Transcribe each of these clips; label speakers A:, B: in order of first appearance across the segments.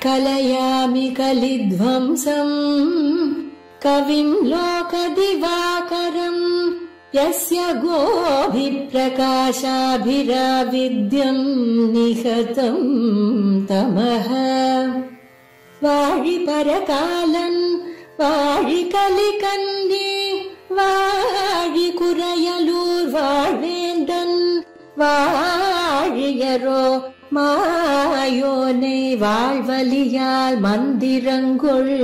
A: कलयामि कलिध्वंसं कविं लोकदिवाकरं यस्य गोभिप्रकाशाभिराविद्यं निहतं तमः वाळिपरकालन् वाळिकलिकन्ये वाळिकुरयलूर् वाळवेन्दन् वाழியரோ மாயோனை வாழ்வலியால் மந்திரங்கொள்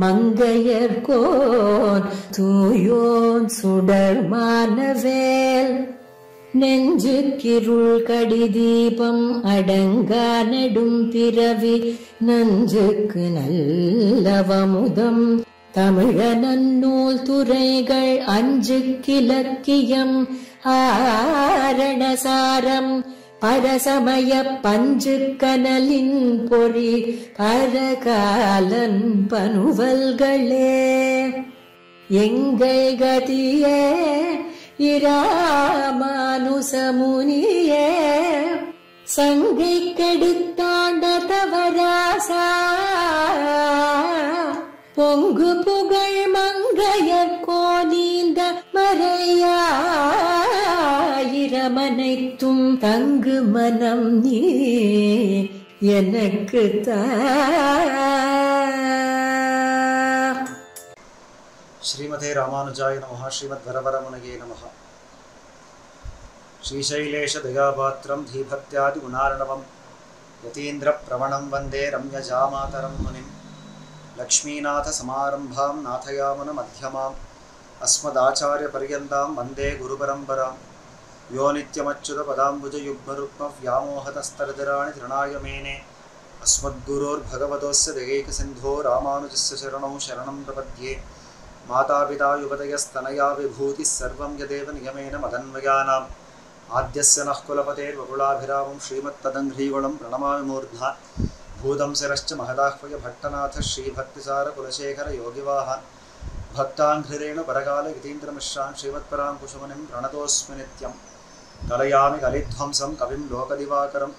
A: மங்கையர்கோன் தூயோன் சுடர் மானவேல் நெஞ்சுக்கிருள் கடிதீபம் அடங்கா நெடும் பிறவி நஞ்சுக்கு நல்லவமுதம் தமிழ நன்னூல் துறைகள் அஞ்சுக்கிலக்கியம் ஆரணசாரம் பரசமய பஞ்சு கனலின் பொறி பரகாலன் பனுவல்களே எங்கள் கதியே இராமானுசமுனியே சங்கை கெடுத்தாண்ட தவராசா பொங்கு புகழ் மங்கையர் கோனீந்த மறையாயிரமனைத்தும் தங்கு மனம் நீ எனக்கு தா.
B: ஸ்ரீமதே ராமானுஜாய நமஹ. ஸ்ரீமத் வரவரமுனயே நமஹ. ஸ்ரீசைலேஷ தயாபாத்திரம் தீபக்த்யாதி குணார்ணவம் யதீந்திர பிரவணம் வந்தே ரம்யஜாமாதரம் முனிம் லக்ஷ்மீநாத சமாரம்பாம் நாதயாமன மத்தியமாம் அஸ்மதாச்சாரிய பர்யந்தாம் வந்தே குருபரம்பராம் யோ நித்யமச்சுத பதாம்புஜ யுக்மருக்ம வியாமோகதஸ்தரதிராணி திருணாய மேனே அஸ்மத்குரோர் பகவதோஸ்ய தயைக சிந்தோ ராமானுஜஸ்ய சரணௌ சரணம் பிரபத்யே மாதாபிதா யுவதயஸ்தனயா விபூதி சர்வம் யதேவ நியமேன மதன்வயானாம் ஆத்யஸ்ய நः குலபதேர் வகுளாபிராமம் ஸ்ரீமத்ததங்கிரீவளம் பிரணமாமி மூர்த்னா भूतं शिरश्च महदाह्वय भट्टनाथ श्रीभक्तिसार कुलशेखर योगिवाहान् भक्ताङ्घ्रिरेण परकाल यतीन्द्रमिश्रान् श्रीमत्परां कुशमुनिं प्रणतोऽस्मि नित्यं कलयामि कलिध्वंसं कविं लोकदिवाकरं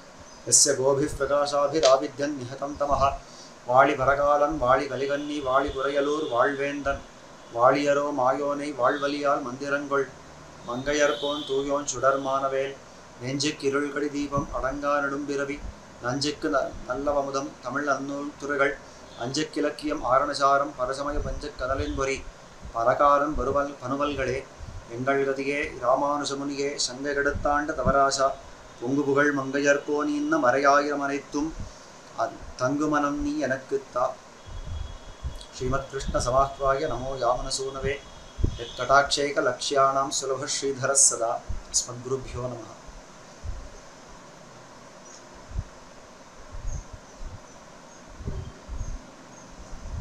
B: यस्य गोभिः प्रकाशाभिराविद्यन् निहतं तमः वाळिपरकालन् वाळिकलिकन्नी वाळिकुरयलूर् वाळवेन्दन् वाழியரோ மாயோனை வாழ்வலியால் மந்திரங்கொள் மங்கையர்கோன் தூயோன் சுடர்மானவேல் நெஞ்சுக்கிருள் கடி தீபம் அடங்கா நெடும்பிறவி நஞ்சுக்கு நல்லவமுதம் தமிழ் அந்நூல் துறைகள் அஞ்சுக்கிலக்கியம் ஆரணசாரம் பரசமய பஞ்ச கதலின் பொறி பரகாலன் வருவல் பனுவல்களே எங்கள் கதியே ராமானுஜமுனியே சங்கை கெடுத்தாண்ட தவராசா பொங்கு புகழ் மங்கையர்கோன் இன்ன மறையாயிரம் அனைத்தும் தங்குமனம் நீ எனக்கு தா. ஸ்ரீமத் கிருஷ்ண சமாஹ்வாய நமோ யாமனசூனவே யத்கடாட்சைக லக்ஷ்யாணாம் சுலப ஸ்ரீதர சதா. ஸ்மத்குருभ्यो நமः.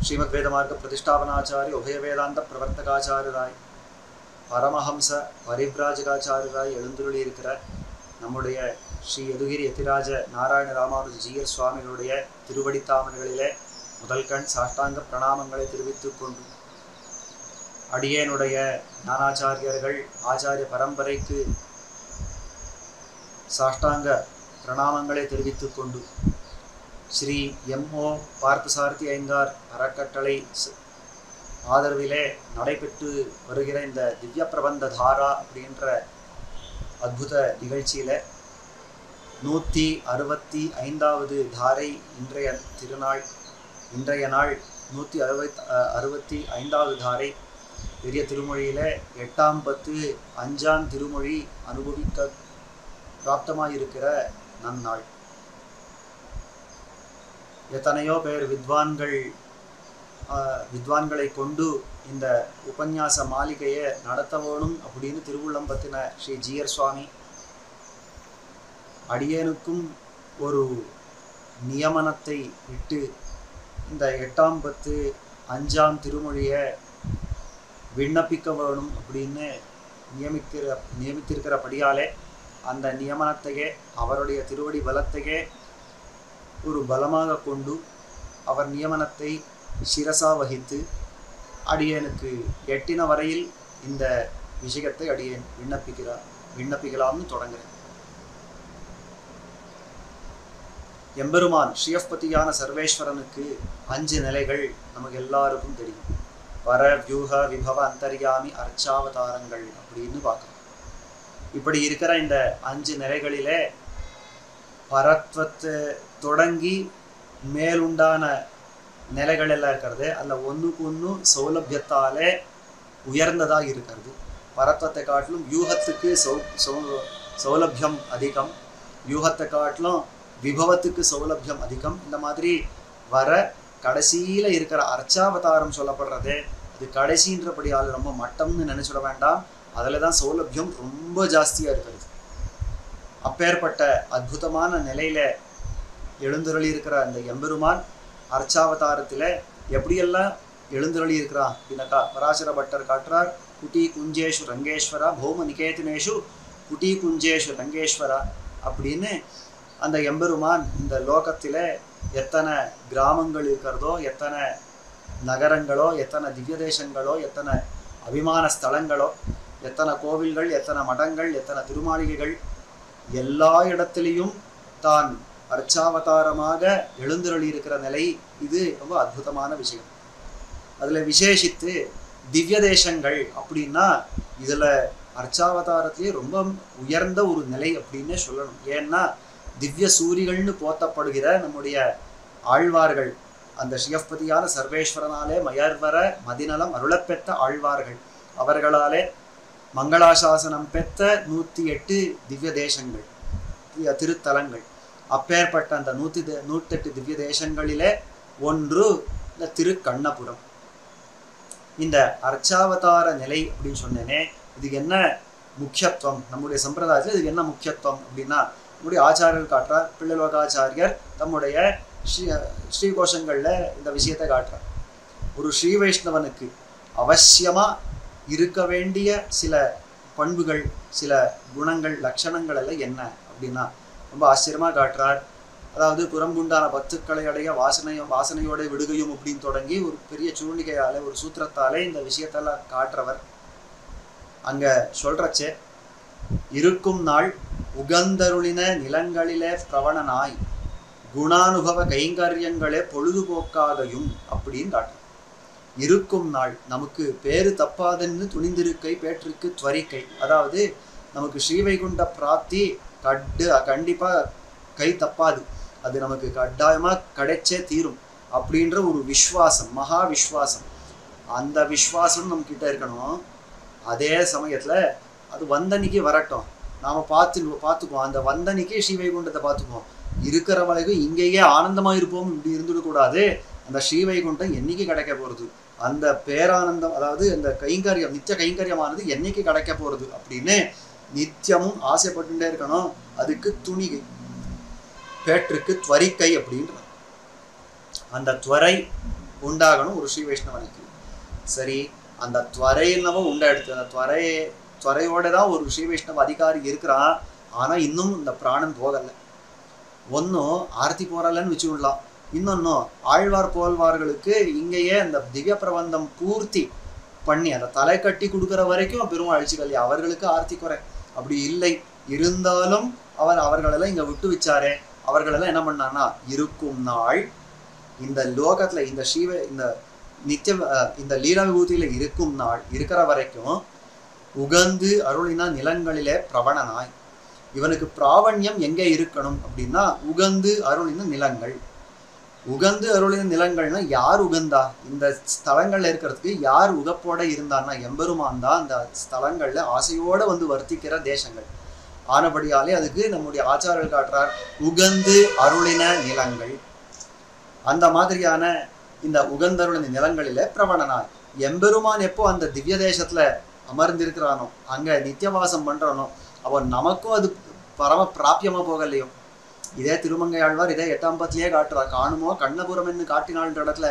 B: श्रीमद वेदमार्ग प्रतिष्ठापनाचार्य उभय वेदांत प्रवर्तकाचार्यराय பரமஹம்ச பரிவ்ராஜகாச்சாரியராய் எழுந்துருளி இருக்கிற நம்முடைய ஸ்ரீ யதுகிரி யதிராஜ நாராயண ராமானுஜ ஜீயர் சுவாமிகளுடைய திருவடித்தாமர்களிலே முதல் கண் சாஷ்டாங்க பிரணாமங்களை தெரிவித்துக் கொண்டு அடியேனுடைய ஞானாச்சாரியர்கள் ஆச்சாரிய பரம்பரைக்கு சாஷ்டாங்க பிரணாமங்களை தெரிவித்துக் கொண்டு ஸ்ரீ எம்.ஓ. பார்த்தசாரதி ஐயங்கார் அறக்கட்டளை ஆதரவிலே நடைபெற்று வருகிற இந்த திவ்ய பிரபந்த தாரா அப்படின்ற அற்புத நிகழ்ச்சியில் 165வது தாரை இன்றைய நாள் 165வது தாரை பெரிய திருமொழியில் 8ஆம் பத்து 5ஆம் திருமொழி அனுபவிக்க பிராப்தமாயிருக்கிற நன்னாள். எத்தனையோ பேர் வித்வான்களை கொண்டு இந்த உபன்யாச மாளிகையை நடத்த வேணும் அப்படின்னு திருவுள்ளம் பற்றின ஸ்ரீ ஜீயர் சுவாமி அடியேனுக்கும் ஒரு நியமனத்தை விட்டு இந்த 8ஆம் பத்து 5ஆம் திருமொழியை விண்ணப்பிக்க வேணும் அப்படின்னு நியமித்திருக்கிறபடியாலே அந்த நியமனத்தையே அவருடைய திருவடி பலத்தையே ஒரு பலமாக கொண்டு அவர் நியமனத்தை சிரசா வகித்து அடியேனுக்கு எட்டின வரையில் இந்த விஷயத்தை அடியேன் விண்ணப்பிக்கலாம்னு தொடங்குறேன். எம்பெருமான் ஸ்ரீயப்பதியான சர்வேஸ்வரனுக்கு 5 நிலைகள் நமக்கு எல்லாருக்கும் தெரியும். பர, வியூக, விபவ, அந்தர்யாமி, அர்ச்சாவதாரங்கள் அப்படின்னு பார்க்கணும். இப்படி இருக்கிற இந்த 5 நிலைகளிலே பரத்வத்தை தொடங்கி மேலுண்டான நிலைகள் எல்லாம் இருக்கிறது. அதில் ஒன்றுக்கு ஒன்று சௌலபியத்தாலே உயர்ந்ததாக இருக்கிறது. பரத்வத்தை காட்டிலும் வியூகத்துக்கு சௌலபியம் அதிகம், வியூகத்தை காட்டிலும் விபவத்துக்கு சௌலபியம் அதிகம். இந்த மாதிரி வர கடைசியில் இருக்கிற அர்ச்சாவதாரம் சொல்லப்படுறது, அது கடைசின்றபடியால் ரொம்ப மட்டம்னு நினைச்சிட வேண்டாம். அதில் தான் சௌலபியம் ரொம்ப ஜாஸ்தியாக இருக்கிறது. அப்பேற்பட்ட அற்புதமான நிலையில எழுந்தருளி இருக்கிற அந்த எம்பெருமான் அர்ச்சாவதாரத்தில் எப்படியெல்லாம் எழுந்தருளி இருக்கிறான் அப்படின்னாக்கா பராசர பட்டர் காட்டுறார். குட்டி குஞ்சேஷு ரங்கேஸ்வரா பௌம நிகேதனேஷு குட்டி குஞ்சேஷு ரங்கேஸ்வரா அப்படின்னு அந்த எம்பெருமான் இந்த லோகத்தில் எத்தனை கிராமங்கள் இருக்கிறதோ, எத்தனை நகரங்களோ, எத்தனை திவ்ய தேசங்களோ, எத்தனை அபிமான ஸ்தலங்களோ, எத்தனை கோவில்கள், எத்தனை மடங்கள், எத்தனை திருமாளிகைகள், எல்லா இடத்திலையும் தான் அர்ச்சாவதாரமாக எழுந்தருளி இருக்கிற நிலை இது ரொம்ப அற்புதமான விஷயம். அதில் விசேஷித்து திவ்ய தேசங்கள் அப்படின்னா இதில் அர்ச்சாவதாரத்திலே ரொம்ப உயர்ந்த ஒரு நிலை அப்படின்னே சொல்லணும். ஏன்னா திவ்ய சூரிகள்னு போத்தப்படுகிற நம்முடைய ஆழ்வார்கள், அந்த ஸ்ரீயப்பதியான சர்வேஸ்வரனாலே மயர்வர மதிநலம் அருளப்பெற்ற ஆழ்வார்கள், அவர்களாலே மங்களாசாசனம் பெற்ற 108 திவ்ய தேசங்கள், திருத்தலங்கள். அப்பேற்பட்ட அந்த 108 திவ்ய தேசங்களிலே ஒன்று இந்த திருக்கண்ணபுரம். இந்த அர்ச்சாவதார நிலை அப்படின்னு சொன்னேனே, இதுக்கு என்ன முக்கியத்துவம், நம்முடைய சம்பிரதாயத்தில் இதுக்கு என்ன முக்கியத்துவம் அப்படின்னா, நம்முடைய ஆச்சாரியர்கள் காட்டுறார். பிள்ளலோகாச்சாரியர் தம்முடைய ஸ்ரீகோஷங்களில் இந்த விஷயத்தை காட்டுறார். ஒரு ஸ்ரீ வைஷ்ணவனுக்கு அவசியமாக இருக்க வேண்டிய சில பண்புகள், சில குணங்கள், லட்சணங்கள் எல்லாம் என்ன அப்படின்னா ரொம்ப ஆச்சரியமாக காட்டுறார். அதாவது புறம்புண்டான பத்துக்களை அடைய வாசனையோட விடுகையும் அப்படின்னு தொடங்கி ஒரு பெரிய சூழ்நிகையாலே, ஒரு சூத்திரத்தாலே இந்த விஷயத்தெல்லாம் காட்டுறவர். அங்கே சொல்றச்சே, இருக்கும் நாள் உகந்தருளின நிலங்களிலே பிரவணனாய் குணானுபவ கைங்கரியங்களே பொழுதுபோக்காகையும் அப்படின்னு காட்டுறார். இருக்கும் நாள் நமக்கு பேரு தப்பாதுன்னு துணிந்திருக்கை பேற்றுக்கு துவரிக்கை, அதாவது நமக்கு ஸ்ரீவைகுண்ட பிராப்தி கண்டிப்பாக கை தப்பாது, அது நமக்கு கட்டாயமாக கிடைச்சே தீரும் அப்படின்ற ஒரு விஸ்வாசம், மகா விஸ்வாசம். அந்த விஸ்வாசம் நம்மக்கிட்ட இருக்கணும். அதே சமயத்தில் அது வந்தன்னைக்கு வரட்டும், நாம் பார்த்துக்குவோம். அந்த வந்தன்னைக்கு ஸ்ரீவைகுண்டத்தை பார்த்துக்குவோம். இருக்கிற வரைக்கும் இங்கேயே ஆனந்தமாக இருப்போம் இப்படி இருந்துடக்கூடாது. அந்த ஸ்ரீவைகுண்டம் என்னைக்கு கிடைக்க போகிறது, அந்த பேரானந்தம், அதாவது அந்த கைங்கரியம், நித்திய கைங்கரியமானது என்னைக்கு கிடைக்க போகிறது அப்படின்னு நித்தியமும் ஆசைப்பட்டுட்டே இருக்கணும். அதுக்கு துணிகை, பேற்றுக்கு துவரிக்கை அப்படின்ற அந்த துவரை உண்டாகணும் ஒரு ஸ்ரீ வைஷ்ணவனுக்கு. சரி, அந்த துவரை என்னவோ உண்டாயிடுத்து. அந்த துவரையோட தான் ஒரு ஸ்ரீ வைஷ்ணவ அதிகாரி இருக்கிறான். ஆனால் இன்னும் இந்த பிராணம் போகலை. ஒன்றும் ஆர்த்தி போறலன்னு வச்சுக்கலாம், இன்னொன்னும் ஆழ்வார் போல்வார்களுக்கு இங்கேயே அந்த திவ்ய பிரபந்தம் பூர்த்தி பண்ணி அந்த தலை கட்டி கொடுக்குற வரைக்கும் பெரும் அழிச்சுக்கல்யா, அவர்களுக்கு ஆர்த்தி குறை அப்படி இல்லை. இருந்தாலும் அவர்களெல்லாம் இங்கே விட்டு வச்சாரே, அவர்களெல்லாம் என்ன பண்ணான்னா, இருக்கும் நாள் இந்த லோகத்தில் இந்த நித்திய இந்த லீலா விபூதியில் இருக்கும் நாள் இருக்கிற வரைக்கும் உகந்து அருளினா நிலங்களிலே பிரவணனாய். இவனுக்கு பிராவண்யம் எங்கே இருக்கணும் அப்படின்னா உகந்து அருளின நிலங்கள். உகந்து அருளின நிலங்கள்னா யார் உகந்தா, இந்த ஸ்தலங்கள்ல இருக்கிறதுக்கு யார் உகப்போட இருந்தான்னா எம்பெருமான் தான் அந்த ஸ்தலங்கள்ல ஆசையோட வந்து வர்த்திக்கிற தேசங்கள். ஆனபடியாலே அதுக்கு நம்முடைய ஆச்சாரியர்கள் காட்டுறார் உகந்து அருளின நிலங்கள். அந்த மாதிரியான இந்த உகந்தருளின நிலங்களில பிரவணனாய் எம்பெருமான் எப்போ அந்த திவ்ய தேசத்துல அமர்ந்திருக்கிறானோ, அங்க நித்தியவாசம் பண்றானோ, அவன் நமக்கும் அது பரம பிராபியமா போகலையோ. இதே திருமங்கையாழ்வார் இதே 8ஆம் பத்திலேயே காட்டுறார். காணுமோ கண்ணபுரம் என்று காட்டினாள்ன்ற இடத்துல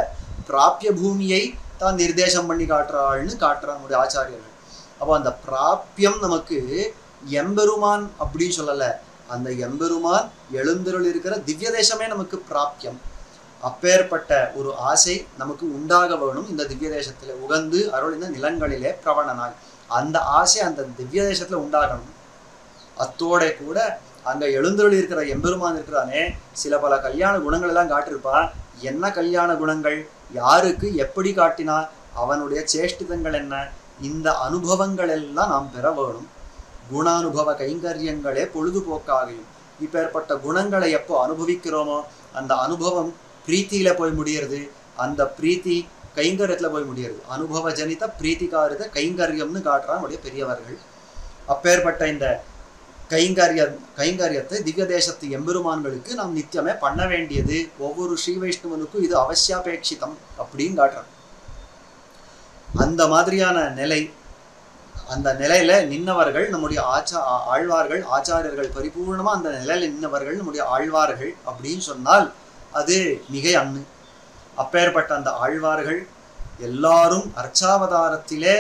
B: பிராபிய பூமியை தான் நிர்தேசம் பண்ணி காட்டுறாள்னு காட்டுறான் நம்முடைய ஆச்சாரியர்கள். அப்போ அந்த பிராபியம் நமக்கு எம்பெருமான் அப்படின்னு சொல்லலை, அந்த எம்பெருமான் எழுந்தருள் இருக்கிற திவ்ய தேசமே நமக்கு பிராபியம். அப்பேற்பட்ட ஒரு ஆசை நமக்கு உண்டாக வேணும். இந்த திவ்ய தேசத்துல உகந்து அருளின நிலங்களிலே பிரவணனாய் அந்த ஆசை அந்த திவ்ய தேசத்துல உண்டாகணும். அத்தோட கூட அங்க எழுந்தருளி இருக்கிற எம்பெருமான் இருக்கிறானே சில பல கல்யாண குணங்கள் எல்லாம் காட்டிருப்பா. என்ன கல்யாண குணங்கள், யாருக்கு எப்படி காட்டினா, அவனுடைய சேஷ்டிதங்கள் என்ன, இந்த அனுபவங்கள் எல்லாம் நாம் பெற வேணும். குணானுபவ கைங்கரியங்களே பொழுதுபோக்காகையும். இப்பேற்பட்ட குணங்களை எப்போ அனுபவிக்கிறோமோ அந்த அனுபவம் பிரீத்தியில போய் முடியறது, அந்த பிரீத்தி கைங்கரியத்துல போய் முடியறது. அனுபவ ஜனித பிரீத்திகாரித கைங்கரியம்னு காட்டுறான் நம்முடைய பெரியவர்கள். அப்பேற்பட்ட இந்த கைங்கரியத்தை திவ்ய தேசத்து எம்பெருமான்களுக்கு நாம் நித்தியமே பண்ண வேண்டியது. ஒவ்வொரு ஸ்ரீ வைஷ்ணவனுக்கும் இது அவசியாபேட்சிதம் அப்படின்னு காட்டுறான். அந்த மாதிரியான நிலை, அந்த நிலையில நின்னவர்கள் நம்முடைய ஆழ்வார்கள், ஆச்சாரியர்கள். பரிபூர்ணமா அந்த நிலையில நின்னவர்கள் நம்முடைய ஆழ்வார்கள் அப்படின்னு சொன்னால் அது மிகை அண்ணு. அப்பேற்பட்ட அந்த ஆழ்வார்கள் எல்லாரும் அர்ச்சாவதாரத்திலே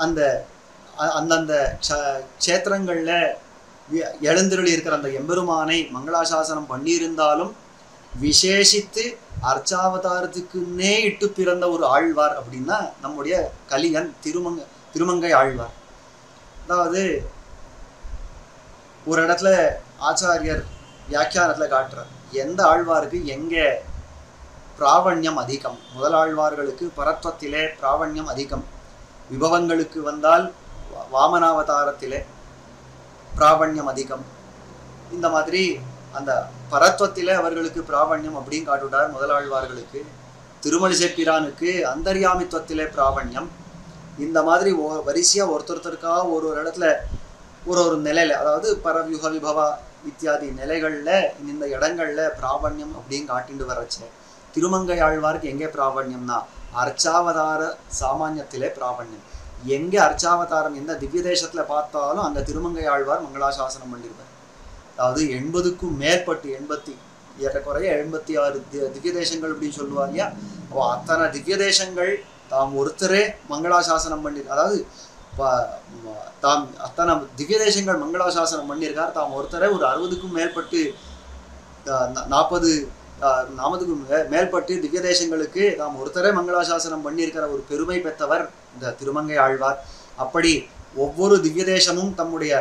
B: அந்த அந்தந்த க்ஷேத்திரங்கள்ல எழுந்தருளி இருக்கிற அந்த எம்பெருமானை மங்களாசாசனம் பண்ணியிருந்தாலும் விசேஷித்து அர்ச்சாவதாரத்துக்குன்னே இட்டு பிறந்த ஒரு ஆழ்வார் அப்படின்னா நம்முடைய கலியன் திருமங்கை ஆழ்வார். அதாவது ஒரு இடத்துல ஆச்சாரியர் வியாக்கியானத்துல காட்டுறார், எந்த ஆழ்வாருக்கு எங்க பிராவண்யம் அதிகம். முதல் ஆழ்வார்களுக்கு பரத்வத்திலே பிராவண்யம் அதிகம், விபவங்களுக்கு வந்தால் வாமனாவதாரத்திலே பிராவண்யம் அதிகம். இந்த மாதிரி அந்த பரத்வத்திலே அவர்களுக்கு பிராவண்யம் அப்படின்னு காட்டுட்டார் முதலாழ்வார்களுக்கு. திருமலை செப்பிரானுக்கு அந்தர்யாமித்வத்திலே பிராவண்யம். இந்த மாதிரி வரிசையா ஒருத்தருக்கா ஒரு இடத்துல ஒரு நிலையில, அதாவது பரவியுக விபவா இத்தியாதி நிலைகள்ல இந்த இடங்கள்ல பிராவண்யம் அப்படின்னு காட்டிட்டு வரச்சே. திருமங்கை ஆழ்வாருக்கு எங்கே பிராவண்யம்னா அர்ச்சாவதார சாமானியத்திலே பிராவண்யம். எங்கே அர்ச்சாவதாரம் எந்த திவ்ய தேசத்துல பார்த்தாலும் அங்க திருமங்கை ஆழ்வார் மங்களாசாசனம் பண்ணிருப்பார். அதாவது 80க்கும் மேற்பட்டு 86 திவ்ய தேசங்கள் அப்படின்னு சொல்லுவார் இல்லையா. அப்போ அத்தனை திவ்ய தேசங்கள் தாம் ஒருத்தரே மங்களாசாசனம் பண்ணிருக்கார். அதாவது தாம் அத்தனை திவ்ய தேசங்கள் மங்களாசாசனம் பண்ணியிருக்கார். தாம் ஒருத்தரே ஒரு 60க்கும் மேற்பட்டு 40க்கும் மேற்பட்டு திவ்ய தேசங்களுக்கு தாம் ஒருத்தரே மங்களாசாசனம் பண்ணியிருக்கிற ஒரு பெருமை பெற்றவர் இந்த திருமங்கை ஆழ்வார். அப்படி ஒவ்வொரு திவ்ய தேசமும் தம்முடைய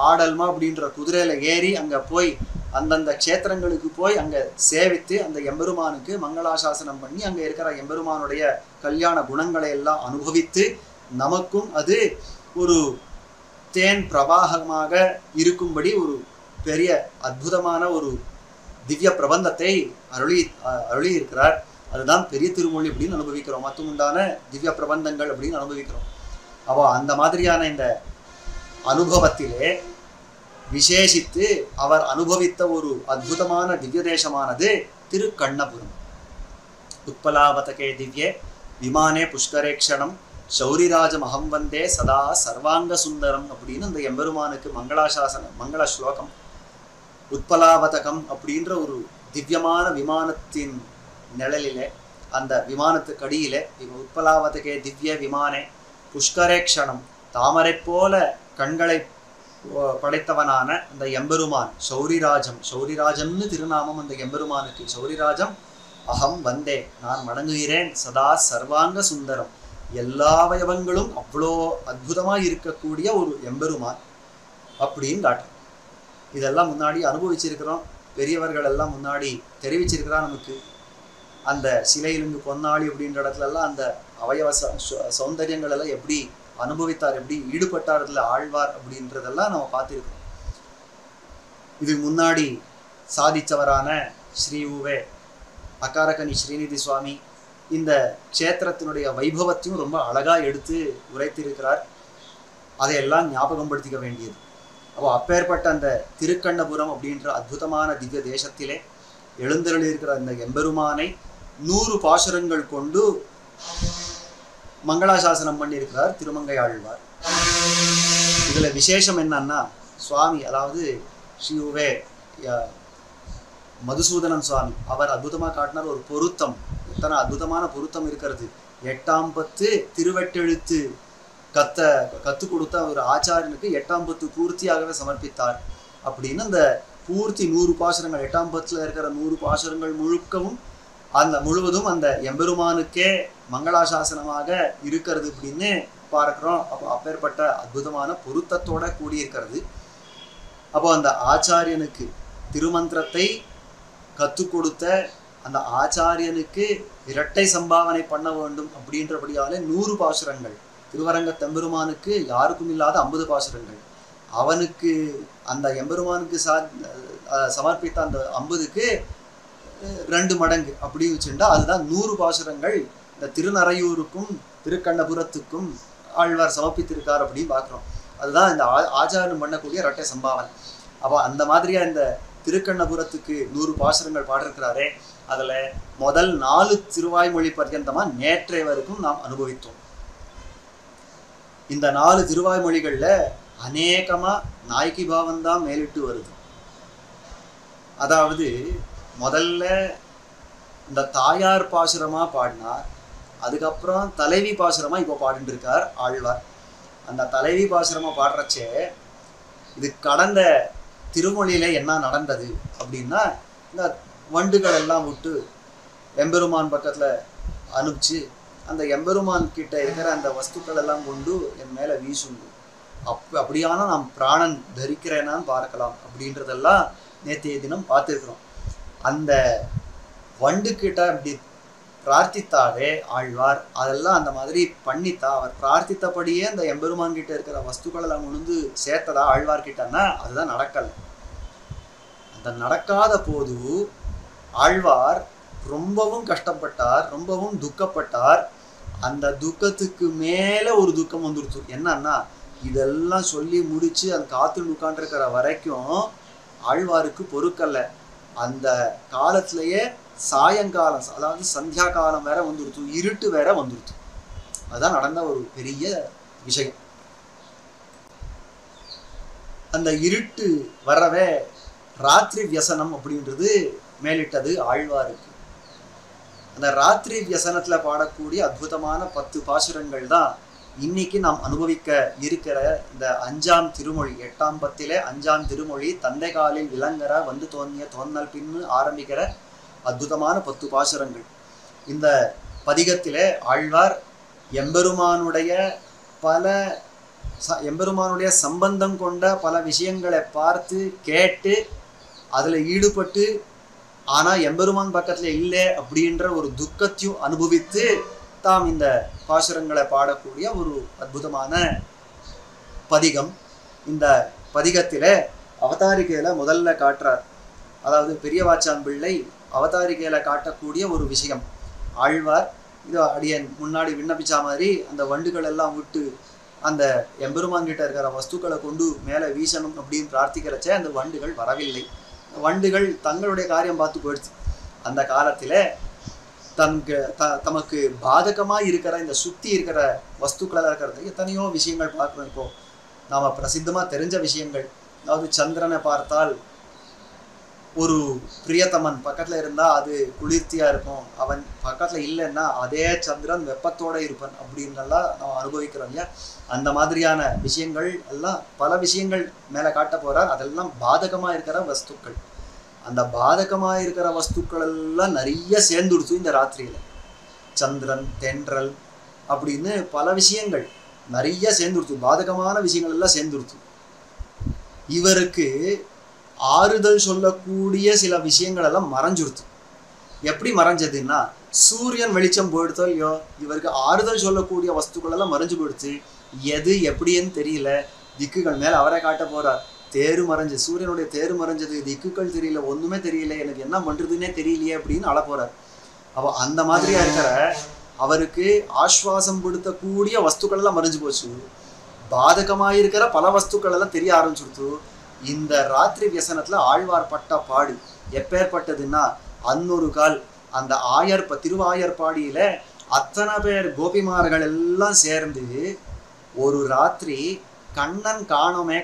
B: ஆடல்மா அப்படின்ற குதிரையில ஏறி அங்க போய் அந்தந்த க்ஷேத்திரங்களுக்கு போய் அங்க சேவித்து அந்த எம்பெருமானுக்கு மங்களாசாசனம் பண்ணி அங்க இருக்கிற எம்பெருமானுடைய கல்யாண குணங்களை எல்லாம் அனுபவித்து நமக்கும் அது ஒரு தேன் பிரவாகமாக இருக்கும்படி ஒரு பெரிய அற்புதமான ஒரு திவ்ய பிரபந்தத்தை அருளி இருக்கிறார். அதுதான் பெரிய திருமொழி அப்படின்னு அனுபவிக்கிறோம். மற்றுமுண்டான திவ்ய பிரபந்தங்கள் அப்படின்னு அனுபவிக்கிறோம். அப்போ அந்த மாதிரியான இந்த அனுபவத்திலே விசேஷித்து அவர் அனுபவித்த ஒரு அற்புதமான திவ்ய தேசமானது திருக்கண்ணபுரம். உத்பலாவதகே திவ்யே விமானே புஷ்கரேக்ஷணம் சௌரிராஜம் அகம் வந்தே சதா சர்வாங்க சுந்தரம் அப்படின்னு அந்த எம்பெருமானுக்கு மங்கள ஸ்லோகம். உத்பலாவதகம் அப்படின்ற ஒரு திவ்யமான விமானத்தின் நிழலிலே, அந்த விமானத்துக்கு அடியிலே உத்பலாவதகே திவ்ய விமானே புஷ்கரேக்ஷணம், தாமரை போல கண்களை படைத்தவனான அந்த எம்பெருமான் சௌரிராஜம்னு திருநாமம் அந்த எம்பெருமானுக்கு. சௌரிராஜம் அகம் வந்தே, நான் வணங்குகிறேன், சதா சர்வாங்க சுந்தரம், எல்லா அவயவங்களும் அவ்வளோ அற்புதமாக இருக்கக்கூடிய ஒரு எம்பெருமான் அப்படின்னு காட்டுறோம். இதெல்லாம் முன்னாடி அனுபவிச்சிருக்கிறோம். பெரியவர்கள் எல்லாம் முன்னாடி தெரிவிச்சிருக்கிறா நமக்கு. அந்த சிலையிலுங்கு பொன்னாளி அப்படின்ற இடத்துல எல்லாம் அந்த அவயவ சௌந்தரியங்கள் எல்லாம் எப்படி அனுபவித்தார், எப்படி ஈடுபட்டார் இதுல ஆழ்வார் அப்படின்றதெல்லாம் நம்ம பார்த்துருக்கோம். இதுக்கு முன்னாடி சாதிச்சவரான ஸ்ரீ உவே அகாரகனி ஸ்ரீநிதி சுவாமி இந்த க்ஷேத்திரத்தினுடைய வைபவத்தையும் ரொம்ப அழகா எடுத்து உரைத்திருக்கிறார். அதையெல்லாம் ஞாபகம் படுத்திக்க வேண்டியது. அப்போ அப்பேற்பட்ட அந்த திருக்கண்ணபுரம் அப்படின்ற அற்புதமான திவ்ய தேசத்திலே எழுந்தருளி இருக்கிற அந்த எம்பெருமானை 100 பாசுரங்கள் கொண்டு மங்களாசாசனம் பண்ணியிருக்கிறார் திருமங்கை ஆழ்வார். இதுல விசேஷம் என்னன்னா சுவாமி, அதாவது ஸ்ரீ உவே மதுசூதனன் சுவாமி, அவர் அற்புதமாக காட்டினார் ஒரு பொருத்தம். எத்தனை அற்புதமான பொருத்தம் இருக்கிறது. 8ஆம் பத்து திருவெட்டெழுத்து கற்றுக் கொடுத்த ஒரு ஆச்சாரியனுக்கு 8ஆம் பத்து பூர்த்தியாகவே சமர்ப்பித்தார் அப்படின்னு அந்த பூர்த்தி 100 பாசுரங்கள் 8ஆம் பத்துல இருக்கிற 100 பாசுரங்கள் முழுவதும் அந்த எம்பெருமானுக்கே மங்களாசாசனமாக இருக்கிறது அப்படின்னு பார்க்கிறோம். அப்போ அப்பேற்பட்ட அற்புதமான பொருத்தத்தோட கூடியிருக்கிறது. அப்போ அந்த ஆச்சாரியனுக்கு திருமந்திரத்தை கற்றுக் கொடுத்த அந்த ஆச்சாரியனுக்கு இரட்டை சம்பாவனை பண்ண வேண்டும் அப்படின்றபடியாலே 100 பாசுரங்கள், திருவரங்க தெம்பெருமானுக்கு யாருக்கும் இல்லாத 50 பாசுரங்கள், அவனுக்கு அந்த எம்பெருமானுக்கு சமர்ப்பித்த அந்த 50க்கு 2 மடங்கு அப்படி வச்சுட்டா அதுதான் 100 பாசுரங்கள் இந்த திருநறையூருக்கும் திருக்கண்ணபுரத்துக்கும் ஆழ்வார் சமர்ப்பித்திருக்கார் அப்படின்னு பார்க்குறோம். அதுதான் இந்த ஆச்சாரியன் பண்ணக்கூடிய இரட்டை சம்பாவனை. அப்போ அந்த மாதிரியா இந்த திருக்கண்ணபுரத்துக்கு 100 பாசுரங்கள் பாடிருக்கிறாரே, அதில் முதல் 4 திருவாய்மொழி பர்யந்தமா நேற்றைய வரைக்கும் நாம் அனுபவித்தோம். இந்த 4 திருவாய்மொழிகள்ல அநேகமா நாயகி பாவம் தான் மேலிட்டு வருது. அதாவது முதல்ல இந்த தாயார் பாசுரமா பாடினார், அதுக்கப்புறம் தலைவி பாசுரமா இப்போ பாடிட்டு இருக்கார் ஆழ்வார். அந்த தலைவி பாசுரமா பாடுறச்சே இது கடந்த திருமொழியில என்ன நடந்தது அப்படின்னா, இந்த வண்டுகள் எல்லாம் விட்டு எம்பெருமான் பக்கத்துல அனுப்பிச்சு அந்த எம்பெருமான் கிட்ட இருக்கிற அந்த வஸ்துக்கள் எல்லாம் கொண்டு என் மேல வீசுண்டு, அப்படியான நான் பிராணன் தரிக்கிறேனான்னு பார்க்கலாம் அப்படின்றதெல்லாம் நேற்றைய தினம் பார்த்துருக்குறோம். அந்த வண்டு கிட்ட அப்படி பிரார்த்தித்தாரே ஆழ்வார், அதெல்லாம் அந்த மாதிரி பண்ணித்தா அவர் பிரார்த்தித்தபடியே அந்த எம்பெருமான் கிட்ட இருக்கிற வஸ்துக்கள் எல்லாம் உணர்ந்து சேர்த்ததா ஆழ்வார் கிட்டன்னா அதுதான் நடக்கல. அந்த நடக்காத போது ஆழ்வார் ரொம்பவும் கஷ்டப்பட்டார், ரொம்பவும் துக்கப்பட்டார். அந்த துக்கத்துக்கு மேல ஒரு துக்கம் வந்துருச்சு. என்னன்னா, இதெல்லாம் சொல்லி முடிச்சு அந்த காத்து உட்காண்டிருக்கிற வரைக்கும் ஆழ்வாருக்கு பொறுக்கல்ல. அந்த காலத்திலேயே சாயங்காலம், அதாவது சந்தியா காலம் வேற வந்துருச்சு, இருட்டு வேற வந்துருச்சு. அதுதான் நடந்த ஒரு பெரிய விஷயம். அந்த இருட்டு வரவே ராத்திரி வியசனம் அப்படின்றது மேலிட்டது ஆழ்வாருக்கு. அந்த ராத்திரி வியசனத்துல பாடக்கூடிய அற்புதமான 10 பாசுரங்கள் தான் இன்னைக்கு நாம் அனுபவிக்க இருக்கிற இந்த 5ஆம் திருமொழி. 8ஆம் பத்திலே 5ஆம் திருமொழி தந்தை காலில் விளங்கற வந்து தோன்றிய தோன்னல் பின்னு ஆரம்பிக்கிற அற்புதமான 10 பாசுரங்கள். இந்த பதிகத்திலே ஆழ்வார் எம்பெருமானுடைய சம்பந்தம் கொண்ட பல விஷயங்களை பார்த்து கேட்டு அதுல ஈடுபட்டு, ஆனா எம்பெருமான் பக்கத்துல இல்லை அப்படின்ற ஒரு துக்கத்தையும் அனுபவித்து தாம் இந்த பாசுரங்களை பாடக்கூடிய ஒரு அற்புதமான பதிகம். இந்த பதிகத்திலே அவதாரிகையில முதல்ல காட்டுறார். அதாவது பெரியவாச்சான் பிள்ளை அவதாரிகையில காட்டக்கூடிய ஒரு விஷயம். ஆழ்வார் இது அடியன் முன்னாடி விண்ணப்பிச்சா மாதிரி அந்த வண்டுகள் எல்லாம் விட்டு அந்த எம்பெருமான் கிட்ட இருக்கிற வஸ்துக்களை கொண்டு மேலே வீசணும் அப்படின்னு பிரார்த்திக்கிறச்சே அந்த வண்டுகள் வரவில்லை. வண்டுகள் தங்களுடைய காரியம் பார்த்து போயிடுச்சு. அந்த காலத்துல தமக்கு பாதகமாக இருக்கிற இந்த சுத்தி இருக்கிற வஸ்துக்களாக இருக்கிறது எத்தனையோ விஷயங்கள் பார்க்குறோம். இப்போ நாம பிரசித்தமா தெரிஞ்ச விஷயங்கள், அதாவது சந்திரனை பார்த்தால் ஒரு பிரியத்தமன் பக்கத்துல இருந்தா அது குளிர்ச்சியா இருக்கும், அவன் பக்கத்துல இல்லைன்னா அதே சந்திரன் வெப்பத்தோட இருப்பன் அப்படின்னெல்லாம் நம்ம அனுபவிக்கிறோம் இல்லையா. அந்த மாதிரியான விஷயங்கள் எல்லாம் பல விஷயங்கள் மேல காட்ட போறார். அதெல்லாம் பாதகமா இருக்கிற வஸ்துக்கள். அந்த பாதகமா இருக்கிற வஸ்துக்கள் எல்லாம் நிறைய சேர்ந்துடுச்சு இந்த ராத்திரியில. சந்திரன், தென்றல் அப்படின்னு பல விஷயங்கள் நிறைய சேர்ந்துடுச்சு. பாதகமான விஷயங்கள் எல்லாம் சேர்ந்துடுச்சு. இவருக்கு ஆறுதல் சொல்லக்கூடிய சில விஷயங்கள் எல்லாம் மறைஞ்சுடுத்து. எப்படி மறைஞ்சதுன்னா, சூரியன் வெளிச்சம் போயிடுத்தோ இல்லையோ, இவருக்கு ஆறுதல் சொல்லக்கூடிய வஸ்துக்கள் எல்லாம் மறைஞ்சு போயிடுச்சு. எது எப்படின்னு தெரியல. திக்குகள் மேல அவரை காட்ட போறார். தேரு மறைஞ்சு, சூரியனுடைய தேரு மறைஞ்சது, திக்குகள் தெரியல, ஒண்ணுமே தெரியல, எனக்கு என்ன பண்றதுன்னே தெரியலையே அப்படின்னு அழ போறார். அப்போ அந்த மாதிரியா இருக்கிற அவருக்கு ஆஸ்வாசம் கொடுத்தக்கூடிய வஸ்துக்கள் எல்லாம் மறைஞ்சு போச்சு. பாதகமாயிருக்கிற பல வஸ்துக்கள் எல்லாம் தெரிய ஆரம்பிச்சுடுத்து. இந்த ராத்திரி வியசனத்துல ஆழ்வார் பட்ட பாடு எப்பேற்பட்டதுன்னா, அன்னொரு கால் அந்த திருவாயர்பாடியில அத்தனை பேர் கோபிமார்கள் எல்லாம் சேர்ந்து ஒரு ராத்திரி கண்ணனை காணோமே,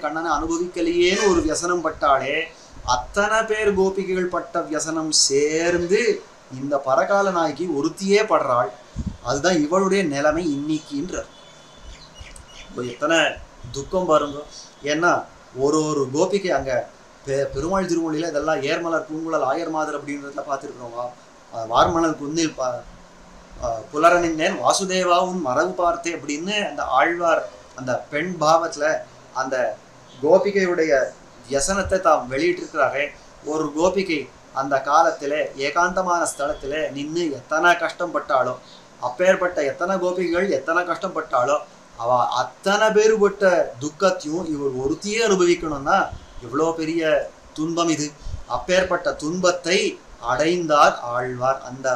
B: கண்ணனை அனுபவிக்கலையேன்னு ஒரு வியசனம் பட்டாலே, அத்தனை பேர் கோபிகைகள் பட்ட வியசனம் சேர்ந்து இந்த பரகால நாய்க்கு ஒருத்தியே படுறாள். அதுதான் இவளுடைய நிலைமை இன்னைக்குன்றார். எத்தனை துக்கம் பாருங்க. ஏன்னா ஒரு கோபிக்கை அங்க பெருமாள் திருமொழியில இதெல்லாம் ஏர்மலர் பூங்குழல் ஆயர் மாதர் அப்படின்றதுல பார்த்துருக்கிறோம். வார்மணல் குந்தில் புலரனின் வாசுதேவா உன் மரபு பார்த்தே அப்படின்னு அந்த ஆழ்வார் அந்த பெண் பாவத்துல அந்த கோபிகையுடைய வியசனத்தை தாம் வெளியிட்டிருக்கிறாரே, ஒரு கோபிகை அந்த காலத்திலே ஏகாந்தமான ஸ்தலத்திலே நின்று எத்தனை கஷ்டப்பட்டாலோ, அப்பேற்பட்ட எத்தனை கோபிகைகள் எத்தனை கஷ்டப்பட்டாலோ அவ அத்தனை பேருபட்ட துக்கத்தையும் இவர் ஒருத்தியே அனுபவிக்கணும்னா எவ்வளோ பெரிய துன்பம் இது. அப்பேற்பட்ட துன்பத்தை அடைந்தார் ஆழ்வார், அந்த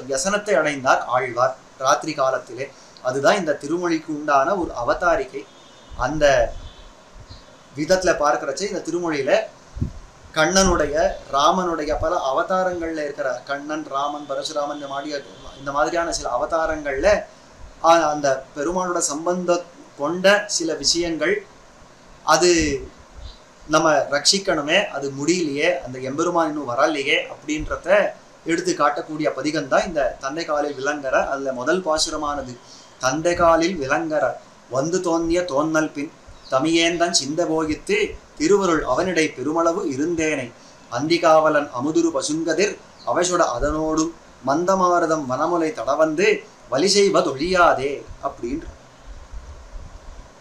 B: வியசனத்தை அடைந்தார் ஆழ்வார் ராத்திரி காலத்திலே. அதுதான் இந்த திருமொழிக்கு உண்டான ஒரு அவதாரிகை. அந்த விதத்துல பார்க்கிறச்சே இந்த திருமொழியில கண்ணனுடைய ராமனுடைய பல அவதாரங்கள்ல இருக்கிற கண்ணன், ராமன், பரசுராமன் இந்த மாதிரியான சில அவதாரங்கள்ல அந்த பெருமானோட சம்பந்தம் கொண்ட சில விஷயங்கள், அது நம்ம ரட்சிக்கணுமே, அது முடியலையே, அந்த எம்பெருமான் இன்னும் வரலையே அப்படின்றத எடுத்து காட்டக்கூடிய பதிகம் தான் இந்த தந்தை காலில் விளங்கற. அதுல முதல் பாசுரமானது தந்தை காலில் விளங்கற வந்து தோன்றிய தோன்னல் பின் தமியேந்தன் சிந்த போகித்து திருவருள் அவனிடை பெருமளவு இருந்தேனை அந்திகாவலன் அமுதுரு பசுங்கதிர் அவசோட அதனோடும் மந்தமாரதம் வனமுலை தடவந்து வலி செய்வதொழியாதே அப்படின்ற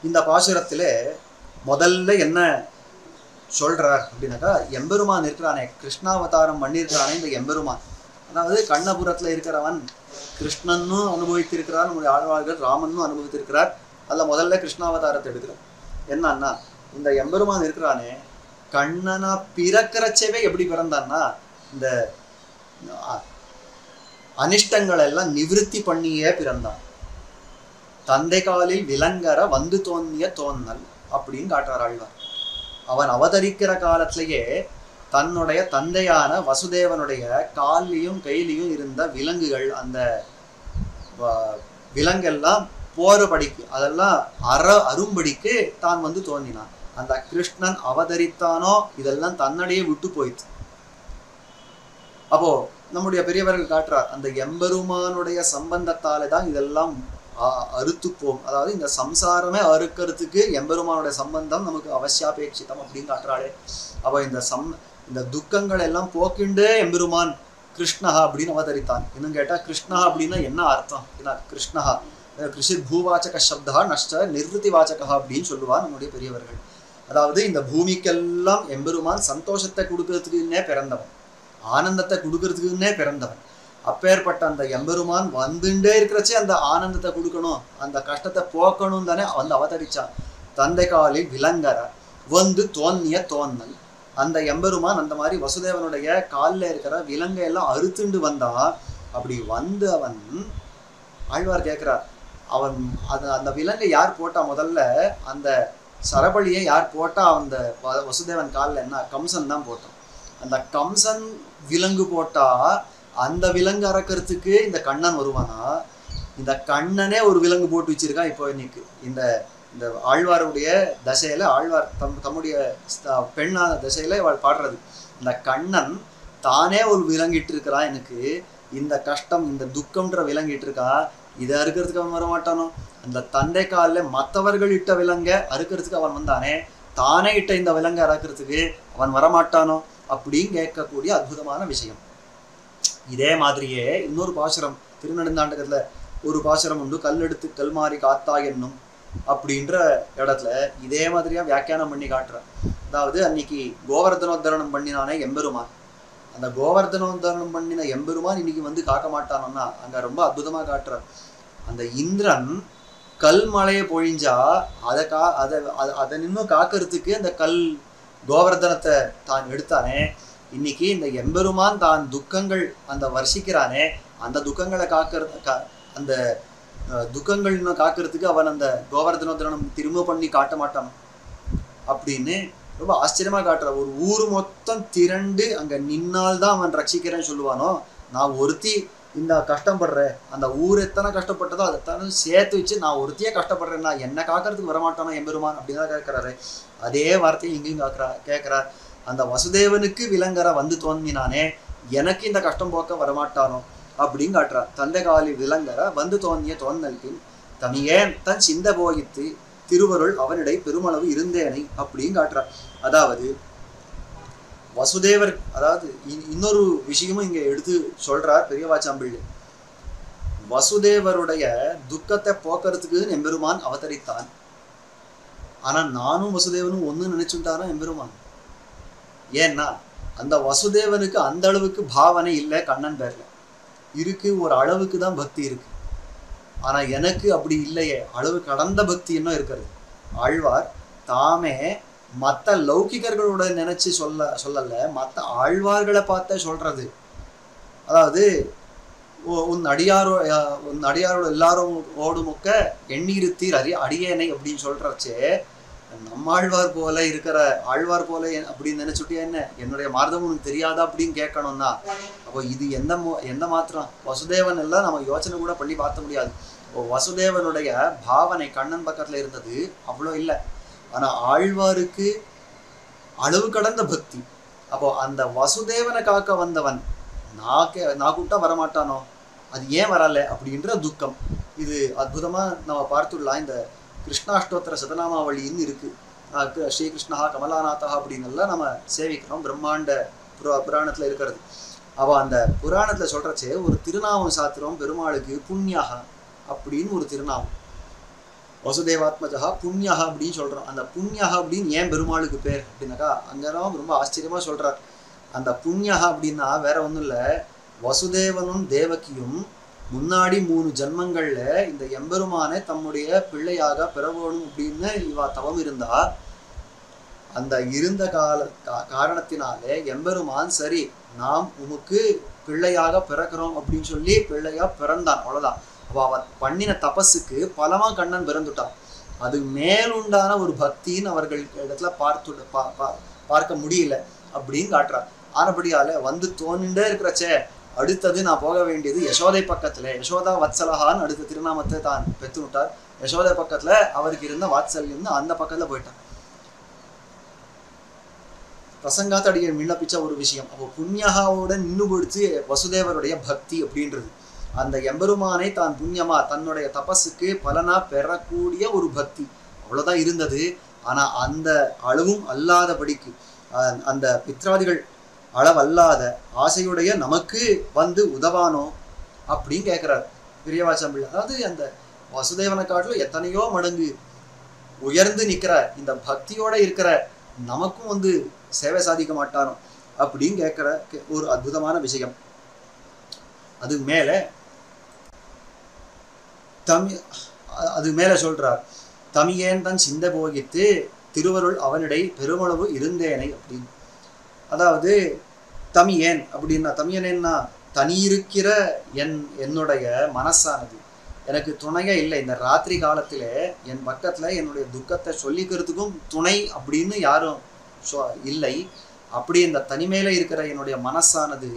B: இந்த பாசுரத்துல முதல்ல என்ன சொல்றார் அப்படின்னாக்கா, எம்பெருமான் இருக்கிறானே, கிருஷ்ணாவதாரம் பண்ணியிருக்கிறானே இந்த எம்பெருமான், அதாவது கண்ணபுரத்துல இருக்கிறவன் கிருஷ்ணனும் அனுபவித்திருக்கிறார், நம்முடைய ஆழ்வார்கள் ராமனும் அனுபவித்திருக்கிறார். அதில் முதல்ல கிருஷ்ணாவதாரத்தை எடுக்கிறார். என்னன்னா, இந்த எம்பெருமான் இருக்கிறானே கண்ணனா பிறக்கிறச்சவே எப்படி பிறந்தான்னா, இந்த அனிஷ்டங்கள் எல்லாம் நிவிருத்தி பண்ணியே பிறந்தான். தந்தை காலில் விளங்கற வந்து தோன்றிய தோன்னல் அப்படின்னு காட்டுறார் ஆழ்வார். அவன் அவதரிக்கிற காலத்திலேயே தன்னுடைய தந்தையான வசுதேவனுடைய காலிலையும் கையிலையும் இருந்த விலங்குகள், அந்த விலங்கெல்லாம் போறபடிக்கு, அதெல்லாம் அரும்படிக்கு தான் வந்து தோன்றினான். அந்த கிருஷ்ணன் அவதரித்தானோ இதெல்லாம் தன்னடையே விட்டு போயிடுச்சு. அப்போ நம்முடைய பெரியவர்கள் காட்டுறார், அந்த எம்பெருமானுடைய சம்பந்தத்தாலே தான் இதெல்லாம் அறுத்துப்போம். அதாவது இந்த சம்சாரமே அறுக்கிறதுக்கு எம்பெருமானுடைய சம்பந்தம் நமக்கு அவசியாபேட்சிதம் அப்படின்னு காட்டுறாளே. அப்போ இந்த துக்கங்கள் எல்லாம் போக்கிண்டே எம்பெருமான் கிருஷ்ணஹா அப்படின்னு அவதரித்தான். இன்னும் கேட்டா கிருஷ்ணஹா அப்படின்னா என்ன அர்த்தம்? கிருஷ்ணஹா கிருஷிர் பூவாச்சக சப்தா நஷ்ட நிர்வൃத்தி வாச்சகா அப்படின்னு சொல்லுவா நம்முடைய பெரியவர்கள். அதாவது இந்த பூமிக்கெல்லாம் எம்பெருமான் சந்தோஷத்தை கொடுக்கறதுக்குன்னே பிறந்தவன், ஆனந்தத்தை கொடுக்கறதுக்குன்னே பிறந்தவன். அப்பேற்பட்ட அந்த எம்பெருமான் வந்துட்டே இருக்கிறச்சே அந்த ஆனந்தத்தை கொடுக்கணும், அந்த கஷ்டத்தை போக்கணும் தானே வந்து அவதரிச்சான். தந்தை காலில் விளங்கற வந்து தோன்றிய தோன்னல், அந்த எம்பெருமான் அந்த மாதிரி வசுதேவனுடைய காலில் இருக்கிற விலங்கையெல்லாம் அறுத்துண்டு வந்தான். அப்படி வந்து அவன் ஆழ்வார் கேட்கிறார், அவன் அந்த விலங்கை யார் போட்டா? முதல்ல அந்த சரபலியை யார் போட்டா? அந்த வசுதேவன் காலில் என்ன? கம்சன் தான் போட்டான். அந்த கம்சன் விலங்கு போட்டா அந்த விலங்கு அறக்கிறதுக்கு இந்த கண்ணன் வருவானா? இந்த கண்ணனே ஒரு விலங்கு போட்டு வச்சிருக்கான். இப்போ இன்னைக்கு இந்த இந்த ஆழ்வாருடைய தசையில, ஆழ்வார் தம்முடைய பெண்ணான தசையில அவள் பாடுறது, இந்த கண்ணன் தானே ஒரு விலங்கிட்டு இருக்கிறான். எனக்கு இந்த கஷ்டம், இந்த துக்கம்ன்ற விலங்கிட்டு இருக்கா, இதை அறுக்கிறதுக்கு அவன் வரமாட்டானோ? அந்த தந்தை காலில் மற்றவர்கள் இட்ட விலங்கை அறுக்கிறதுக்கு அவன் வந்தானே, தானே இட்ட இந்த விலங்கை அறுக்கிறதுக்கு அவன் வரமாட்டானோ அப்படின்னு கேட்கக்கூடிய அற்புதமான விஷயம். இதே மாதிரியே இன்னொரு பாசுரம் திருநெடுந்தாண்டகத்துல ஒரு பாசுரம் உண்டு, கல்லெடுத்து கல்மாரி காத்தா என்னும் அப்படின்ற இடத்துல இதே மாதிரியா வியாக்கியானம் பண்ணி காட்டுறான். அதாவது அன்னைக்கு கோவர்தனோத்தரணம் பண்ணினானே எம்பெருமான், அந்த கோவர்தனோத்தரணம் பண்ணின எம்பெருமான் இன்னைக்கு வந்து காக்க மாட்டானோன்னா அங்க ரொம்ப அற்புதமா காட்டுறான். அந்த இந்திரன் கல்மலையை பொழிஞ்சா அதை நின்னும் காக்கிறதுக்கு அந்த கல் கோவர்தனத்தை தான் எடுத்தானே. இன்னைக்கு இந்த எம்பெருமான் தான் துக்கங்கள் அந்த வர்ஷிக்கிறானே, அந்த துக்கங்களை அந்த துக்கங்கள் இன்னும் காக்கிறதுக்கு அவன் அந்த கோவர்தனோத்தரணம் திரும்ப பண்ணி காட்ட மாட்டான் அப்படின்னு ரொம்ப ஆச்சரியமா காட்டுற. ஒரு ஊர் மொத்தம் திரண்டு அங்க நின்னால்தான் அவன் ரட்சிக்கிறேன்னு சொல்லுவானோ, நான் ஒருத்தி இந்த கஷ்டப்படுறேன், அந்த ஊர் எத்தனை கஷ்டப்பட்டதோ அதைத்தானே சேர்த்து வச்சு நான் ஒருத்தியே கஷ்டப்படுறேன்னா என்ன காக்கிறதுக்கு வரமாட்டானோ எம்பெருமான் அப்படின்னு தான் கேட்கிறாரு. அதே வார்த்தையை இங்கேயும் கேட்கிறார். அந்த வசுதேவனுக்கு விலங்கற வந்து தோன்றினானே, எனக்கு இந்த கஷ்டம் போக்க வரமாட்டானோ அப்படின்னு காட்டுறார். தந்தை காலில் விலங்கற வந்து தோன்றிய தோன்னல் பின் தனியேன் தன் சிந்த போகித்து திருவருள் அவனிடை பெருமளவு இருந்தேனை அப்படின்னு காட்டுறார். அதாவது வசுதேவர், அதாவது இன்னொரு விஷயமும் இங்க எடுத்து சொல்றார் பெரியவாச்சாம்பிள்ளை. வசுதேவருடைய துக்கத்தை போக்குறதுக்கு எம்பெருமான் அவதரித்தான். ஆனா நானும் வசுதேவனும் ஒன்னு நினைச்சுட்டாரா எம்பெருமான். ஏன்னா அந்த வசுதேவனுக்கு அந்த அளவுக்கு பாவனை இல்லை கண்ணன் பேர்ல இருக்கு, ஒரு அளவுக்கு தான் பக்தி இருக்கு. ஆனா எனக்கு அப்படி இல்லையே, அளவு கடந்த பக்தி இன்னும் இருக்கிறது. ஆழ்வார் தாமே மற்ற லௌகிகர்களோட நினைச்சு சொல்லல, மற்ற ஆழ்வார்களை பார்த்த சொல்றது. அதாவது உன் அடியாரோட எல்லாரும் ஓடுமுக்க எண்ணீருத்தீர் அடியேனை அப்படின்னு சொல்றச்சே, நம்மாழ்வார் போல இருக்கிற ஆழ்வார் போல அப்படின்னு நினைச்சுட்டியா என்ன, என்னுடைய மார்க்கம் உனக்கு தெரியாதா அப்படின்னு கேட்கணும்னா, அப்போ இது எந்த மாத்திரம் வசுதேவன் எல்லாம் நம்ம யோசனை கூட பண்ணி பார்த்த முடியாது. இப்போ வசுதேவனுடைய பாவனை கண்ணன் பக்கத்துல இருந்தது அவ்வளோ இல்லை. ஆனா ஆழ்வாருக்கு அளவு கடந்த பக்தி. அப்போ அந்த வசுதேவனை காக்க வந்தவன் நான் கூப்பிட்டா வரமாட்டானோ, அது ஏன் வரல அப்படின்ற துக்கம். இது அற்புதமா நம்ம பார்த்துடலாம். இந்த கிருஷ்ணாஷ்டோத்திர சதநாமாவளின்னு இருக்கு. ஸ்ரீகிருஷ்ணா கமலாநாதா அப்படின்னு எல்லாம் நம்ம சேவிக்கிறோம், பிரம்மாண்ட புராணத்துல இருக்கிறது. அவ அந்த புராணத்துல சொல்றச்சே ஒரு திருநாமம் சாத்திரம் பெருமாளுக்கு புண்ணியாக அப்படின்னு ஒரு திருநாமம். வசுதேவாத்மஜா புண்ணியாக அப்படின்னு சொல்றோம். அந்த புண்ணியாக அப்படின்னு ஏன் பெருமாளுக்கு பேர் அப்படின்னாக்கா அங்கதான் ரொம்ப ஆச்சரியமா சொல்றார். அந்த புண்ணியாக அப்படின்னா வேற ஒன்றும் இல்லை, வசுதேவனும் தேவகியும் முன்னாடி 3 ஜன்மங்கள்ல இந்த எம்பெருமானை தம்முடைய பிள்ளையாக பெறவேணும் அப்படின்னு இவா தவம் இருந்தா, அந்த இருந்த காரணத்தினாலே எம்பெருமான் சரி நாம் உமக்கு பிள்ளையாக பிறக்கிறோம் அப்படின்னு சொல்லி பிள்ளையா பிறந்தான், அவ்வளவுதான். அப்போ அவன் பண்ணின தபஸுக்கு பலமா கண்ணன் பிறந்துட்டான். அது மேலுண்டான ஒரு பக்தின்னு அவர்கள் இடத்துல பார்க்க முடியல அப்படின்னு காட்டுறார். ஆனபடியால வந்து தோணிண்டே இருக்கிறச்சே அடுத்தது நான் போக வேண்டியது யசோதை பக்கத்துல, யசோதா வத்சலஹான்னு அடுத்த திருநாமத்தை தான் பெற்று விட்டார். யசோதை பக்கத்துல அவருக்கு இருந்த வாத்சல்யம் அந்த பக்கத்துல போயிட்டான். பிரசங்காத்தடியை விண்ணப்பிச்ச ஒரு விஷயம். அப்போ புண்ணியகாவோட நின்று போடுச்சு வசுதேவருடைய பக்தி அப்படின்றது. அந்த எம்பெருமானை தான் புண்ணியமா தன்னுடைய தபஸுக்கு பலனா பெறக்கூடிய ஒரு பக்தி அவ்வளவுதான் இருந்தது. ஆனா அந்த அளவும் அல்லாதபடிக்கு அந்த பித்ராதிகள் அளவல்லாத ஆசையுடைய நமக்கு வந்து உதவானோ அப்படின்னு கேட்கிறார் பிரியவாச்சம் பிள்ளை. அதாவது அந்த வசுதேவனை காட்டிலும் எத்தனையோ மடங்கு உயர்ந்து நிற்கிற இந்த பக்தியோட இருக்கிற நமக்கும் வந்து சேவை சாதிக்க மாட்டானோ அப்படின்னு கேட்கிற ஒரு அற்புதமான விஷயம். அது மேல சொல்றார், தமியேன் தன் சிந்த போகித்து திருவருள் அவனிடை பெருமளவு இருந்தேனை அப்படின்னு. அதாவது தமியேன் அப்படின்னா, தமியனேன்னா தனியிருக்கிற என்னுடைய மனசானது எனக்கு துணையா இல்லை. இந்த ராத்திரி காலத்திலே என் பக்கத்துல என்னுடைய துக்கத்தை சொல்லிக்கிறதுக்கும் துணை அப்படின்னு யாரும் இல்லை. அப்படி இந்த தனிமையில இருக்கிற என்னுடைய மனசானது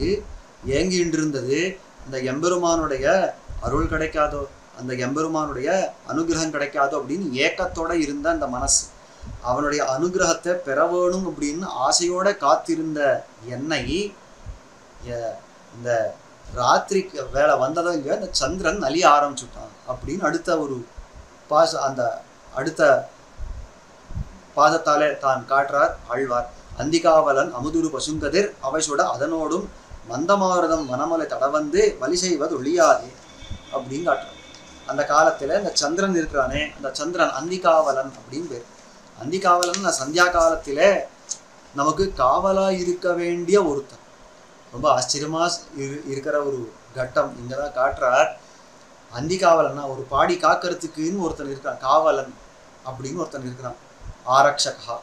B: ஏங்கிட்டு இருந்தது. அந்த எம்பெருமானுடைய அருள் கிடைக்காதோ, அந்த எம்பெருமானுடைய அனுகிரகம் கிடைக்காதோ அப்படின்னு ஏக்கத்தோட இருந்த அந்த மனசு, அவனுடைய அனுகிரகத்தை பெற வேணும் அப்படின்னு ஆசையோட காத்திருந்த என்னை இந்த ராத்திரி வேலை வந்ததோ இல்லையோ இந்த சந்திரன் அழிய ஆரம்பிச்சுட்டான் அப்படின்னு அந்த அடுத்த பாதத்தாலே தான் காட்டுறார் ஆழ்வார். அந்திகாவலன் அமுதுரு பசுங்கதிர் அவைசோட அதனோடும் மந்தமாரதம் வனமலை தடவந்து வழி செய்வது ஒழியாதே அப்படின்னு காட்டுறார். அந்த காலத்துல இந்த சந்திரன் இருக்கிறானே, அந்த சந்திரன் அந்திகாவலன் அப்படின்னு பேர். அந்திகாவலன் சந்தியா காலத்திலே நமக்கு காவலா இருக்க வேண்டிய ஒருத்தன். ரொம்ப ஆச்சரியமா இருக்கிற ஒரு கட்டம் இங்கதான் காட்டுறார். அந்திகாவலன்னா ஒரு பாடி காக்கிறதுக்குன்னு ஒருத்தன் இருக்கான், காவலன் அப்படின்னு ஒருத்தன் இருக்கிறான், ஆரக்ஷகா.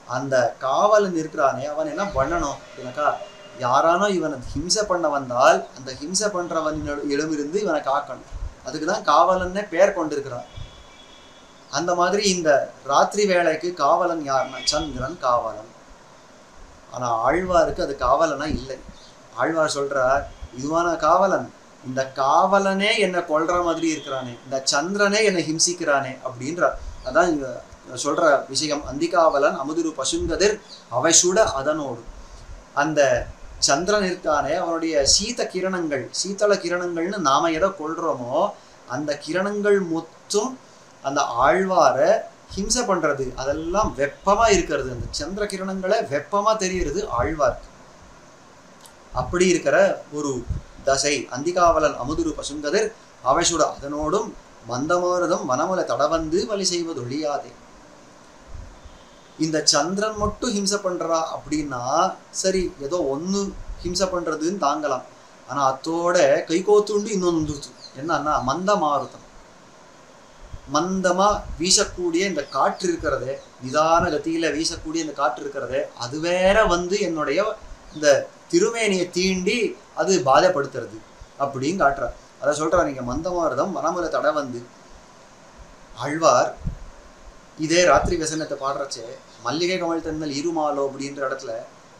B: அந்த காவலன் இருக்கிறானே அவன் என்ன பண்ணணும் அப்படின்னாக்கா, யாரானோ இவனை ஹிம்சை பண்ண வந்தால் அந்த ஹிம்சை பண்றவனிடமிருந்து இவனை காக்கணும். அதுக்குதான் காவலன்னே பேர் கொண்டிருக்கிறான். அந்த மாதிரி இந்த ராத்திரி வேளைக்கு காவலன் யாருன்னா சந்திரன் காவலன். ஆனா ஆழ்வாருக்கு அது காவலனா இல்லை. ஆழ்வார் சொல்றார், இதுவான காவலன், இந்த காவலனே என்னை கொல்ற மாதிரி இருக்கிறானே, இந்த சந்திரனே என்னை ஹிம்சிக்கிறானே அப்படின்றார். அதான் இங்க சொல்ற விஷயம். அந்திகாவலன் அமுதுரு பசுங்கதிர் அவை சுட அதனோடு. அந்த சந்திரன் இருக்கானே அவனுடைய சீத்தள கிரணங்கள்னு நாம எதை கொள்றோமோ அந்த கிரணங்கள் மொத்தம் அந்த ஆழ்வாரை ஹிம்சை பண்றது, அதெல்லாம் வெப்பமா இருக்கிறது. அந்த சந்திர கிரணங்களை வெப்பமா தெரிகிறது ஆழ்வார்க்கு. அப்படி இருக்கிற ஒரு தசை அந்திகாவலன் அமுதுரு பசுங்கதிர் அவைசுட அதனோடும் மந்தமாரதம் வனமலை தடவந்து வழி செய்வது ஒழியாதே. இந்த சந்திரன் மட்டும் ஹிம்சை பண்றா அப்படின்னா சரி, ஏதோ ஒன்று ஹிம்சை பண்றதுன்னு தாங்கலாம். ஆனா அத்தோட கைகோத்துண்டு இன்னொன்று வந்துருச்சு. என்னன்னா மந்த மாருதம், மந்தமா வீசக்கூடிய இந்த காற்று இருக்கிறதே, நிதான கத்தியில வீசக்கூடிய இந்த காற்று இருக்கிறதே, அது வேற வந்து என்னுடைய இந்த திருமேனியை தீண்டி அது பாதப்படுத்துறது அப்படின்னு காட்டுறார். அதை சொல்றா. நீங்க மந்தமாருதம் மனமுறை தடை வந்து ஆழ்வார் இதே ராத்திரி வசனத்தை பாடுறச்சே மல்லிகை கமல் தன்னல் இருமாலோ அப்படின்ற இடத்துல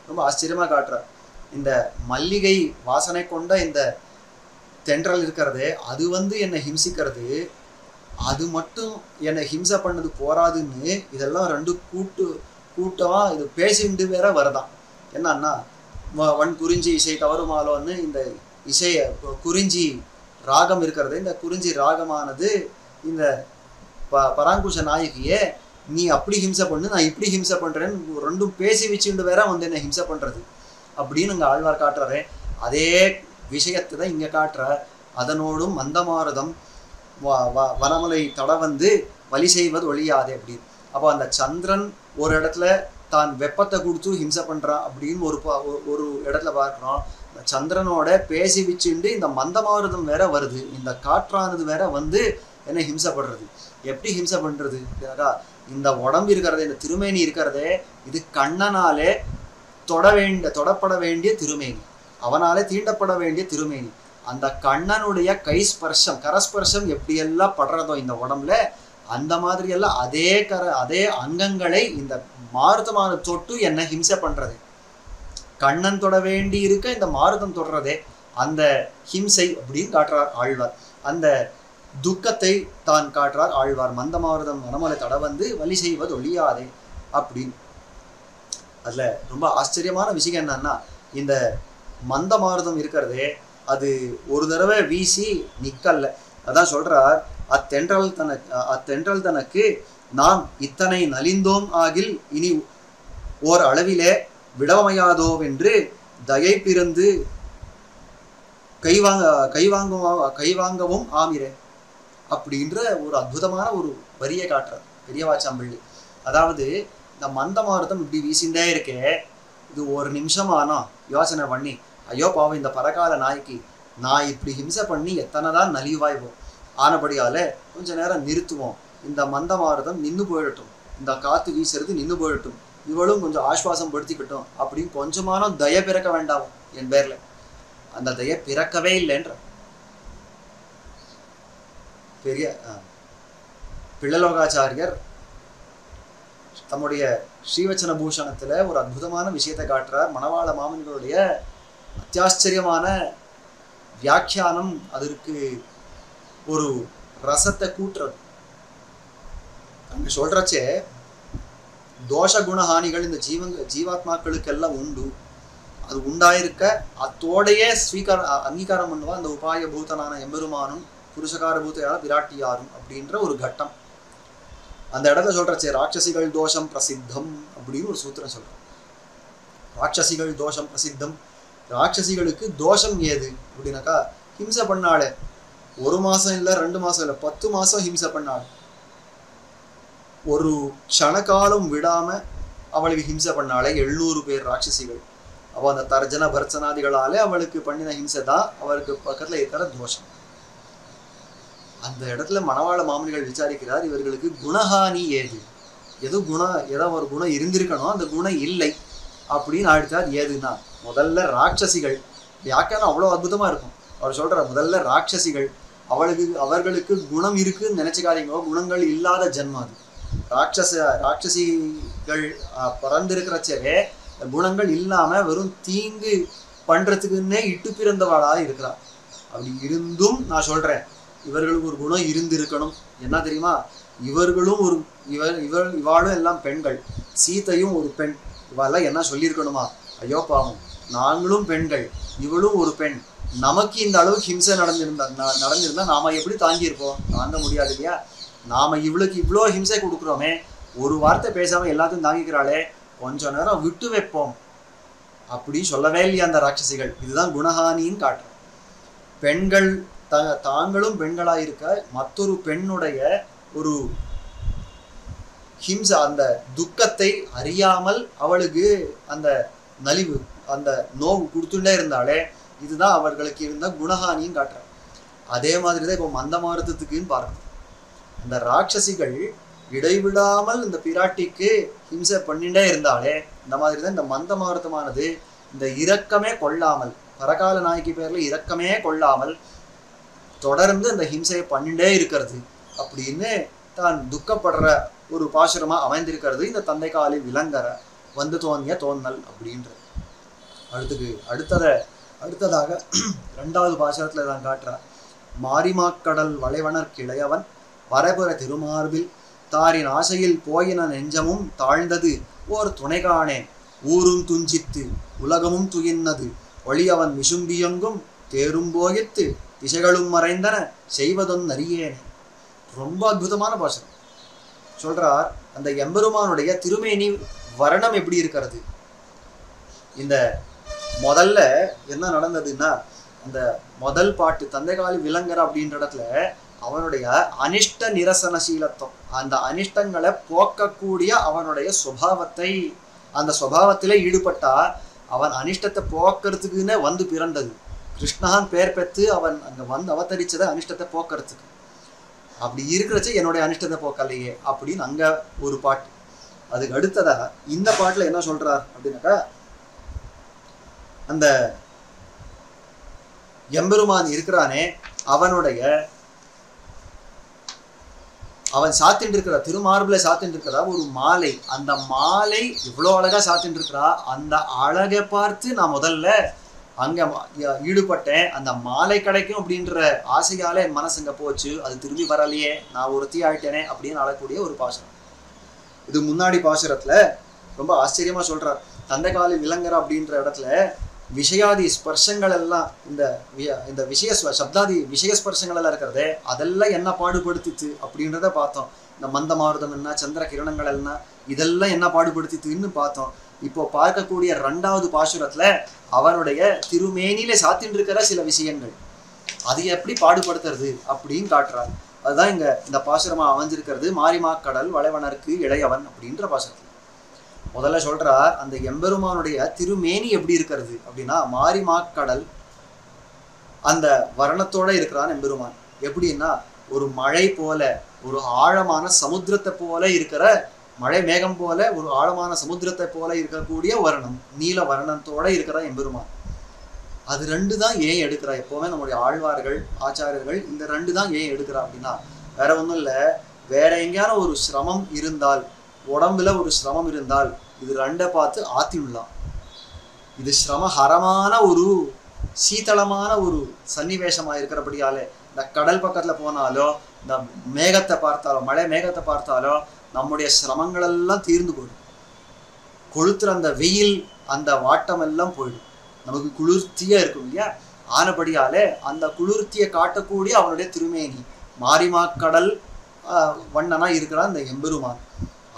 B: ரொம்ப ஆச்சரியமா காட்டுறார். இந்த மல்லிகை வாசனை கொண்ட இந்த தென்றல் இருக்கிறதே அது வந்து என்னை ஹிம்சிக்கிறது, அது மட்டும் என்னை ஹிம்சை பண்ணது போராதுன்னு இதெல்லாம் ரெண்டு கூட்டமா இது பேசிண்டு வேற வருதான். என்னன்னா வன் குறிஞ்சி இசை தவறுமாலோன்னு இந்த இசைய குறிஞ்சி ராகம் இருக்கிறது. இந்த குறிஞ்சி ராகமானது இந்த பராங்குஷ நாயகியே நீ அப்படி ஹிம்சை பண்ணு, நான் இப்படி ஹிம்சை பண்றேன்னு ரெண்டும் பேசி வச்சுட்டு வேற வந்து என்ன ஹிம்சை பண்றது அப்படின்னு இங்க ஆழ்வார் காட்டுறாரு. அதே விஷயத்தை தான் இங்க காட்டுற. அதனோடும் மந்தமாருதம் வனமலை தட வந்து வழி செய்வது ஒழியாதே அப்படின்னு. அப்போ அந்த சந்திரன் ஒரு இடத்துல தான் வெப்பத்தை கொடுத்து ஹிம்சை பண்றான் அப்படின்னு ஒரு இடத்துல பார்க்கிறோம். சந்திரனோட பேசி வச்சுண்டு இந்த மந்தமாருதம் வேற வருது, இந்த காற்றானது வேற வந்து என்ன ஹிம்சைப்படுறது. எப்படி ஹிம்சை பண்றது? இந்த உடம்பு இருக்கிறதே, இந்த திருமேனி இருக்கிறதே, இது கண்ணனாலே தொடப்பட வேண்டிய திருமேனி, அவனாலே தீண்டப்பட வேண்டிய திருமேனி. அந்த கண்ணனுடைய கைஸ்பர்ஷம் கரஸ்பர்ஷம் எப்படியெல்லாம் படுறதோ இந்த உடம்புல, அந்த மாதிரி எல்லாம் அதே அங்கங்களை இந்த மாருதமான தொட்டு என்ன ஹிம்சை பண்றது. கண்ணன் தொட வேண்டி இருக்க இந்த மாருதம் தொடர்றதே அந்த ஹிம்சை அப்படின்னு காட்டுறார் ஆழ்வார். அந்த துக்கத்தை தான் காட்டுறார் ஆழ்வார். மந்தமாருதம் மனமலை தட வந்து வழி செய்வது ஒழியாதே அப்படின்னு. அதுல ரொம்ப ஆச்சரியமான விஷயம் என்னன்னா, இந்த மந்தமாருதம் இருக்கிறதே அது ஒரு தடவை வீசி நிக்கல்ல. அதான் சொல்றார், அத்தென்றல் தனக்கு நாம் இத்தனை நலிந்தோம் ஆகில் இனி ஓர் அளவிலே விடவமையாதோவென்று தயை பிறந்து கைவாங்கவும் ஆமிரே அப்படின்ற ஒரு அற்புதமான ஒரு வரியை காட்டுறார் பெரியவாச்சாம்பிள்ளை. அதாவது இந்த மந்தமாருதம் இப்படி வீசிண்டே இருக்கே, இது ஒரு நிமிஷம் ஆனா யோசனை பண்ணி, ஐயோ பாவம் இந்த பரகால நாய்க்கு நான் இப்படி ஹிம்சை பண்ணி எத்தனை தான் நலிவாய்வோம், ஆனபடியால கொஞ்ச நேரம் நிறுத்துவோம், இந்த மந்தமாருதம் நின்று போயிடட்டும், இந்த காத்து வீசுறது நின்று போயிடட்டும், இவளும் கொஞ்சம் ஆஸ்வாசம் படுத்திக்கிட்டோம் அப்படின்னு கொஞ்சமான தய பிறக்க வேண்டாம் என் பேர்ல. அந்த தய பிறக்கவே இல்லைன்ற பெரிய பிள்ளலோகாச்சாரியர் தம்முடைய ஸ்ரீவச்சன பூஷணத்துல ஒரு அற்புதமான விஷயத்தை காட்டுறார். மணவாள மாமன்களுடைய அத்தியாச்சரியமான வியாக்கியானம் அதற்கு ஒரு ரசத்தை கூட்டுறது. அங்க சொல்றச்சே தோஷ குணஹானிகள் இந்த ஜீவாத்மாக்களுக்கெல்லாம் உண்டு, அது உண்டாயிருக்க அத்தோடையே அங்கீகாரம் பண்ணுவா அந்த உபாய பூதனான எம்பெருமானும் புருஷகார பூத்தையான பிராட்டியாரும் அப்படின்ற ஒரு கட்டம். அந்த இடத்துல சொல்றச்சே ராட்சசிகள் தோஷம் பிரசித்தம் அப்படின்னு ஒரு சூத்திரம் சொல்றோம். ராட்சசிகள் தோஷம் பிரசித்தம். ராட்சசிகளுக்கு தோஷம் ஏது அப்படின்னாக்கா, ஹிம்சை பண்ணாலே 1 மாசம் இல்லை 2 மாசம் இல்லை 10 மாசம் ஹிம்சை பண்ணாள், ஒரு க்ஷணகாலம் விடாம அவளுக்கு ஹிம்சை பண்ணாலே 700 பேர் ராட்சசிகள். அவள் அந்த தர்ஜன பர்ச்சனாதிகளாலே அவளுக்கு பண்ணின ஹிம்சை தான் அவளுக்கு பக்கத்துல இருக்கிற தோஷம். அந்த இடத்துல மணவாள மாமனிகள் விசாரிக்கிறார், இவர்களுக்கு குணஹானி ஏது, ஏதோ ஒரு குணம் இருந்திருக்கணும், அந்த குணம் இல்லை அப்படின்னு ஆடித்தார். ஏதுன்னா முதல்ல ராட்சசிகள். வியாக்கியானம் அவ்வளோ அற்புதமா இருக்கும். அவர் சொல்ற முதல்ல ராட்சசிகள், அவர்களுக்கு குணம் இருக்குன்னு நினைச்சுக்காதீங்க, குணங்கள் இல்லாத ஜென்மம் அது. ராட்சசிகள் பிறந்திருக்கிறச்சவே குணங்கள் இல்லாம வெறும் தீங்கு பண்றதுக்குன்னே இட்டு பிறந்தவாளா இருக்கிறா. அப்படி இருந்தும் நான் சொல்றேன், இவர்களுக்கு ஒரு குணம் இருந்திருக்கணும். என்ன தெரியுமா, இவர்களும் ஒரு இவாளும் எல்லாம் பெண்கள், சீதையும் ஒரு பெண். இவாளெல்லாம் என்ன சொல்லியிருக்கணுமா, ஐயோ பாவம் நாங்களும் பெண்கள், இவளும் ஒரு பெண், நமக்கு இந்த அளவு ஹிம்சை நடந்திருந்தா நாம எப்படி தாங்கியிருப்போம்? தாங்க முடியாது இல்லையா? நாம இவளுக்கு இவ்வளோ ஹிம்சை கொடுக்குறோமே, ஒரு வார்த்தை பேசாம எல்லாத்தையும் தாங்கிக்கிறாளே, கொஞ்ச நேரம் விட்டு வைப்போம் அப்படின்னு சொல்லவே இல்லையா அந்த ராட்சசிகள். இதுதான் குணஹானின்னு காட்டுறோம். பெண்கள் தாங்களும் பெண்களாயிருக்க மற்றொரு பெண்ணுடைய ஒரு ஹிம்சை அந்த துக்கத்தை அறியாமல் அவளுக்கு அந்த நலிவு அந்த நோவு கொடுத்துட்டே இருந்தாலே இதுதான் அவர்களுக்கு இருந்த குணஹானியும் காட்டுறாங்க. அதே மாதிரி தான் இப்போ மந்தமாருதத்துக்குன்னு பார்க்கணும். அந்த ராட்சசிகள் இடைவிடாமல் இந்த பிராட்டிக்கு ஹிம்சை பண்ணிட்டே இருந்தாலே இந்த மாதிரி தான் இந்த மந்தமாருதமானது இந்த இரக்கமே கொள்ளாமல் பரகால நாயகி பேர்ல இரக்கமே கொள்ளாமல் தொடர்ந்து இந்த ஹிம்சையை பண்ணிட்டே இருக்கிறது அப்படின்னு தான் துக்கப்படுற ஒரு பாசுரமா அமைந்திருக்கிறது இந்த தந்தை காலி விலங்கர வந்து தோன்றிய தோன்னல் அப்படின்றது. அடுத்ததாக 2வது பாசுரத்துல தான் காட்டுறார். மாரிமாக்கடல் வளைவனர் கிளையவன் வரபுற திருமார்பில் தாரின் ஆசையில் போயின நெஞ்சமும் தாழ்ந்தது ஓர் துணை காணேன் ஊரும் துஞ்சித்து உலகமும் துயின்னது ஒளியவன் விசும்பியங்கும் தேரும் போகித்து திசைகளும் மறைந்தன செய்வதொன் அறியேனே. ரொம்ப அற்புதமான பாசுரம் சொல்றார். அந்த எம்பெருமானுடைய திருமேனி வர்ணம் எப்படி இருக்கிறது. இந்த முதல்ல என்ன நடந்ததுன்னா அந்த முதல் பாட்டு தந்தைகாலி விலங்கர அப்படின்ற இடத்துல அவனுடைய அனிஷ்ட நிரசனசீலத்துவம் அந்த அனிஷ்டங்களை போக்கக்கூடிய அவனுடைய சுபாவத்தை அந்த சுபாவத்திலே ஈடுபட்டா அவன் அனிஷ்டத்தை போக்குறதுக்குன்னே வந்து பிறந்தது. கிருஷ்ணான் பேர் பெற்று அவன் அங்க வந்து அவதரிச்சதை அனிஷ்டத்தை போக்குறதுக்கு. அப்படி இருக்கிறச்சு என்னுடைய அனிஷ்டத்தை போக்கலையே அப்படின்னு அங்க ஒரு பாட்டு. அதுக்கு அடுத்ததாக இந்த பாட்டுல என்ன சொல்றார் அப்படின்னாக்கா அந்த எம்பெருமான் இருக்கிறானே அவன் சாத்தின்னு இருக்கிற திருமார்புல சாத்தின்னு இருக்கிறா ஒரு மாலை. அந்த மாலை இவ்வளோ அழகா சாத்தின்னு இருக்கிறா. அந்த அழகை பார்த்து நான் முதல்ல அங்க ஈடுபட்டேன். அந்த மாலை கிடைக்கும் அப்படின்ற ஆசையால என் மனசு அங்க போச்சு. அது திரும்பி வரலையே, நான் ஒருத்தி ஆயிட்டேனே அப்படின்னு அழக்கூடிய ஒரு பாசுரம். இது முன்னாடி பாசுரத்துல ரொம்ப ஆச்சரியமா சொல்றார். தந்தைகாலி விலங்கர அப்படின்ற இடத்துல விஷயாதி ஸ்பர்ஷங்கள் எல்லாம் இந்த விஷய சப்தாதி விஷய ஸ்பர்ஷங்கள் எல்லாம் இருக்கிறதே அதெல்லாம் என்ன பாடுபடுத்திச்சு அப்படின்றத பார்த்தோம். இந்த மந்தமாருதம் என்ன சந்திர கிரணங்கள் என்ன இதெல்லாம் என்ன பாடுபடுத்திச்சுன்னு பார்த்தோம். இப்போ பார்க்கக்கூடிய 2வது பாசுரத்துல அவனுடைய திருமேனியில சாத்தின்னு இருக்கிற சில விஷயங்கள் அது எப்படி பாடுபடுத்துறது அப்படின்னு காட்டுறாரு. அதுதான் இந்த பாசுரமா அமைஞ்சிருக்கிறது. மாரிமாக்கடல் வளைவனருக்கு இளையவன் அப்படின்ற பாசுரத்துல முதல்ல சொல்றார். அந்த எம்பெருமானுடைய திருமேனி எப்படி இருக்கிறது அப்படின்னா மாரிமாக்கடல் அந்த வர்ணத்தோட இருக்கிறான் எம்பெருமான். எப்படின்னா ஒரு மழை போல ஒரு ஆழமான சமுத்திரத்தை போல இருக்கிற மழை மேகம் போல ஒரு ஆழமான சமுத்திரத்தை போல இருக்கக்கூடிய வர்ணம் நீல வர்ணத்தோட இருக்கிற எம்பெருமான். அது 2 தான் ஏன் எடுக்கிறா. எப்பவுமே நம்முடைய ஆழ்வார்கள் ஆச்சாரியர்கள் இந்த 2 தான் ஏன் எடுக்கிறா அப்படின்னா வேற ஒன்றும் இல்லை. வேற எங்கேயான ஒரு சிரமம் இருந்தால் உடம்புல ஒரு சிரமம் இருந்தால் இது 2 பார்த்து ஆத்திடலாம். இது சிரமஹரமான ஒரு சீதளமான ஒரு சன்னிவேஷமா இருக்கிறபடியாலே இந்த கடல் பக்கத்துல போனாலோ இந்த மேகத்தை பார்த்தாலோ மழை மேகத்தை பார்த்தாலோ நம்முடைய சிரமங்கள் எல்லாம் தீர்ந்து போயிடும். கொளுத்துற அந்த வெயில் அந்த வாட்டம் எல்லாம் போயிடும். நமக்கு குளிர்ச்சியா இருக்கும் இல்லையா. ஆனபடியாலே அந்த குளிர்ச்சியை காட்டக்கூடிய அவனுடைய திருமேனி மாரிமாக்கடல் வண்ணனா இருக்கிறான் இந்த எம்பெருமான்.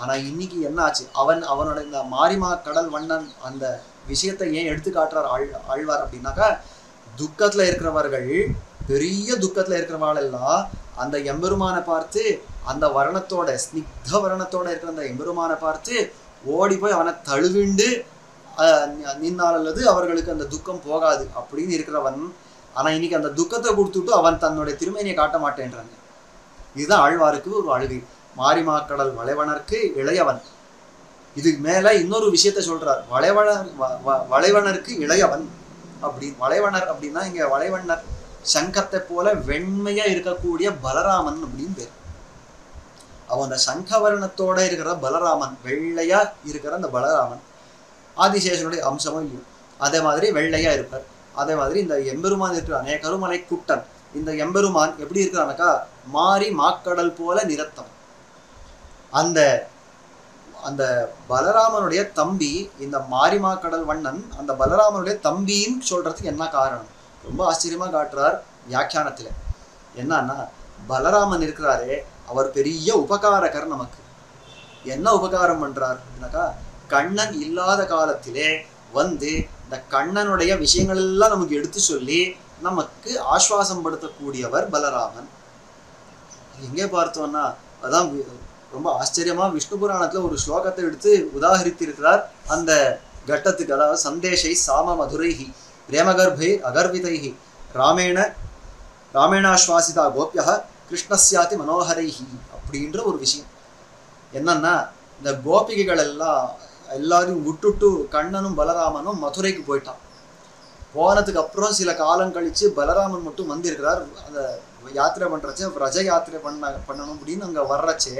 B: ஆனா இன்னைக்கு என்ன ஆச்சு அவனோட இந்த மாரிமாக்கடல் வண்ணன் அந்த விஷயத்தை ஏன் எடுத்து காட்டுறார் ஆழ்வார் அப்படின்னாக்கா துக்கத்துல இருக்கிறவர்கள் பெரிய துக்கத்துல இருக்கிறவர்கள் எல்லாம் அந்த எம்பெருமானை பார்த்து அந்த வர்ணத்தோட ஸ்னிக்த வர்ணத்தோட இருக்கிற அந்த எம்பெருமானை பார்த்து ஓடி போய் அவனை தழுவிண்டு நின்னால் அல்லது அவர்களுக்கு அந்த துக்கம் போகாது அப்படின்னு இருக்கிறவன். ஆனா இன்னைக்கு அந்த துக்கத்தை கொடுத்துட்டு அவன் தன்னுடைய திருமேனியை காட்ட மாட்டேன்றாங்க. இதுதான் ஆழ்வாருக்கு ஒரு அழுகை. மாரிமாக்கடல் வளைவனருக்கு இளையவன். இதுக்கு மேல இன்னொரு விஷயத்த சொல்றார். வளைவனருக்கு இளையவன் அப்படி. வளைவனர் அப்படின்னா இங்க வளைவண்ணர் சங்கத்தை போல வெண்மையா இருக்கக்கூடிய பலராமன் அப்படின்னு பேர். அவன் அந்த சங்கவர்ணத்தோட இருக்கிற பலராமன் வெள்ளையா இருக்கிற அந்த பலராமன் ஆதிசேஷனுடைய அம்சமும் இல்லையும் அதே மாதிரி வெள்ளையா இருப்பார். அதே மாதிரி இந்த எம்பெருமான் இருக்கிறானே கருமலை குட்டன் இந்த எம்பெருமான் எப்படி இருக்கிறானாக்கா மாரி மாக்கடல் போல நிறத்தம். அந்த அந்த பலராமனுடைய தம்பி இந்த மாரிமாக்கடல் வண்ணன் அந்த பலராமனுடைய தம்பின்னு சொல்றதுக்கு என்ன காரணம் ரொம்ப ஆச்சரியமா காட்டுறார் வியாக்கியானத்துல. என்னன்னா பலராமன் இருக்கிறாரே அவர் பெரிய உபகாரகர். நமக்கு என்ன உபகாரம் பண்றார் அப்படின்னாக்கா கண்ணன் இல்லாத காலத்திலே வந்து இந்த கண்ணனுடைய விஷயங்கள் எல்லாம் நமக்கு எடுத்து சொல்லி நமக்கு ஆஸ்வாசம் படுத்தக்கூடியவர் பலராமன். எங்கே பார்த்தோம்னா அதான் ரொம்ப ஆச்சரியமா விஷ்ணு புராணத்துல ஒரு ஸ்லோகத்தை எடுத்து உதாகரித்து இருக்கிறார் அந்த கட்டத்துக்கு. அதாவது சந்தேஷை சாம மதுரைஹி பிரேமகர்பை அகர்விதைஹி ராமேணாஸ்வாசிதா கோபியா கிருஷ்ணஸ்யாதி மனோகரைஹி அப்படின்ற ஒரு விஷயம். என்னன்னா இந்த கோபிகைகள் எல்லாரையும் விட்டுட்டு கண்ணனும் பலராமனும் மதுரைக்கு போயிட்டான். போனதுக்கு அப்புறம் சில காலம் கழிச்சு பலராமன் மட்டும் வந்திருக்கிறார். அந்த யாத்திரை பண்றச்சே ரஜ யாத்திரை பண்ணணும் அப்படின்னு அங்க வர்றச்சே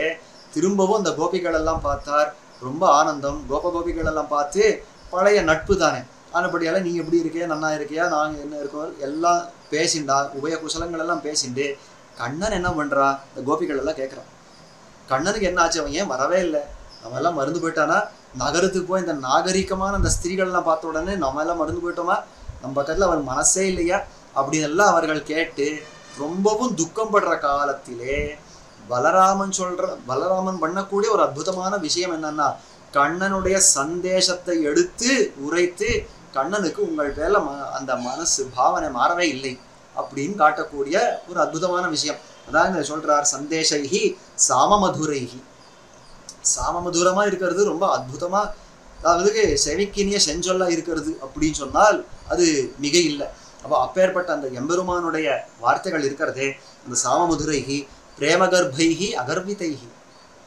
B: திரும்பவும் அந்த கோபிகள் எல்லாம் பார்த்தார். ரொம்ப ஆனந்தம். கோபிகள் எல்லாம் பார்த்து பழைய நட்பு தானே, ஆனபடியால நீ எப்படி இருக்கியா, நன்னா இருக்கியா, நாங்க என்ன இருக்கோம் எல்லாம் பேசிண்டா, உபய குசலங்கள் எல்லாம் பேசிண்டு கண்ணன் என்ன பண்றா, இந்த கோபிகள் எல்லாம் கேட்கறான். கண்ணனுக்கு என்ன ஆச்சு, அவன் ஏன் வரவே இல்லை, நம்ம எல்லாம் மறந்து போயிட்டானா, நகரத்துக்கு போய் இந்த நாகரிகமான அந்த ஸ்திரீகள்லாம் பார்த்த உடனே நம்ம எல்லாம் மறந்து போயிட்டோமா, நம்ம பக்கத்துல அவன் மனசே இல்லையா அப்படின்னு எல்லாம் அவர்கள் கேட்டு ரொம்பவும் துக்கம் படுற காலத்திலே பலராமன் பண்ணக்கூடிய ஒரு அற்புதமான விஷயம் என்னன்னா, கண்ணனுடைய சந்தேசத்தை எடுத்து உரைத்து கண்ணனுக்கு உங்கள் பேர்ல அந்த மனசு பாவனை மாறவே இல்லை அப்படின்னு காட்டக்கூடிய ஒரு அற்புதமான விஷயம். அதான் சொல்றார் சந்தேஷைஹி சாமமதுரைஹி. சாமமதுரமா இருக்கிறது ரொம்ப அற்புதமா, அதாவது செவிக்கினிய செஞ்சொல்லா இருக்கிறது அப்படின்னு சொன்னால் அது மிக இல்லை. அப்போ அப்பேற்பட்ட அந்த எம்பெருமானுடைய வார்த்தைகள் இருக்கிறதே, அந்த சாமமதுரைஹி பிரேமகர்பைஹி அகர்விதைஹி,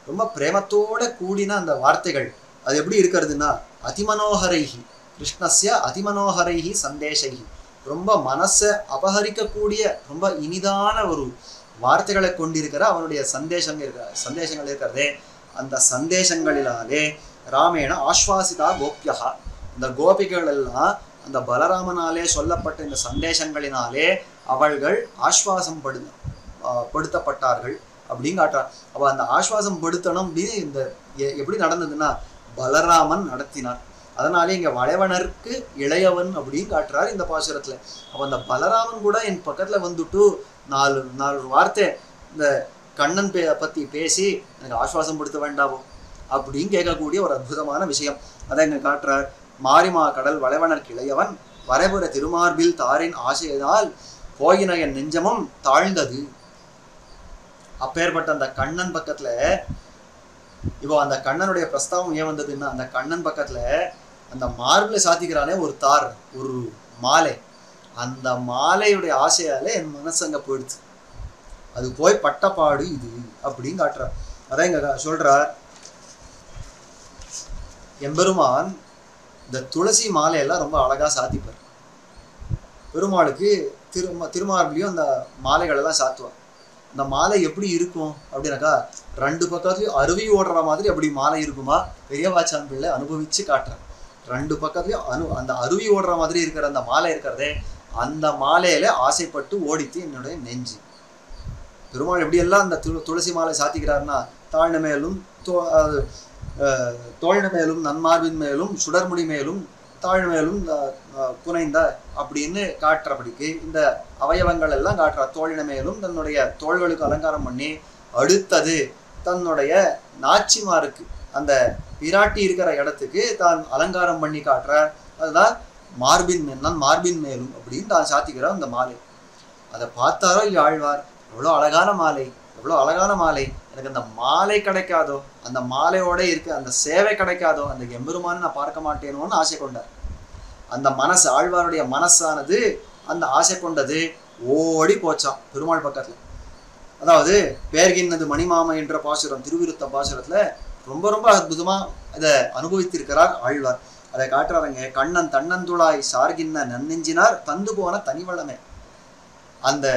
B: ரொம்ப பிரேமத்தோட கூடின அந்த வார்த்தைகள். அது எப்படி இருக்கிறதுனா அதிமனோகரைஹி கிருஷ்ணஸ்ய அதிமனோகரைஹி சந்தேஷைஹி, ரொம்ப மனசை அபகரிக்கக்கூடிய ரொம்ப இனிதான ஒரு வார்த்தைகளை கொண்டிருக்கிற அவனுடைய சந்தேசங்கள் இருக்கிறதே, அந்த சந்தேசங்களினாலே ராமேண ஆஸ்வாசிதா கோபியா, இந்த கோபிகள் எல்லாம் அந்த பலராமனாலே சொல்லப்பட்ட இந்த சந்தேசங்களினாலே அவர்கள் ஆஸ்வாசம் படுத்தப்பட்டார்கள் அப்படின்னு காட்டுறார். அப்ப அந்த ஆஸ்வாசம் படுத்தணும் அப்படின்னு இந்த எப்படி நடந்ததுன்னா பலராமன் நடத்தினார். அதனாலே இங்க வளைவனருக்கு இளையவன் அப்படின்னு காட்டுறார் இந்த பாசுரத்துல. அப்ப அந்த பலராமன் கூட என் பக்கத்துல வந்துட்டு நாலு வார்த்தை இந்த கண்ணன் பத்தி பேசி எனக்கு ஆஸ்வாசம் படுத்த வேண்டாமோ அப்படின்னு கேட்கக்கூடிய ஒரு அற்புதமான விஷயம். அதை இங்க காட்டுறார். மாரிமா கடல் வளைவனருக்கு இளையவன் வரைபுற திருமார்பில் தாரின் ஆசையினால் போயின என் நெஞ்சமும் தாழ்ந்தது. அப்பேற்பட்ட அந்த கண்ணன் பக்கத்துல இப்போ அந்த கண்ணனுடைய பிரஸ்தாவம் ஏன் வந்ததுன்னா, அந்த கண்ணன் பக்கத்துல அந்த மார்பிள சாத்திக்கிறானே ஒரு தார், ஒரு மாலை, அந்த மாலையுடைய ஆசையால என் மனசு அங்க போயிடுச்சு, அது போய் பட்டப்பாடு இது அப்படின்னு காட்டுறார். அதான் இங்க சொல்றார், எம்பெருமான் இந்த துளசி மாலையெல்லாம் ரொம்ப அழகா சாத்திப்பார். பெருமாளுக்கு திருமார்பிலையும் அந்த மாலைகள் எல்லாம் சாத்துவார். அந்த மாலை எப்படி இருக்கும் அப்படின்னாக்கா, ரெண்டு பக்கத்துலயும் அருவி ஓடுற மாதிரி அப்படி மாலை இருக்குமா, பெரியவாச்சான் பிள்ளை அனுபவிச்சு காட்டுறார். ரெண்டு பக்கத்துலயும் அந்த அருவி ஓடுற மாதிரி இருக்கிற அந்த மாலை இருக்கிறதே, அந்த மாலையில ஆசைப்பட்டு ஓடித்து என்னுடைய நெஞ்சு. பெருமாள் எப்படியெல்லாம் அந்த துளசி மாலை சாத்திக்கிறாருன்னா, தாழ்ந்த மேலும் தோழின மேலும் நன்மார்பின் மேலும் சுடர்முடி மேலும் தாழ் மேலும் புனைந்த அப்படின்னு காட்டுறபடிக்கு இந்த அவயவங்கள் எல்லாம் காட்டுறார். தோழின மேலும் தன்னுடைய தோள்களுக்கு அலங்காரம் பண்ணி, அடுத்தது தன்னுடைய நாச்சிமாருக்கு அந்த பிராட்டி இருக்கிற இடத்துக்கு தான் அலங்காரம் பண்ணி காட்டுறார். அதுதான் மார்பின் மேலும் அப்படின்னு தான் சாத்திக்கிறார் அந்த மாலை. அதை பார்த்தாரோ இல்லை ஆழ்வார், எவ்வளோ அழகான மாலை, எவ்வளோ அழகான மாலை, எனக்கு அந்த மாலை கிடைக்காதோ, அந்த மாலையோட இருக்க அந்த சேவை கிடைக்காதோ, அந்த எம்பெருமான் நான் பார்க்க மாட்டேனோன்னு ஆசை கொண்டார். அந்த மனசு, ஆழ்வாருடைய மனசானது அந்த ஆசை கொண்டது ஓடி போச்சான் பெருமாள் பக்கத்துல. அதாவது பேர்கின்னது மணிமாமை என்ற பாசுரம், திருவிருத்த பாசுரத்துல ரொம்ப ரொம்ப அற்புதமா இதை அனுபவித்திருக்கிறார் ஆழ்வார். அதை காட்டுறாருங்க. கண்ணன் தன்னந்துளாய் சார்கின்ன நன்னெஞ்சினார் தந்து போன தனிவளமே. அந்த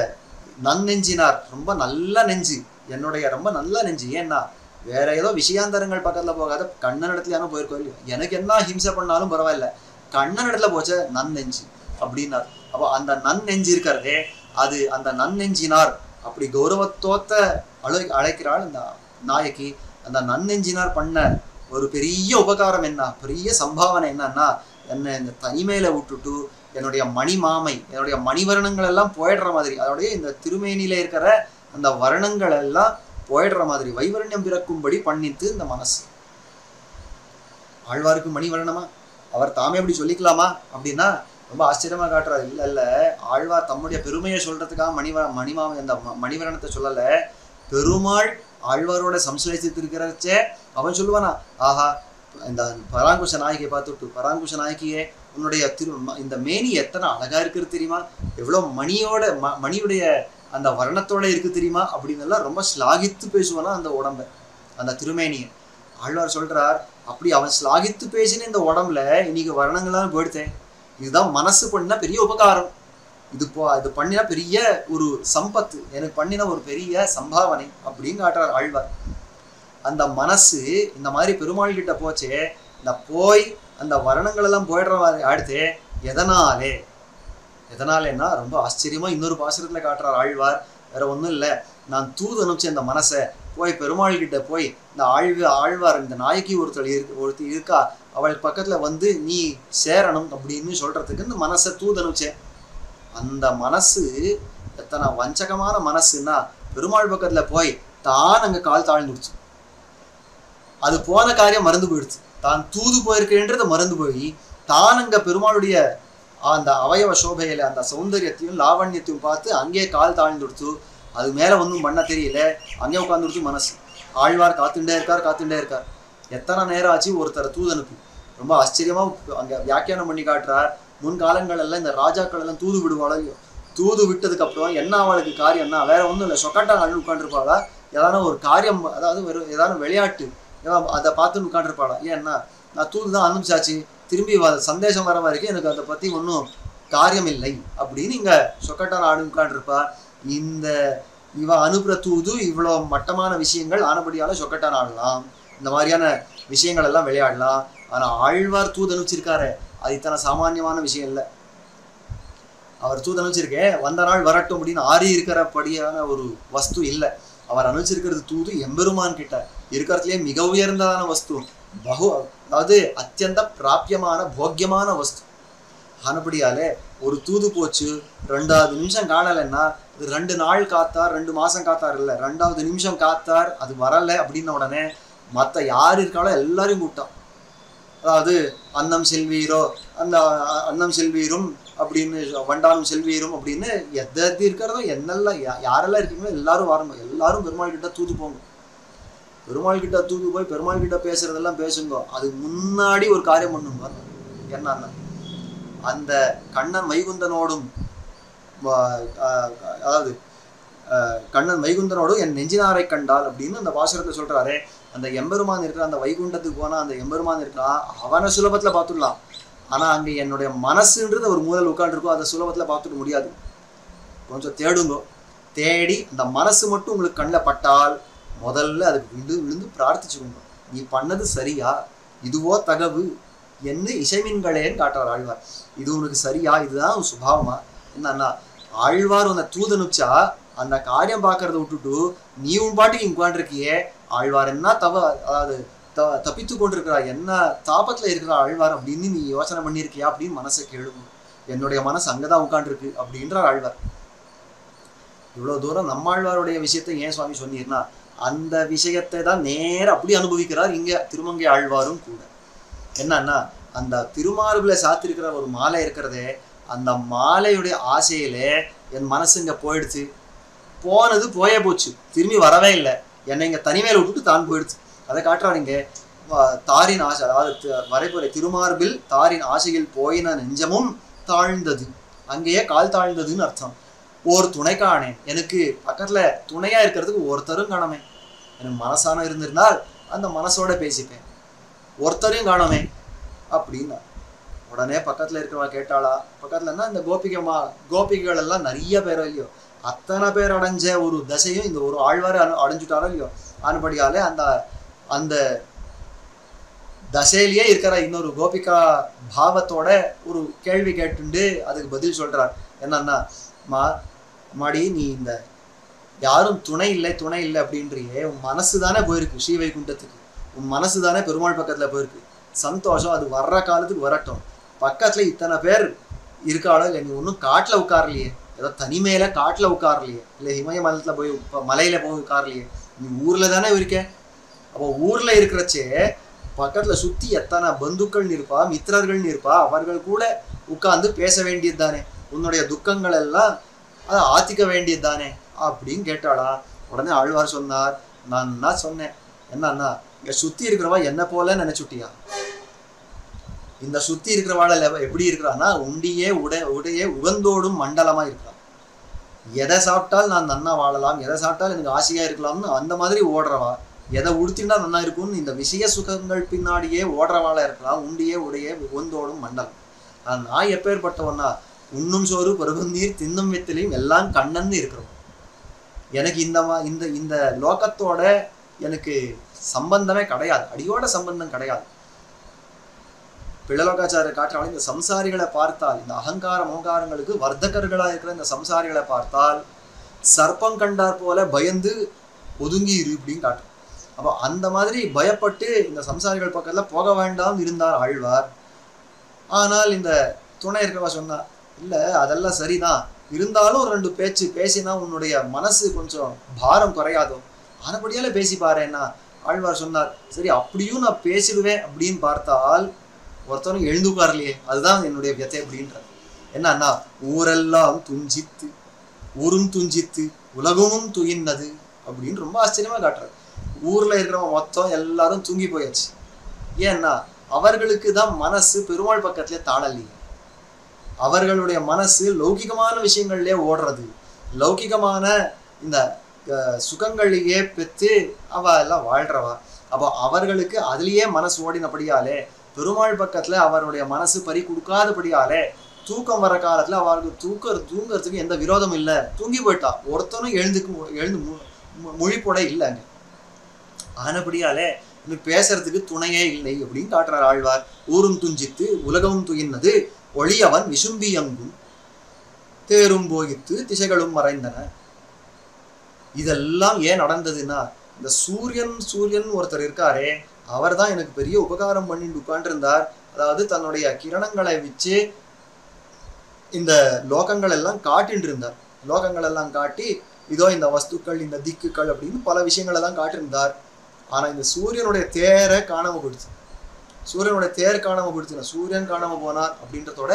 B: நன்னெஞ்சினார் ரொம்ப நல்ல நெஞ்சு, என்னுடைய ரொம்ப நல்ல நெஞ்சு. ஏன்னா வேற ஏதோ விஷயாந்தரங்கள் பக்கத்துல போகாத கண்ணன் இடத்துலயான போயிருக்கோம் இல்லையோ, எனக்கு என்ன ஹிம்சை பண்ணாலும் பரவாயில்ல, கண்ணன் இடத்துல போச்ச நன்னெஞ்சு அப்படின்னார். அப்போ அந்த நன்னெஞ்சு இருக்கிறதே, அது அந்த நன்னெஞ்சினார் அப்படி கௌரவத்தோத்த அழைக்கிறாள் இந்த நாயகி. அந்த நன்னெஞ்சினார் பண்ண ஒரு பெரிய உபகாரம் என்ன, பெரிய சம்பாவனை என்னன்னா, என்னை இந்த தனிமையில விட்டுட்டு என்னுடைய மணிமாமை, என்னுடைய மணிவர்ணங்கள் எல்லாம் போயிடுற மாதிரி, அதோடைய இந்த திருமேனியில இருக்கிற அந்த வர்ணங்கள் எல்லாம் போயிடுற மாதிரி வைவர்ணியம் பிறக்கும்படி பண்ணித்து இந்த மனசு. ஆழ்வாருக்கு மணிவர்ணமா, அவர் தாமே அப்படி சொல்லிக்கலாமா அப்படின்னா ரொம்ப ஆச்சரியமா காட்டுறாரு. இல்ல இல்ல, ஆழ்வார் தம்முடைய பெருமையை சொல்றதுக்காக மணிமாமை அந்த மணிவர்ணத்தை சொல்லல. பெருமாள் ஆழ்வாரோட சம்சலேஷித்திருக்கிறச்சே அவன் சொல்லுவானா, ஆஹா இந்த பராங்குஷ நாயகியை பார்த்துட்டு, பராங்குஷ நாயகியே உன்னுடைய இந்த மேனி எத்தனை அழகா இருக்குது தெரியுமா, எவ்வளோ மணியுடைய அந்த வர்ணத்தோட இருக்கு தெரியுமா அப்படின்னு எல்லாம் ரொம்ப ஸ்லாகித்து பேசுவானா அந்த உடம்ப, அந்த திருமேனியை. ஆழ்வார் சொல்றார், அப்படி அவன் ஸ்லாகித்து பேசின இந்த உடம்புல இன்னைக்கு வர்ணங்கள்லாம் போயிடுத்தேன். இதுதான் மனசு பண்ணினா பெரிய உபகாரம், இது பண்ணினா பெரிய ஒரு சம்பத்து, எனக்கு பண்ணின ஒரு பெரிய சம்பாவனை அப்படின்னு காட்டுறார் ஆழ்வார். அந்த மனசு இந்த மாதிரி பெருமாள் கிட்ட போச்சே, இந்த போய் அந்த வர்ணங்கள் எல்லாம் போயிடுற மாதிரி அடுத்து எதனாலேன்னா ரொம்ப ஆச்சரியமா இன்னொரு பாசுரத்துல காட்டுறார் ஆழ்வார். வேற ஒன்றும் இல்லை, நான் தூது அனுப்பிச்சேன் இந்த மனசை போய் பெருமாள் கிட்ட போய் இந்த ஆழ்வார் இந்த நாயகி ஒருத்தி இருக்கா, அவள் பக்கத்துல வந்து நீ சேரணும் அப்படின்னு சொல்றதுக்கு இந்த மனசை தூது அனுப்பிச்சேன். அந்த மனசு எத்தனை வஞ்சகமான மனசுன்னா, பெருமாள் பக்கத்துல போய் தான் அங்க கால் தாழ்ந்துடுச்சு. அது போன காரியம் மறந்து போயிடுச்சு, தான் தூது போயிருக்கேன்றத மறந்து போய் தான் அங்க பெருமாளுடைய அந்த அவயவ சோபையில அந்த சௌந்தரியத்தையும் லாவண்யத்தையும் பார்த்து அங்கே கால் தாழ்ந்துடுச்சு. அது மேல ஒன்றும் பண்ண தெரியல, அங்கே உட்காந்துடுச்சு மனசு. ஆழ்வார் காத்துட்டே இருக்கார். எத்தனை நேரம் ஆச்சு ஒருத்தரை தூது அனுப்பி. ரொம்ப ஆச்சரியமா அங்க வியாக்கியானம் பண்ணி காட்டுறார். முன்காலங்கள் எல்லாம் இந்த ராஜாக்கள் எல்லாம் தூது விடுவாளோ, தூது விட்டதுக்கு அப்புறம் என்ன அவளுக்கு காரியம்னா வேற ஒன்றும் இல்லை, சொக்கட்டா நாள் உட்காந்துருப்பாளா, ஏதான ஒரு காரியம், அதாவது வெறும் ஏதான விளையாட்டு அதை பார்த்துன்னு உட்காந்துருப்பாளா. ஏன்னா நான் தூது தான் அனுப்பிச்சாச்சு, திரும்பி சந்தேஷம் வர வரைக்கும் எனக்கு அதை பத்தி ஒன்றும் காரியம் இல்லை அப்படின்னு இங்க சொக்கட்டா நாடு உட்காந்துருப்பா. இவ அனுப்புற தூது இவ்வளோ மட்டமான விஷயங்கள் ஆனபடியால சொக்கட்டா நாடலாம், இந்த மாதிரியான விஷயங்கள் எல்லாம் விளையாடலாம். ஆனா ஆழ்வார் தூது அனுப்பிச்சிருக்காரு, அது இத்தனை சாமானியமான விஷயம் இல்லை. அவர் தூது அனுப்பிச்சிருக்கேன் வந்த நாள் வரட்டும் அப்படின்னு ஆறி இருக்கிறபடியான ஒரு வஸ்து இல்லை. அவர் அனுப்பிச்சிருக்கிறது தூது எம்பெருமான் கிட்ட இருக்கிறதுலேயே மிக உயர்ந்ததான வஸ்து, அதாவது அத்தியந்த பிராபியமான போக்கியமான வஸ்து. ஆனபடியாலே ஒரு தூது போச்சு, 2வது நிமிஷம் காணலைன்னா அது 2 நாள் காத்தார், 2 மாசம் காத்தார் இல்லை, 2வது நிமிஷம் காத்தார், அது வரலை அப்படின்ன உடனே மற்ற யார் இருக்காளோ எல்லாரையும் கூப்பிட்டான். அதாவது அன்னம் செல்வீரோ, அந்த அன்னம் செல்வீரும் அப்படின்னு, வண்டானம் செல்வீரும் அப்படின்னு எது இருக்கிறதோ என்னெல்லாம் யாரெல்லாம் இருக்கீங்களோ எல்லாரும் வரணும், எல்லாரும் பெருமாள் கிட்ட தூது போங்க, பெருமாள் கிட்ட தூது போய் பெருமாள் கிட்ட பேசுறதெல்லாம் பேசுங்க. அதுக்கு முன்னாடி ஒரு காரியம் பண்ணுங்க. என்னன்னா அந்த கண்ணன் வைகுந்தனோடும், அதாவது கண்ணன் வைகுந்தனோடும் என் நெஞ்சினாரை கண்டால் அப்படின்னு அந்த பாசுரத்தை சொல்றாரு. அந்த எம்பெருமான் இருக்கிற அந்த வைகுண்டத்துக்கு போனா அந்த எம்பெருமான் இருக்கான், அவனை சுலபத்துல பார்த்துடலாம். ஆனா அங்க என்னுடைய மனசுன்றது ஒரு மூலையில் உட்காந்துருக்கோம், அதை சுலபத்துல பார்த்துக்க முடியாது. கொஞ்சம் தேடுங்க, தேடி அந்த மனசு மட்டும் உங்களுக்கு கண்ணில் பட்டால் முதல்ல அதுக்கு விழுந்து பிரார்த்திச்சுக்கோங்க, நீ பண்ணது சரியா, இதுவோ தகவு என்று இசைமின்களேன்னு காட்டுறார் ஆழ்வார். இது உனக்கு சரியா, இதுதான் சுபாவமா. என்னன்னா ஆழ்வார் உன்னை தூது அனுப்பிச்சா அந்த காரியம் பார்க்கறத விட்டுட்டு நீ உன் பாட்டுக்கு உட்காந்துருக்கியே, ஆழ்வார் என்ன அதாவது தப்பித்து கொண்டிருக்கிறா, என்ன தாபத்துல இருக்கிற ஆழ்வார் அப்படின்னு நீ யோசனை பண்ணியிருக்கியா அப்படின்னு மனசை கேளுங்க. என்னுடைய மனசு அங்கதான் உட்காந்துருக்கு அப்படின்றார் ஆழ்வார். இவ்வளவு தூரம் நம்மாழ்வாருடைய விஷயத்தை ஏன் சுவாமி சொன்னீர்னா, அந்த விஷயத்தை தான் நேரம் அப்படி அனுபவிக்கிறார் இங்க திருமங்கை ஆழ்வாரும் கூட. என்னன்னா அந்த திருமார்புல சாத்திருக்கிற ஒரு மாலை இருக்கிறதே, அந்த மாலையுடைய ஆசையிலே என் மனசு இங்க போயிடுச்சு, போனது போயே போச்சு, திரும்பி வரவே இல்லை, என்னை இங்க தனிமையில விட்டுட்டு தான் போயிடுச்சு. அதை காட்டுறாரு இங்க. தாரின் ஆசை, அதாவது வரைபுரை திருமார்பில் தாரின் ஆசையில் போயின நெஞ்சமும் தாழ்ந்தது, அங்கேயே கால் தாழ்ந்ததுன்னு அர்த்தம். ஒரு துணை காணேன், எனக்கு பக்கத்துல துணையா இருக்கிறதுக்கு ஒருத்தரும் காணமே. எனக்கு மனசான இருந்திருந்தால் அந்த மனசோட பேசிப்பேன், ஒருத்தரையும் காணமே அப்படின்னா. உடனே பக்கத்துல இருக்கிறவங்க கேட்டாளா, பக்கத்துலன்னா இந்த கோபிகைகள் எல்லாம் நிறைய பேரோ இல்லையோ, அத்தனை பேர் அடைஞ்ச ஒரு தசையும் இந்த ஒரு ஆழ்வாரை அடைஞ்சுட்டாரோ இல்லையோ. ஆனபடியாலே அந்த தசையிலேயே இருக்கிற இன்னொரு கோபிகா பாவத்தோட ஒரு கேள்வி கேட்டுண்டு அதுக்கு பதில் சொல்றார். என்னன்னா, மாடி நீ இந்த யாரும் துணை இல்லை அப்படின்றியே, உன் மனசு தானே போயிருக்கு ஸ்ரீவைகுண்டத்துக்கு, உன் மனசு தானே பெருமாள் பக்கத்துல போயிருக்கு. சந்தோஷம், அது வர்ற காலத்துக்கு வரட்டும். பக்கத்துல இத்தனை பேர் இருக்காளோ இல்லை, நீ ஒன்றும் காட்டுல உட்காரலையே, ஏதோ தனிமையில காட்டுல உட்காரலையே, இல்லை இமயமலத்துல போய் மலையில போய் உட்காரலையே, நீ ஊர்ல தானே இருக்க. அப்போ ஊர்ல இருக்கிறச்சே பக்கத்துல சுத்தி எத்தனை பந்துக்கள் இருப்பா, மித்திரர்கள் இருப்பா, அவர்கள் கூட உட்கார்ந்து பேச வேண்டியது தானே, உன்னுடைய துக்கங்கள் எல்லாம் அதை ஆத்திக்க வேண்டியது தானே அப்படின்னு கேட்டாளா. உடனே ஆழ்வார் சொன்னார், நான் என்ன சொன்னேன் என்னன்னா, இங்க சுத்தி இருக்கிறவா என்ன போல நினைச்சுட்டியா? இந்த சுத்தி இருக்கிறவாள் எப்படி இருக்கிறான்னா உண்டியே உடைய உகந்தோடும் மண்டலமா இருக்கிறான். எதை சாப்பிட்டால் நான் நன்னா வாழலாம், எதை சாப்பிட்டால் எனக்கு ஆசையா இருக்கலாம்னு அந்த மாதிரி ஓடுறவா, எதை உடுத்தினா நன்னா இருக்கும்னு இந்த விஷய சுகங்கள் பின்னாடியே ஓடுறவாளா இருக்கலாம். உண்டியே உடைய உகந்தோடும் மண்டலம். நான் எப்பேற்பட்டவன்னா, உண்ணும் சோறு பருகும் நீர் தின்னும் வெத்திலையும் எல்லாம் கண்ணன்னு இருக்கிறோம். எனக்கு இந்த இந்த லோகத்தோட எனக்கு சம்பந்தமே கிடையாது, அடியோட சம்பந்தம் கிடையாது. பிள்ளலோகாச்சாரிய காட்டுறாலும் இந்த சம்சாரிகளை பார்த்தால், இந்த அகங்கார மோகாரங்களுக்கு வர்த்தகர்களா இருக்கிற இந்த சம்சாரிகளை பார்த்தால் சர்ப்பம் கண்டார் போல பயந்து ஒதுங்கி இரு அப்படின்னு காட்டும். அப்போ அந்த மாதிரி பயப்பட்டு இந்த சம்சாரிகள் பக்கத்துல போக வேண்டாம் இருந்தார் ஆழ்வார். ஆனால் இந்த துணை இருக்கவா சொன்னா, இல்ல அதெல்லாம் சரிதான், இருந்தாலும் ஒரு 2 பேச்சு பேசினா உன்னுடைய மனசு கொஞ்சம் பாரம் குறையாதோ, ஆனபடியால பேசி பாருன்னா ஆழ்வார் சொன்னார். சரி அப்படியும் நான் பேசிடுவேன் அப்படின்னு பார்த்தால் ஒருத்தவனும் எழுந்துக்காரலையே, அதுதான் என்னுடைய வியத்தை அப்படின்ற. என்னன்னா, ஊரெல்லாம் துஞ்சித்து ஊரும் துஞ்சித்து உலகமும் துயின்னது அப்படின்னு ரொம்ப ஆச்சரியமா காட்டுறாரு. ஊர்ல இருக்கிறவங்க மொத்தம் எல்லாரும் தூங்கி போயாச்சு. ஏன்னா அவர்களுக்கு தான் மனசு பெருமாள் பக்கத்திலே தாழலையே. அவர்களுடைய மனசு லௌகிகமான விஷயங்கள்லயே ஓடுறது, லௌகிகமான இந்த சுகங்களையே பெற்று அவ எல்லாம் வாழ்றவா. அப்போ அவர்களுக்கு அதுலயே மனசு ஓடினபடியாலே பெருமாள் பக்கத்துல அவருடைய மனசு பறி கொடுக்காதபடியாலே தூக்கம் வர காலத்துல அவருக்கு தூங்குறதுக்கு எந்த விரோதம் இல்லை, தூங்கி போயிட்டா. ஒருத்தனும் எழுந்து மொழிப்போட இல்லைங்க. ஆனபடியாலே பேசுறதுக்கு துணையே இல்லை அப்படின்னு காட்டுறார் ஆழ்வார். ஊரும் துஞ்சித்து உலகமும் துயின்னது ஒளியவன் விசும்பி அங்கும் தேரும் போயித்து திசைகளும் மறைந்தன. இதெல்லாம் ஏன் நடந்ததுன்னா, இந்த சூரியன் ஒருத்தர் இருக்காரே, அவர் தான் எனக்கு பெரிய உபகாரம் பண்ணிட்டு உட்காண்டிருந்தார். அதாவது தன்னுடைய கிரணங்களை வச்சு இந்த லோகங்கள் எல்லாம் காட்டிட்டு இருந்தார். லோகங்கள் எல்லாம் காட்டி இதோ இந்த வஸ்துக்கள், இந்த திக்குகள் அப்படின்னு பல விஷயங்கள் எல்லாம் காட்டிருந்தார். ஆனா இந்த சூரியனுடைய தேரை காணாம போயிடுச்சு. சூரியனுடைய தேர் காணாம போயிடுச்சுன்னா, சூரியன் காணாம போனார் அப்படின்றதோட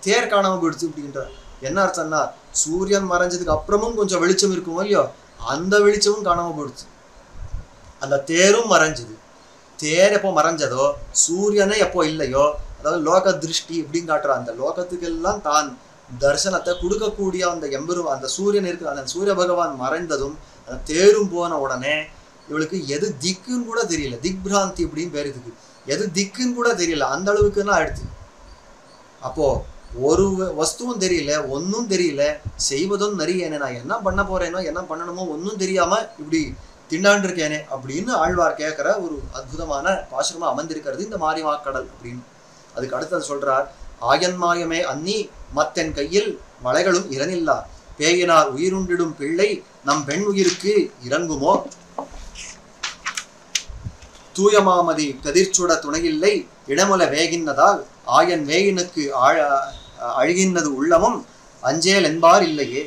B: தேர் காணாம போயிடுச்சு அப்படின்ற என்ன அர்த்தம்னா, சூரியன் மறைஞ்சதுக்கு அப்புறமும் கொஞ்சம் வெளிச்சம் இருக்குமோ இல்லையோ, அந்த வெளிச்சமும் காணாம போயிடுச்சு. அந்த தேரும் மறைஞ்சது. தேர் எப்போ மறைஞ்சதோ, சூரியனே எப்போ இல்லையோ, அதாவது லோக திருஷ்டி அப்படின்னு காட்டுற அந்த லோகத்துக்கு எல்லாம் தான் தர்சனத்தை கொடுக்கக்கூடிய அந்த சூரியன் இருக்கு, அந்த சூரிய பகவான் மறைந்ததும் அந்த தேரும் போன உடனே இவளுக்கு எது திக்குன்னு கூட தெரியல. திக்பிராந்தி அப்படின்னு பேர் இதுக்கு. எது திக்குன்னு கூட தெரியல, அந்த அளவுக்குன்னா ஆயிடுச்சு. அப்போ ஒரு வஸ்துவும் தெரியல, ஒன்னும் தெரியல, செய்வதும் நிறைய நான் என்ன பண்ண போறேனோ என்ன பண்ணணுமோ ஒன்னும் தெரியாம இப்படி திண்டாண்டு இருக்கேனே அப்படின்னு ஆழ்வார் கேட்கிற ஒரு அற்புதமான பாசுரமா அமர்ந்திருக்கிறது இந்த மாரிமாக்கடல் அப்படின்னு. அதுக்கு அடுத்தது சொல்றார், ஆயன் மாயமே அன்னி மத்தென் கையில் மலைகளும் இரனில்லா பேயினார் உயிருண்டிடும் பிள்ளை நம் பெண் உயிருக்கு இறங்குமோ, தூயமாமதி கதிர்ச்சுட துணையில்லை இடமுல வேகின்னதால் ஆயன் வேயினுக்கு அழுகின்னது உள்ளமும் அஞ்சேல் என்பார் இல்லையே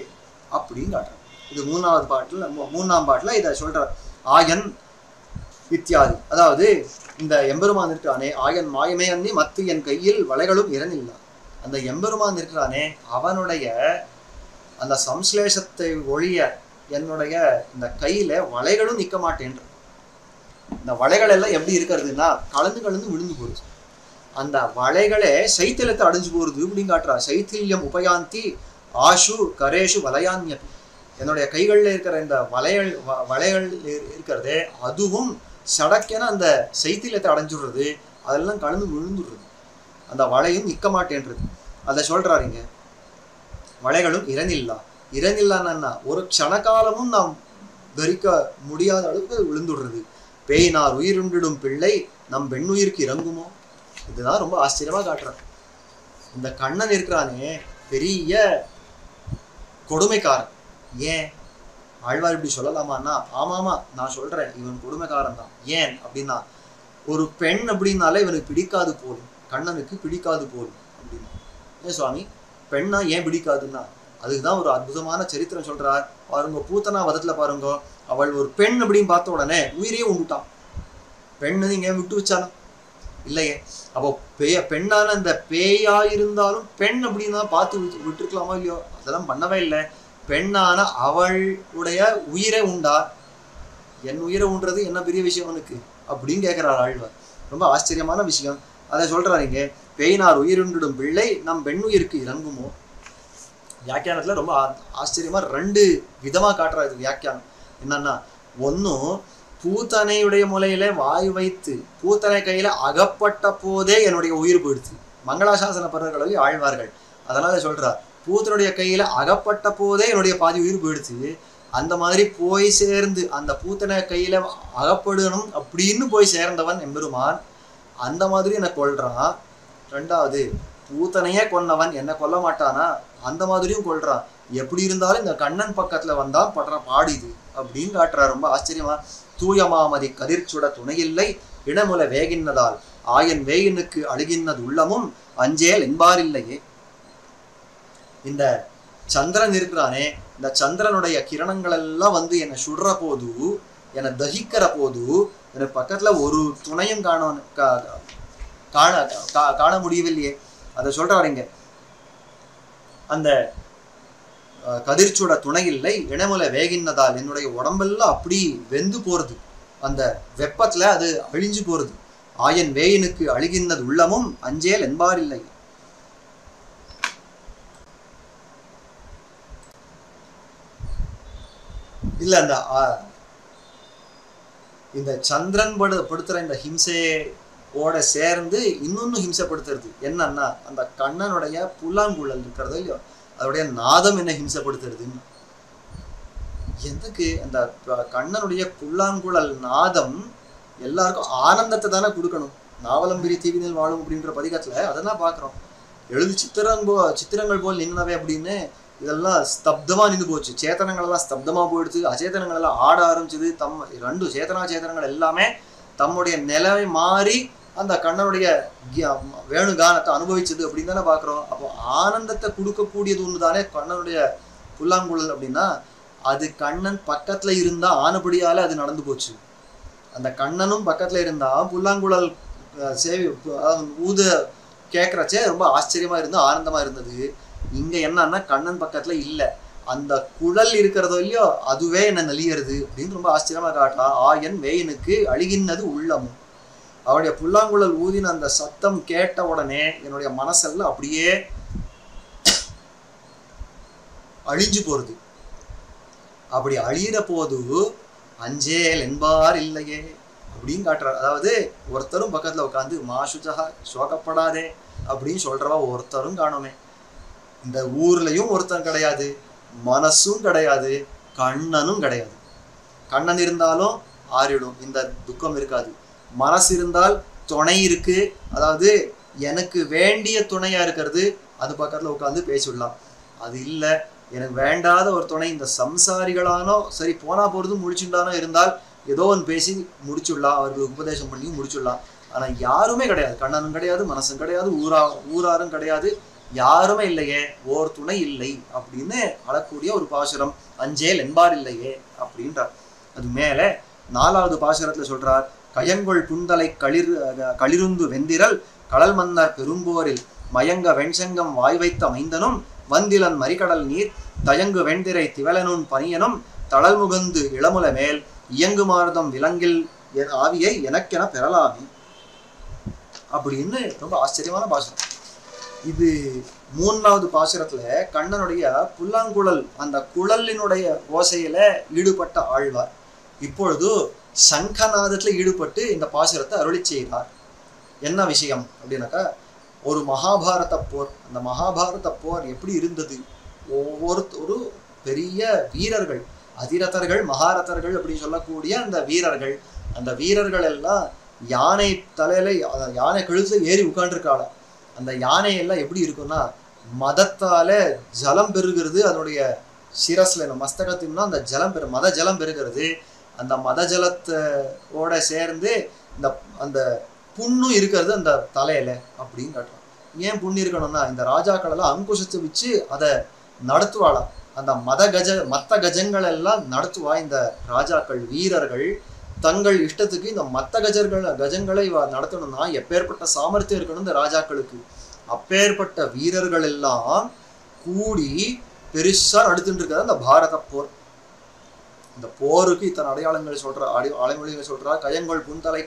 B: அப்படின்னு காட்டுறார். இது மூணாம் பாட்டுல இதை சொல்றார். ஆயன் இத்தியாதி, அதாவது இந்த எம்பெருமான் இருக்கிறானே, ஆயன் மாயமே அன்னி மத்து என் கையில் வளைகளும் இரனில்லா. அந்த எம்பெருமான் இருக்கிறானே, அவனுடைய அந்த சம்ஸ்லேஷத்தை ஒழிய என்னுடைய இந்த கையில வளைகளும் நிக்க மாட்டேன்ற. இந்த வளைகள் எல்லாம் எப்படி இருக்கிறதுன்னா கலந்து விழுந்து போகுது. அந்த வளைகளே சைத்தியத்தை அடைஞ்சு போறது அப்படின்னு காட்டுறா. சைத்தில்யம் உபயாந்தி ஆஷு கரேஷு வளையான்யபி. என்னுடைய கைகள்ல இருக்கிற இந்த வளைகள் இருக்கிறதே, அதுவும் சடக்கென அந்த சைத்தியத்தை அடைஞ்சுடுறது, அதெல்லாம் கலந்து விழுந்துடுறது. அந்த வளையும் நிற்க மாட்டேன்றது. அதை சொல்றாருங்க. வளைகளும் இரனில்லான்னா ஒரு க்ஷணகாலமும் நாம் தரிக்க முடியாத அளவுக்கு விழுந்துடுறது. பேயினார் உயிருண்டிடும் பிள்ளை நம் பெண்ணுயிருக்கு இறங்குமோ. இதுதான் ரொம்ப ஆச்சரியமா காட்டுறான். இந்த கண்ணன் இருக்கிறானே பெரிய கொடுமைக்காரன். ஏன் ஆழ்வார் இப்படி சொல்லலாமான்னா, ஆமாமா நான் சொல்றேன், இவன் கொடுமைக்காரன் தான். ஏன் அப்படின்னா, ஒரு பெண் அப்படின்னாலே இவனுக்கு பிடிக்காது போலும், கண்ணனுக்கு பிடிக்காது போலும் அப்படின்னு. ஏன் சுவாமி பெண்ணா ஏன் பிடிக்காதுன்னா, அதுக்குதான் ஒரு அற்புதமான சரித்திரம் சொல்றார் பாருங்க. பூத்தனா வதத்துல பாருங்க, அவள் ஒரு பெண் அப்படின்னு பார்த்த உடனே உயிரையே உண்டுட்டான். பெண்ணு நீங்க விட்டு வச்சாலும் இல்லையே. அப்போ பெண்ணான அந்த பேயா இருந்தாலும் பெண் அப்படின்னா பார்த்து விட்டுருக்கலாமா இல்லையோ, அதெல்லாம் பண்ணவே இல்லை. பெண்ணான அவளுடைய உயிரை உண்டார். என் உயிரை உண்றது என்ன பெரிய விஷயம் அவனுக்கு அப்படின்னு கேட்கிறார் ஆழ்வார். ரொம்ப ஆச்சரியமான விஷயம். அதை சொல்றாரு இங்க, பேயினார் உயிருண்டிடும் பிள்ளை நம் பெண்ணுயிருக்கு இறங்குமோ. வியாக்கியானத்துல ரொம்ப ஆச்சரியமா 2 விதமா காட்டுறா இது வியாக்கியானம். என்னன்னா, ஒன்னும் பூத்தனையுடைய முலையில வாய் வைத்து பூத்தனை கையில அகப்பட்ட போதே என்னுடைய உயிர் போயிடுச்சு. மங்களாசாசன பருவங்களில் ஆழ்வார்கள் அதனால சொல்றார், பூத்தனுடைய கையில அகப்பட்ட போதே என்னுடைய பாதி உயிர் போயிடுச்சு. அந்த மாதிரி போய் சேர்ந்து அந்த பூத்தனை கையில அகப்படணும் அப்படின்னு போய் சேர்ந்தவன் எம்பெருமான். அந்த மாதிரி என்னை கொல்றான். 2வது, பூத்தனையே கொன்னவன் என்ன கொல்ல மாட்டானா, அந்த மாதிரியும் கொல்றான். எப்படி இருந்தாலும் இந்த கண்ணன் பக்கத்துல வந்தா படுற பாடிது அப்படின்னு காட்டுறா. ரொம்ப ஆச்சரியமா, தூயமாமதி கதிர்ச்சுட துணையில்லை இனமுல வேகின்னதால் ஆயன் வேயினுக்கு அழுகின்னது உள்ளமும் அஞ்சேல் என்பாரில்லையே. இந்த சந்திரன் இருக்கிறானே, இந்த சந்திரனுடைய கிரணங்கள் எல்லாம் வந்து என்னை சுடுற போது, என்னை தகிக்கிற போது, எனக்கு பக்கத்துல ஒரு துணையும் காண முடியவில்லையே. அதை சொல்றாருங்க, அந்த கதிர்ச்சுட துணையில்லை இனமுல வேகின்னதால் என்னுடைய உடம்பெல்லாம் அப்படி வெந்து போறது, அந்த வெப்பத்துல அது அழிஞ்சு போறது. ஆயன் வேயினுக்கு அழுகின்னது உள்ளமும் அஞ்சேல் என்பாரில்லை. இல்ல இந்த சந்திரன் படுத்துற இந்த ஹிம்சையோட சேர்ந்து இன்னொன்னு ஹிம்சைப்படுத்துறது என்னன்னா, அந்த கண்ணனுடைய புல்லாங்குழல் இருக்கிறது இல்லையோ, அதோடைய நாதம் என்ன ஹிம்சைப்படுத்துறதுன்னு. எதுக்கு? அந்த கண்ணனுடைய புல்லாங்குழல் நாதம் எல்லாருக்கும் ஆனந்தத்தை தானே கொடுக்கணும். நாவலம்பிரி தீவினில் வாழும் அப்படின்ற பதிகத்துல அதெல்லாம் பாக்குறோம். எழுது சித்திரங்கள் போல் நின்னவே அப்படின்னு இதெல்லாம் ஸ்தப்தமா நின்று போச்சு. சேத்தனங்கள் எல்லாம் ஸ்தப்தமா போயிடுச்சு. அச்சேதனங்கள் எல்லாம் ஆட ஆரம்பிச்சது. 2 சேத்தனாச்சேதனங்கள் எல்லாமே தம்முடைய நிலைமை மாறி அந்த கண்ணனுடைய வேணுகானத்தை அனுபவிச்சது அப்படின்னு தானே பாக்குறோம். அப்போ ஆனந்தத்தை கொடுக்கக்கூடியது ஒன்று தானே கண்ணனுடைய புல்லாங்குழல் அப்படின்னா, அது கண்ணன் பக்கத்துல இருந்தா ஆனபடியால அது நடந்து போச்சு. அந்த கண்ணனும் பக்கத்துல இருந்தா புல்லாங்குழல் சேவை ஊத கேட்கறச்சே ரொம்ப ஆச்சரியமா இருந்து ஆனந்தமா இருந்தது. இங்க என்னன்னா, கண்ணன் பக்கத்துல இல்ல, அந்த குழல் இருக்கிறதோ இல்லையோ அதுவே என்ன நலியறது அப்படின்னு ரொம்ப ஆச்சரியமா காட்டா. ஆயன் வேயனுக்கு அழுகின்னது உள்ளமும். அவருடைய புல்லாங்குழல் ஊதின அந்த சத்தம் கேட்ட உடனே என்னுடைய மனசெல்லாம் அப்படியே அழிஞ்சு போறது. அப்படி அழியிற போது அஞ்சேல் என்பார் இல்லையே அப்படின்னு காட்டுறாரு. அதாவது ஒருத்தரும் பக்கத்துல உட்காந்து மாசுஜகா சோகப்படாதே அப்படின்னு சொல்றவா ஒருத்தரும் காணுமே. இந்த ஊர்லயும் ஒருத்தன் கிடையாது, மனசும் கிடையாது, கண்ணனும் கிடையாது. கண்ணன் இருந்தாலும் ஆறிடும், இந்த துக்கம் இருக்காது. மனசு இருந்தால் துணை இருக்கு, அதாவது எனக்கு வேண்டிய துணையா இருக்கிறது, அது பக்கத்துல உட்காந்து பேசிவிடலாம். அது இல்லை, எனக்கு வேண்டாத ஒரு துணை, இந்த சம்சாரிகளானோ சரி போனா போறது முடிச்சுட்டானோ இருந்தால் ஏதோ ஒன்று பேசி முடிச்சுடலாம், அவர்களுக்கு உபதேசம் பண்ணி முடிச்சுடலாம். ஆனா யாருமே கிடையாது, கண்ணனும் கிடையாது, மனசும் கிடையாது, ஊராரும் கிடையாது, யாருமே இல்லையே, ஓர் துணை இல்லை அப்படின்னு அழக்கூடிய ஒரு பாசுரம் அஞ்சேல் என்பார் இல்லையே அப்படின்றார். அது மேல 4வது பாசுரத்துல சொல்றார், கயங்கொள் புந்தலை களிருந்து வெந்திரல் கடல் மன்னர் பெரும்போரில் மயங்க வெண்சங்கம் வாய் வைத்த மைந்தனும் வந்திலன் மறிகடல் நீர் தயங்கு வெண்திரை திவலனும் பனியனும் தளல் முகந்து இளமுல மேல் இயங்கு மார்தம் விலங்கில் என் ஆவியை எனக்கென பெறலாமே அப்படின்னு ரொம்ப ஆச்சரியமான பாசுரம். இது 3வது பாசுரத்துல கண்ணனுடைய புல்லாங்குழல் அந்த குழலினுடைய ஓசையில ஈடுபட்ட ஆழ்வார் இப்பொழுது சங்கநாதத்துல ஈடுபட்டு இந்த பாசுரத்தை அருளி செய்கிறார். என்ன விஷயம் அப்படின்னாக்கா, ஒரு மகாபாரத போர். அந்த மகாபாரத போர் எப்படி இருந்தது? ஒரு பெரிய வீரர்கள், அதிரதர்கள், மகாரதர்கள் அப்படின்னு சொல்லக்கூடிய அந்த வீரர்கள், அந்த வீரர்கள் எல்லாம் யானை தலையில, யானை கழுத்துல ஏறி உட்காந்துருக்காளா. அந்த யானை எல்லாம் எப்படி இருக்குன்னா, மதத்தால ஜலம் பெருகிறது, அதனுடைய சிரஸ்ல மஸ்தகத்தின்னா அந்த ஜலம் மத ஜலம் பெருகிறது. அந்த மத ஜலத்தோட சேர்ந்து இந்த அந்த புண்ணும் இருக்கிறது அந்த தலையில அப்படின்னு காட்டுறான். ஏன் புண்ணு இருக்கணும்னா, இந்த ராஜாக்கள் எல்லாம் அங்குஷத்தை வச்சு அதை நடத்துவாளாம். அந்த மத்த கஜங்கள் எல்லாம் நடத்துவா இந்த ராஜாக்கள், வீரர்கள் தங்கள் இஷ்டத்துக்கு இந்த மத்த கஜங்களை நடத்தணும்னா எப்பேற்பட்ட சாமர்த்தியம் இருக்கணும் இந்த ராஜாக்களுக்கு. அப்பேற்பட்ட வீரர்கள் எல்லாம் கூடி பெருசா நடத்துட்டு இருக்காது அந்த பாரத போர். இந்த போருக்கு இத்தனை அடையாளங்கள் சொல்ற அடைமொழிகள் சொல்றா. கயங்கொள் புன்தலை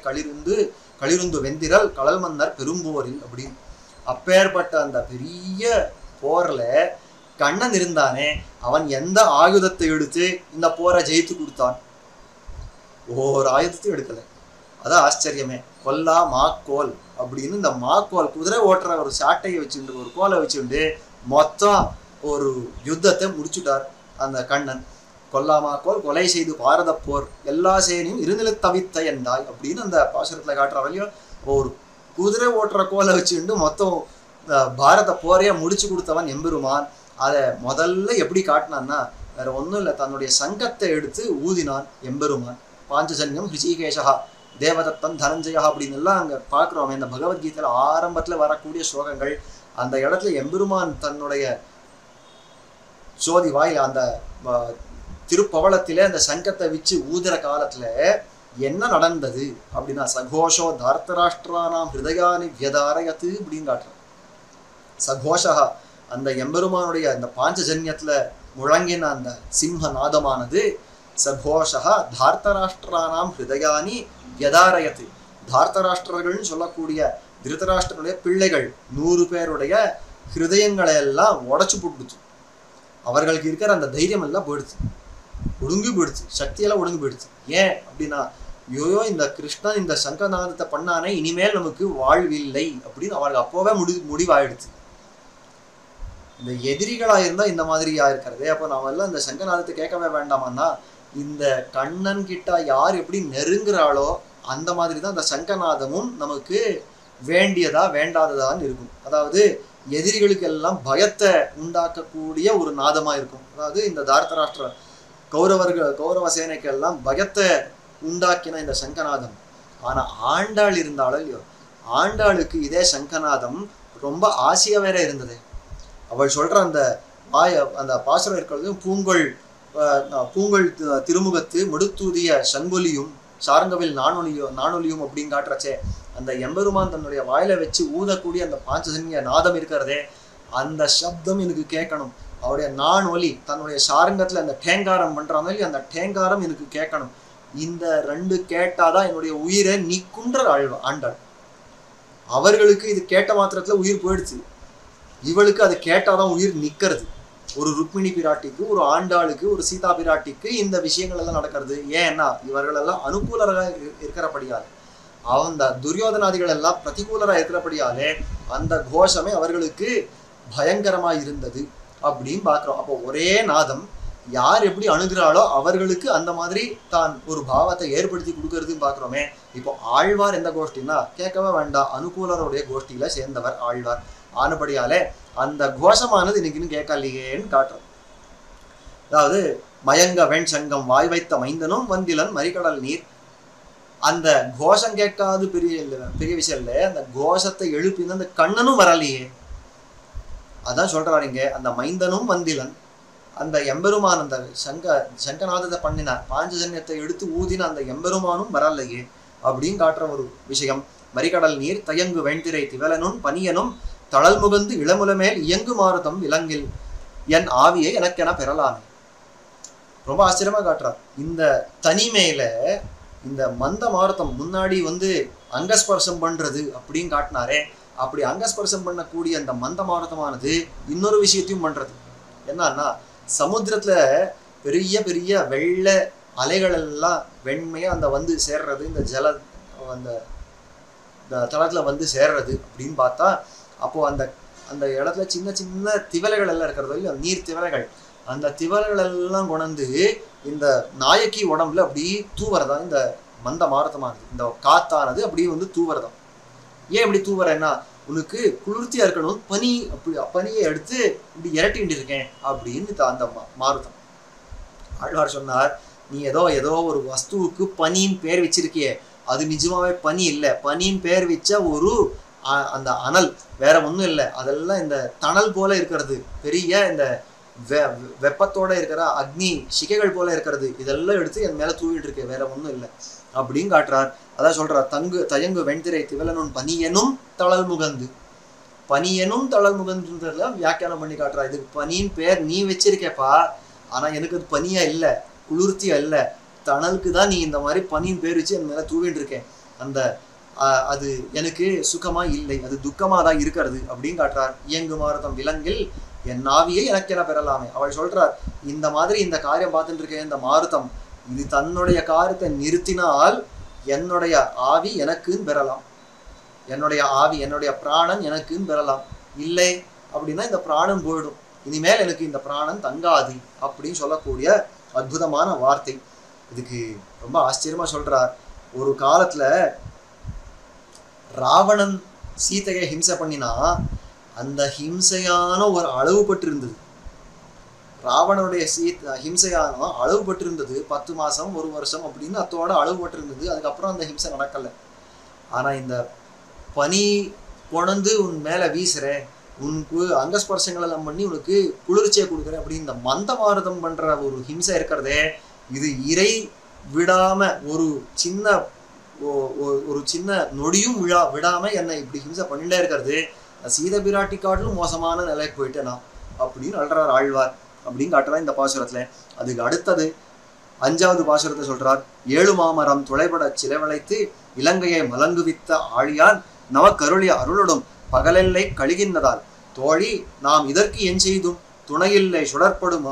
B: களிருந்து வெந்திரல் கடல் மன்னர் பெரும்போரில் அப்படின்னு. அப்பேற்பட்ட அந்த பெரிய போர்ல கண்ணன் இருந்தானே, அவன் எந்த ஆயுதத்தை எடுத்து இந்த போரை ஜெயித்து கொடுத்தான்? ஒவ்வொரு ஆயுதத்தையும் எடுக்கல. அதான் ஆச்சரியமே. கொல்லா மாக்கோல் அப்படின்னு இந்த மாக்கோல், குதிரை ஓட்டுற ஒரு சாட்டையை வச்சுட்டு ஒரு கோலை வச்சுட்டு மொத்தம் ஒரு யுத்தத்தை முடிச்சுட்டார் அந்த கண்ணன். கொல்லாமாக்கோல் கொலை செய்து பாரத போர் எல்லா சேனையும் இருநிலை தவித்த என்றாய் அப்படின்னு அந்த பாசுரத்துல காட்டுறாரு இல்லையோ. ஒரு குதிரை ஓட்டுற கோலை வச்சுட்டு மொத்தம் பாரத போரைய முடிச்சு கொடுத்தவன் எம்பெருமான். அதை முதல்ல எப்படி காட்டினான்னா வேற ஒன்றும் இல்லை, தன்னுடைய சங்கத்தை எடுத்து ஊதினான் எம்பெருமான். பாஞ்சஜன்யம் ஹிருஷிகேஷா தேவதத்தன் தனஞ்சயா அப்படின்னு எல்லாம் அங்கே பார்க்குறோம். இந்த பகவத்கீதையில ஆரம்பத்தில் வரக்கூடிய ஸ்லோகங்கள். அந்த இடத்துல எம்பெருமான் தன்னுடைய சோதி வாயில் அந்த திருப்பவளத்திலே அந்த சங்கத்தை வச்சு ஊதுற காலத்துல என்ன நடந்தது அப்படின்னா, சகோஷோ தார்த்தராஷ்டிரானாம் ஹிருதயானி வியதாரயத்து அப்படின்னு காட்டுறான். சகோஷா அந்த எம்பெருமானுடைய அந்த பாஞ்சஜன்யத்துல முழங்கின அந்த சிம்ம நாதமானது சகோஷா தார்த்தராஷ்டிரானாம் ஹிருதயானி வியதாரயத்து. தார்த்தராஷ்டிரர்கள்னு சொல்லக்கூடிய திருதராஷ்டிரனுடைய பிள்ளைகள் 100 பேருடைய ஹிருதயங்களை எல்லாம் உடைச்சு போட்டுடுச்சு. அவர்களுக்கு இருக்கிற அந்த தைரியம் எல்லாம் போயிடுச்சு, ஒடுங்கி போயிடுச்சு, சக்தியெல்லாம் ஒடுங்கி போயிடுச்சு. ஏன் அப்படின்னா, யோயோ இந்த கிருஷ்ணன் இந்த சங்கநாதத்தை பண்ணானே, இனிமேல் நமக்கு வாழ்வில்லை அப்படின்னு அவருக்கு அப்போவே முடிவாயிடுச்சு. இந்த எதிரிகளா இருந்தா இந்த மாதிரியா இருக்கிறதே, அப்போ நாம எல்லாம் இந்த சங்கநாதத்தை கேட்கவே வேண்டாமான்னா, இந்த கண்ணன் கிட்ட யார் எப்படி நெருங்குறாளோ அந்த மாதிரி தான் அந்த சங்கநாதமும் நமக்கு வேண்டியதா வேண்டாததான்னு இருக்கும். அதாவது எதிரிகளுக்கெல்லாம் பயத்தை உண்டாக்கக்கூடிய ஒரு நாதமா இருக்கும். அதாவது இந்த தார்த்தராஷ்டிர கௌரவ சேனைக்கெல்லாம் பயத்தை உண்டாக்கின இந்த சங்கநாதம். ஆனா ஆண்டாள் இருந்தாலும் இல்லையோ, ஆண்டாளுக்கு இதே சங்கநாதம் ரொம்ப ஆசையா வேற இருந்தது. அவள் சொல்ற அந்த பாசுரம் இருக்கிறது, பூங்கொள் திருமுகத்து முடுத்தூதிய சங்கொலியும் சார்ங்கவில் நானொலியும் அப்படின்னு காட்டுறச்சே, அந்த எம்பெருமான் தன்னுடைய வாயில வச்சு ஊதக்கூடிய அந்த பாஞ்சஜன்ய நாதம் இருக்கிறதே, அந்த சப்தம் எனக்கு கேட்கணும். அவருடைய நான் ஒலி தன்னுடைய சாரங்கத்துல அந்த டேங்காரம் பண்றாங்க இல்லையா, அந்த டேங்காரம் எனக்கு கேட்கணும். இந்த 2 கேட்டாதான் என்னுடைய உயிரை நீக்குன்ற ஆண்டாள். அவர்களுக்கு இது கேட்ட மாத்திரத்துல உயிர் போயிடுச்சு, இவளுக்கு அது கேட்டாதான் உயிர் நிக்கிறது. ஒரு ருக்மிணி பிராட்டிக்கு, ஒரு ஆண்டாளுக்கு, ஒரு சீதா பிராட்டிக்கு இந்த விஷயங்கள் எல்லாம் நடக்கிறது. ஏன்னா இவர்கள் எல்லாம் அனுகூலராக இருக்கிறபடியாலே, அந்த துரியோதனாதிகள் எல்லாம் பிரதிகூலராக இருக்கிறபடியாலே அந்த கோஷமே அவர்களுக்கு பயங்கரமா இருந்தது அப்படின்னு பார்க்கிறோம். அப்போ ஒரே நாதம் யார் எப்படி அணுகிறாளோ அவர்களுக்கு அந்த மாதிரி தான் ஒரு பாவத்தை ஏற்படுத்தி கொடுக்கறதுன்னு பார்க்கிறோமே. இப்போ ஆழ்வார் எந்த கோஷ்டின்னா கேட்கவே வேண்டாம், அனுகூலருடைய கோஷ்டியில சேர்ந்தவர் ஆழ்வார் ஆனபடியாலே அந்த கோஷமானது இன்னைக்குன்னு கேட்கலையேன்னு காட்டுறோம். அதாவது மயங்க வெண் சங்கம் வாய் வைத்த மைந்தனும் வந்திலன் மறிகடல் நீர். அந்த கோஷம் கேட்காது பெரிய விஷயம் இல்லை, அந்த கோஷத்தை எழுப்பின அந்த கண்ணனும் வரலையே. அதான் சொல்றாருங்க, அந்த மைந்தனும் வந்திலன், அந்த எம்பெருமான் அந்த சங்கநாதத்தை பண்ணின பாஞ்சஜன்யத்தை எடுத்து ஊதின அந்த எம்பெருமானும் வரலையே அப்படின்னு காட்டுற ஒரு விஷயம். மறிகடல் நீர் தயங்கு வெண்திரை திவலனும் பனியனும் தளல் முகந்து இளமுலமேல் இயங்கு மாறுதம் விலங்கில் என் ஆவியை எனக்கென பெறலாமே. ரொம்ப ஆச்சரியமா காட்டுறார். இந்த தனிமையில இந்த மந்த மாருத்தம் முன்னாடி அங்கஸ்பர்சம் பண்றது அப்படின்னு காட்டினாரே, அப்படி அங்கஸ்பர்சம் பண்ணக்கூடிய அந்த மந்த மாருத்தமானது இன்னொரு விஷயத்தையும் பண்றது. என்னன்னா, சமுத்திரத்துல பெரிய பெரிய வெள்ள அலைகள் எல்லாம் வெண்மையா அந்த சேர்றது, இந்த அந்த தளத்துல சேர்றது அப்படின்னு பார்த்தா, அப்போ அந்த இடத்துல சின்ன சின்ன திவலைகள் எல்லாம் இருக்கிறது இல்லையா, நீர் திவலைகள், அந்த திவலைகள் எல்லாம் கொண்டு இந்த நாயக்கி உடம்புல அப்படி தூவறதான் இந்த மந்த மாருத்தமானது. இந்த காத்தானது அப்படி தூவறதான். ஏன் இப்படி தூவறேன்னா, உனக்கு குளிர்ச்சியா இருக்கணும், பனியை எடுத்து இப்படி இரட்டிட்டு இருக்கேன் அப்படின்னு அந்த மாருத்தம். ஆழ்வார் சொன்னார், நீ ஏதோ ஒரு வஸ்துவுக்கு பனின்னு பேர் வச்சிருக்கியே, அது நிஜமாவே பனி இல்லை, பனின்னு பேர் வச்ச ஒரு அந்த அனல், வேற ஒன்றும் இல்லை. அதெல்லாம் இந்த தணல் போல இருக்கிறது, பெரிய இந்த வெப்பத்தோட இருக்கிற அக்னி சிகைகள் போல இருக்கிறது, இதெல்லாம் எடுத்து என் மேல தூவிட்டு இருக்கேன், வேற ஒன்றும் இல்லை அப்படின்னு காட்டுறார். அதான் சொல்றார், தயங்கு வெண்திரை திவலனும் பனியனும் தளல் முகந்து. பனியனும் தளல் முகந்துன்றதுல வியாக்கியானம் பண்ணி காட்டுறார். இதுக்கு பனின்னு பேர் நீ வச்சிருக்கேப்பா, ஆனா எனக்கு அது பனியா இல்லை, குளிர்ச்சி அல்ல, தணலுக்கு தான் நீ இந்த மாதிரி பனியின் பேர் வச்சு என் மேல தூவிட்டு இருக்கேன். அந்த அது எனக்கு சுகமா இல்லை, அது துக்கமா தான் இருக்கிறது அப்படின்னு காட்டுறார். இயங்கு மாருதம் விலங்கில் என் ஆவியை எனக்கு என பெறலாமே. அவள் சொல்றார், இந்த மாதிரி இந்த காரியம் பார்த்துட்டு இருக்கேன், இந்த மாருதம் இது தன்னுடைய காரியத்தை நிறுத்தினால் என்னுடைய ஆவி எனக்குன்னு பெறலாம், என்னுடைய ஆவி என்னுடைய பிராணன் எனக்குன்னு பெறலாம். இல்லை அப்படின்னா இந்த பிராணன் போயிடும், இனிமேல் எனக்கு இந்த பிராணன் தங்காது அப்படின்னு சொல்லக்கூடிய அற்புதமான வார்த்தை. இதுக்கு ரொம்ப ஆச்சரியமா சொல்றார். ஒரு காலத்துல ராவணன் சீதையை ஹிம்சை பண்ணினா அந்த ஹிம்சையான ஒரு அளவு பட்டு இருந்தது. ராவணனுடைய ஹிம்சையான அளவு பட்டு இருந்தது. 10 மாசம் 1 வருஷம் அப்படின்னு அத்தோட அளவு பட்டு இருந்தது. அதுக்கப்புறம் அந்த ஹிம்சை நடக்கல. ஆனா இந்த பனி கொணந்து உன் மேல வீசுறேன், உனக்கு அங்கஸ்பர்சங்கள் எல்லாம் பண்ணி உனக்கு குளிர்ச்சியை கொடுக்குறேன் அப்படின்னு இந்த மந்த மாருதம் பண்ற ஒரு ஹிம்சை இருக்கிறதே, இது இறை விடாம ஒரு சின்ன நொடியும் விடாம என்னை இப்படி ஹிம்சை பண்ணிட்டே இருக்கிறது, சீதை பிராட்டி காட்டிலும் மோசமான நிலைக்கு போயிட்டேனா அப்படின்னு அல்றார் ஆழ்வார் அப்படின்னு காட்டுறா இந்த பாசுரத்துல. அதுக்கு அடுத்தது 5வது பாசுரத்தை சொல்றார். 7 மாமரம் துளைபட சிலைவளைத்து இலங்கையை மலங்குவித்த ஆழியான் நவக்கருளிய அருளுடும் பகலெல்லை கழுகின்றதால் தோழி நாம் இதற்கு என் செய்தும் துணையில்லை சுடற்படும்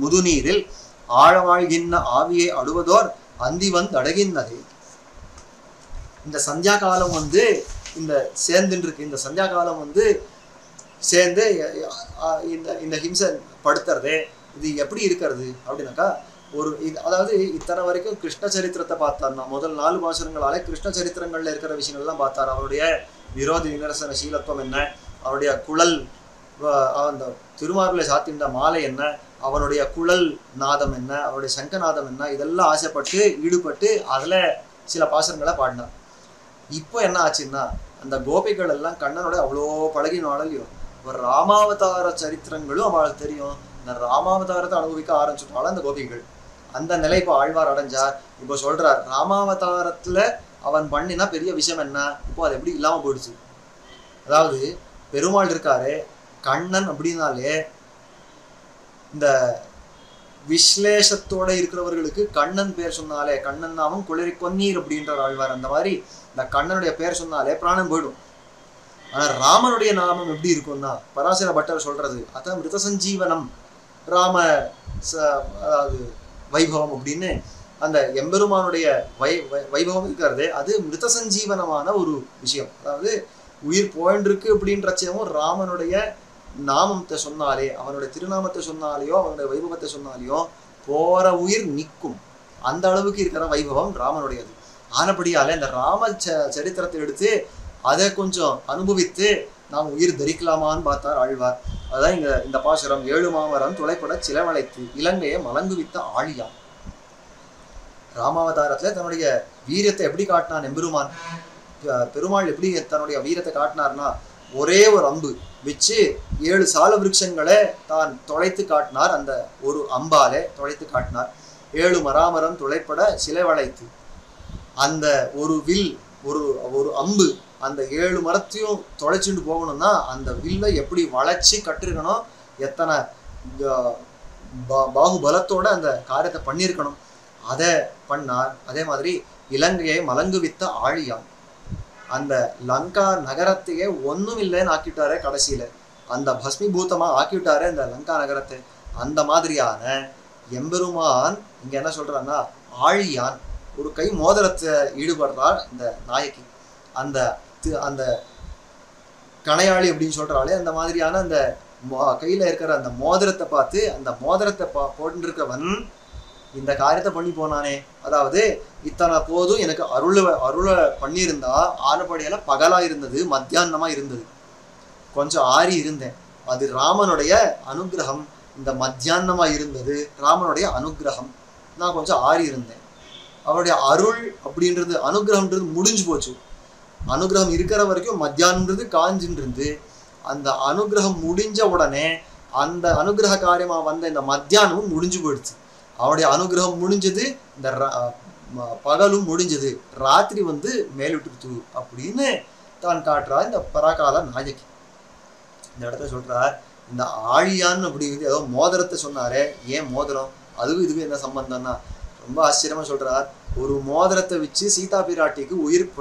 B: முதுநீரில் ஆழவாழ்கின்ற ஆவியை அடுவதோர் அந்தி வந்து அடகின்றதே. இந்த சந்தியா காலம் வந்து இந்த சேர்ந்துட்டு இருக்கு. இந்த சந்தியா காலம் வந்து சேர்ந்து இந்த ஹிம்சை படுத்துறதே இது எப்படி இருக்கிறது அப்படின்னாக்கா, அதாவது இத்தனை வரைக்கும் கிருஷ்ண சரித்திரத்தை பார்த்தார்னா முதல் 4 பாசுரங்களாலே கிருஷ்ண சரித்திரங்கள்ல இருக்கிற விஷயங்கள்லாம் பார்த்தார். அவருடைய விரோதி விமர்சன சீலத்துவம் என்ன, அவருடைய குழல் அந்த திருமார்களை சாத்தின்ற மாலை என்ன, அவனுடைய குழல் நாதம் என்ன, அவருடைய சங்கநாதம் என்ன, இதெல்லாம் ஆசைப்பட்டு ஈடுபட்டு அதுல சில பாசுரங்களை பாடினார். இப்போ என்ன ஆச்சுன்னா அந்த கோபிகள் எல்லாம் கண்ணனோட அவ்வளோ பழகினாலையோ ஒரு ராமாவதார சரித்திரங்களும் அவளுக்கு தெரியும். இந்த ராமாவதாரத்தை அனுபவிக்க ஆரம்பிச்சுட்டாலும் அந்த கோபிகள் அந்த நிலை இப்போ ஆழ்வார் அடைஞ்சார். இப்போ சொல்றார், ராமாவதாரத்துல அவன் பண்ணினா பெரிய விஷயம் என்ன, இப்போ அது எப்படி இல்லாம போயிடுச்சு. அதாவது பெருமாள் இருக்காரு, கண்ணன் அப்படின்னாலே இந்த விஸ்லேஷத்தோட இருக்கிறவர்களுக்கு கண்ணன் பேர் சொன்னாலே கண்ணன் நாமம் குளிரி கொன்னீர் அப்படின்றார் ஆழ்வார். அந்த மாதிரி இந்த கண்ணனுடைய பேர் சொன்னாலே பிராணம் போயிடும். ஆனா ராமனுடைய நாமம் எப்படி இருக்கும்னா பராசர பட்டர் சொல்றது, அதான் மிருத சஞ்சீவனம் ராம அதாவது வைபவம் அப்படின்னு அந்த எம்பெருமானுடைய வைபவம் இருக்கிறது. அது மிருத சஞ்சீவனமான ஒரு விஷயம். அதாவது உயிர் போயின்னு இருக்கு அப்படின்றச்சவும் ராமனுடைய நாமத்தை சொன்னாலே, அவனுடைய திருநாமத்தை சொன்னாலேயோ அவனுடைய வைபவத்தை சொன்னாலேயோ போற உயிர் நிற்கும். அந்த அளவுக்கு இருக்கிற வைபவம் ராமனுடையது. ஆனபடியால இந்த ராம சரித்திரத்தை எடுத்து அதை கொஞ்சம் அனுபவித்து நாம் உயிர் தரிக்கலாமான்னு பார்த்தார் ஆழ்வார். அதான் இந்த பாசுரம் 7 மாமரம் துளைப்பட சிலவளைத்து இலங்கையை மலங்குவித்த ஆழியா. ராமாவதாரத்துல தன்னுடைய வீரத்தை எப்படி காட்டினான் எம்பெருமான், பெருமாள் எப்படி தன்னுடைய வீரத்தை காட்டினார்னா ஒரே ஒரு அம்பு வச்சு 7 சால விருட்சங்களை தான் தொலைத்து காட்டினார். அந்த ஒரு அம்பாலே தொலைத்து காட்டினார். 7 மராமரம் துளைப்பட சிலைவளைத்து அந்த ஒரு வில் ஒரு அம்பு அந்த 7 மரத்தையும் தொலைச்சுட்டு போகணும்னா அந்த வில்லை எப்படி வளைச்சி கட்டிருக்கணும், எத்தனை பாகுபலத்தோட அந்த காரியத்தை பண்ணியிருக்கணும், அதை பண்ணார். அதே மாதிரி இலங்கையை மலங்குவித்த ஆழியாம், அந்த லங்கா நகரத்தையே ஒன்றும் இல்லைன்னு ஆக்கிவிட்டாரே கடைசியில, அந்த பஸ்மிபூத்தமா ஆக்கிவிட்டாரே அந்த லங்கா நகரத்தை. அந்த மாதிரியான எம்பெருமான் இங்க என்ன சொல்றான்னா ஆழியான் ஒரு கை மோதிரத்தை ஈடுபடுறார் இந்த நாயகி. அந்த அந்த கணையாளி அப்படின்னு சொல்றாளே அந்த மாதிரியான அந்த கையில இருக்கிற அந்த மோதிரத்தை பார்த்து அந்த மோதிரத்தை போட்டுருக்கவன் இந்த காரியத்தை பண்ணி போனானே. அதாவது இத்தனை போதும் எனக்கு அருளை பண்ணியிருந்தா ஆனபடியால பகலா இருந்தது, மத்தியானமா இருந்தது, கொஞ்சம் ஆறி இருந்தேன். அது ராமனுடைய அனுகிரகம். இந்த மத்தியானமா இருந்தது ராமனுடைய அனுகிரகம். நான் கொஞ்சம் ஆறி இருந்தேன். அவருடைய அருள் அப்படின்றது அனுகிரகம்ன்றது முடிஞ்சு போச்சு. அனுகிரகம் இருக்கிற வரைக்கும் மத்தியானன்றது காஞ்சின்னு இருந்து அந்த அனுகிரகம் முடிஞ்ச உடனே அந்த அனுகிரக காரியமா வந்த இந்த மத்தியானமும் முடிஞ்சு போயிடுச்சு. அவருடைய அனுகிரகம் முடிஞ்சது, இந்த பகலும் முடிஞ்சது, ராத்திரி வந்து மேலிட்டு அப்படின்னு தான் காட்டுறார் இந்த பராகால நாயகி. இந்த இடத்த சொல்றார் இந்த ஆழியான் அப்படிங்கிறது ஏதோ மோதிரத்தை சொன்னாரே, ஏன் மோதிரம் அதுவும் இதுவும் என்ன சம்பந்தம்னா ரொம்ப ஆச்சரியமா சொல்றார். ஒரு மோதிரத்தை வச்சு சீதா பிராட்டிக்கு உயிர்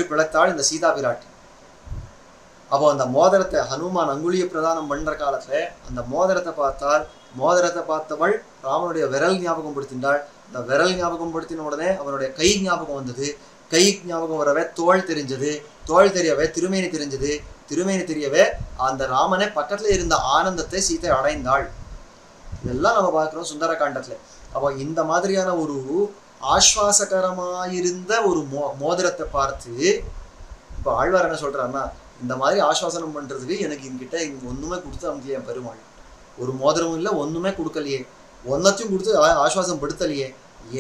B: பிழைத்தாள் இந்த சீதா பிராட்டி. அப்போ அந்த மோதிரத்தை ஹனுமான் அங்குலிய பிரதானம் பண்ற காலத்துல அந்த மோதிரத்தை பார்த்தவள் ராமனுடைய விரல் ஞாபகம் படுத்தினாள். இந்த விரல் ஞாபகம் படுத்தின உடனே அவனுடைய கை ஞாபகம் வந்தது. கை ஞாபகம் வரவே தோள் தெரிஞ்சது. தோள் தெரியவே திருமேனி தெரிஞ்சது. திருமேனி தெரியவே அந்த ராமனே பக்கத்துல இருந்த ஆனந்தத்தை சீதை அடைந்தாள். இதெல்லாம் நம்ம பார்க்கிறோம் சுந்தரகாண்டத்துல. அப்போ இந்த மாதிரியான ஒரு ஆஸ்வாசகரமாயிருந்த ஒரு மோதிரத்தை பார்த்து இப்போ ஆழ்வார் என்ன சொல்றாருன்னா, இந்த மாதிரி ஆஸ்வாசனம் பண்றதுக்கு எனக்கு என்கிட்ட ஒண்ணுமே கொடுத்து அமைக்கலையே பெருமாள். ஒரு மோதிரமும் இல்லை, ஒண்ணுமே கொடுக்கலையே, ஒன்னத்தையும் கொடுத்து ஆஸ்வாசம் படுத்தலையே,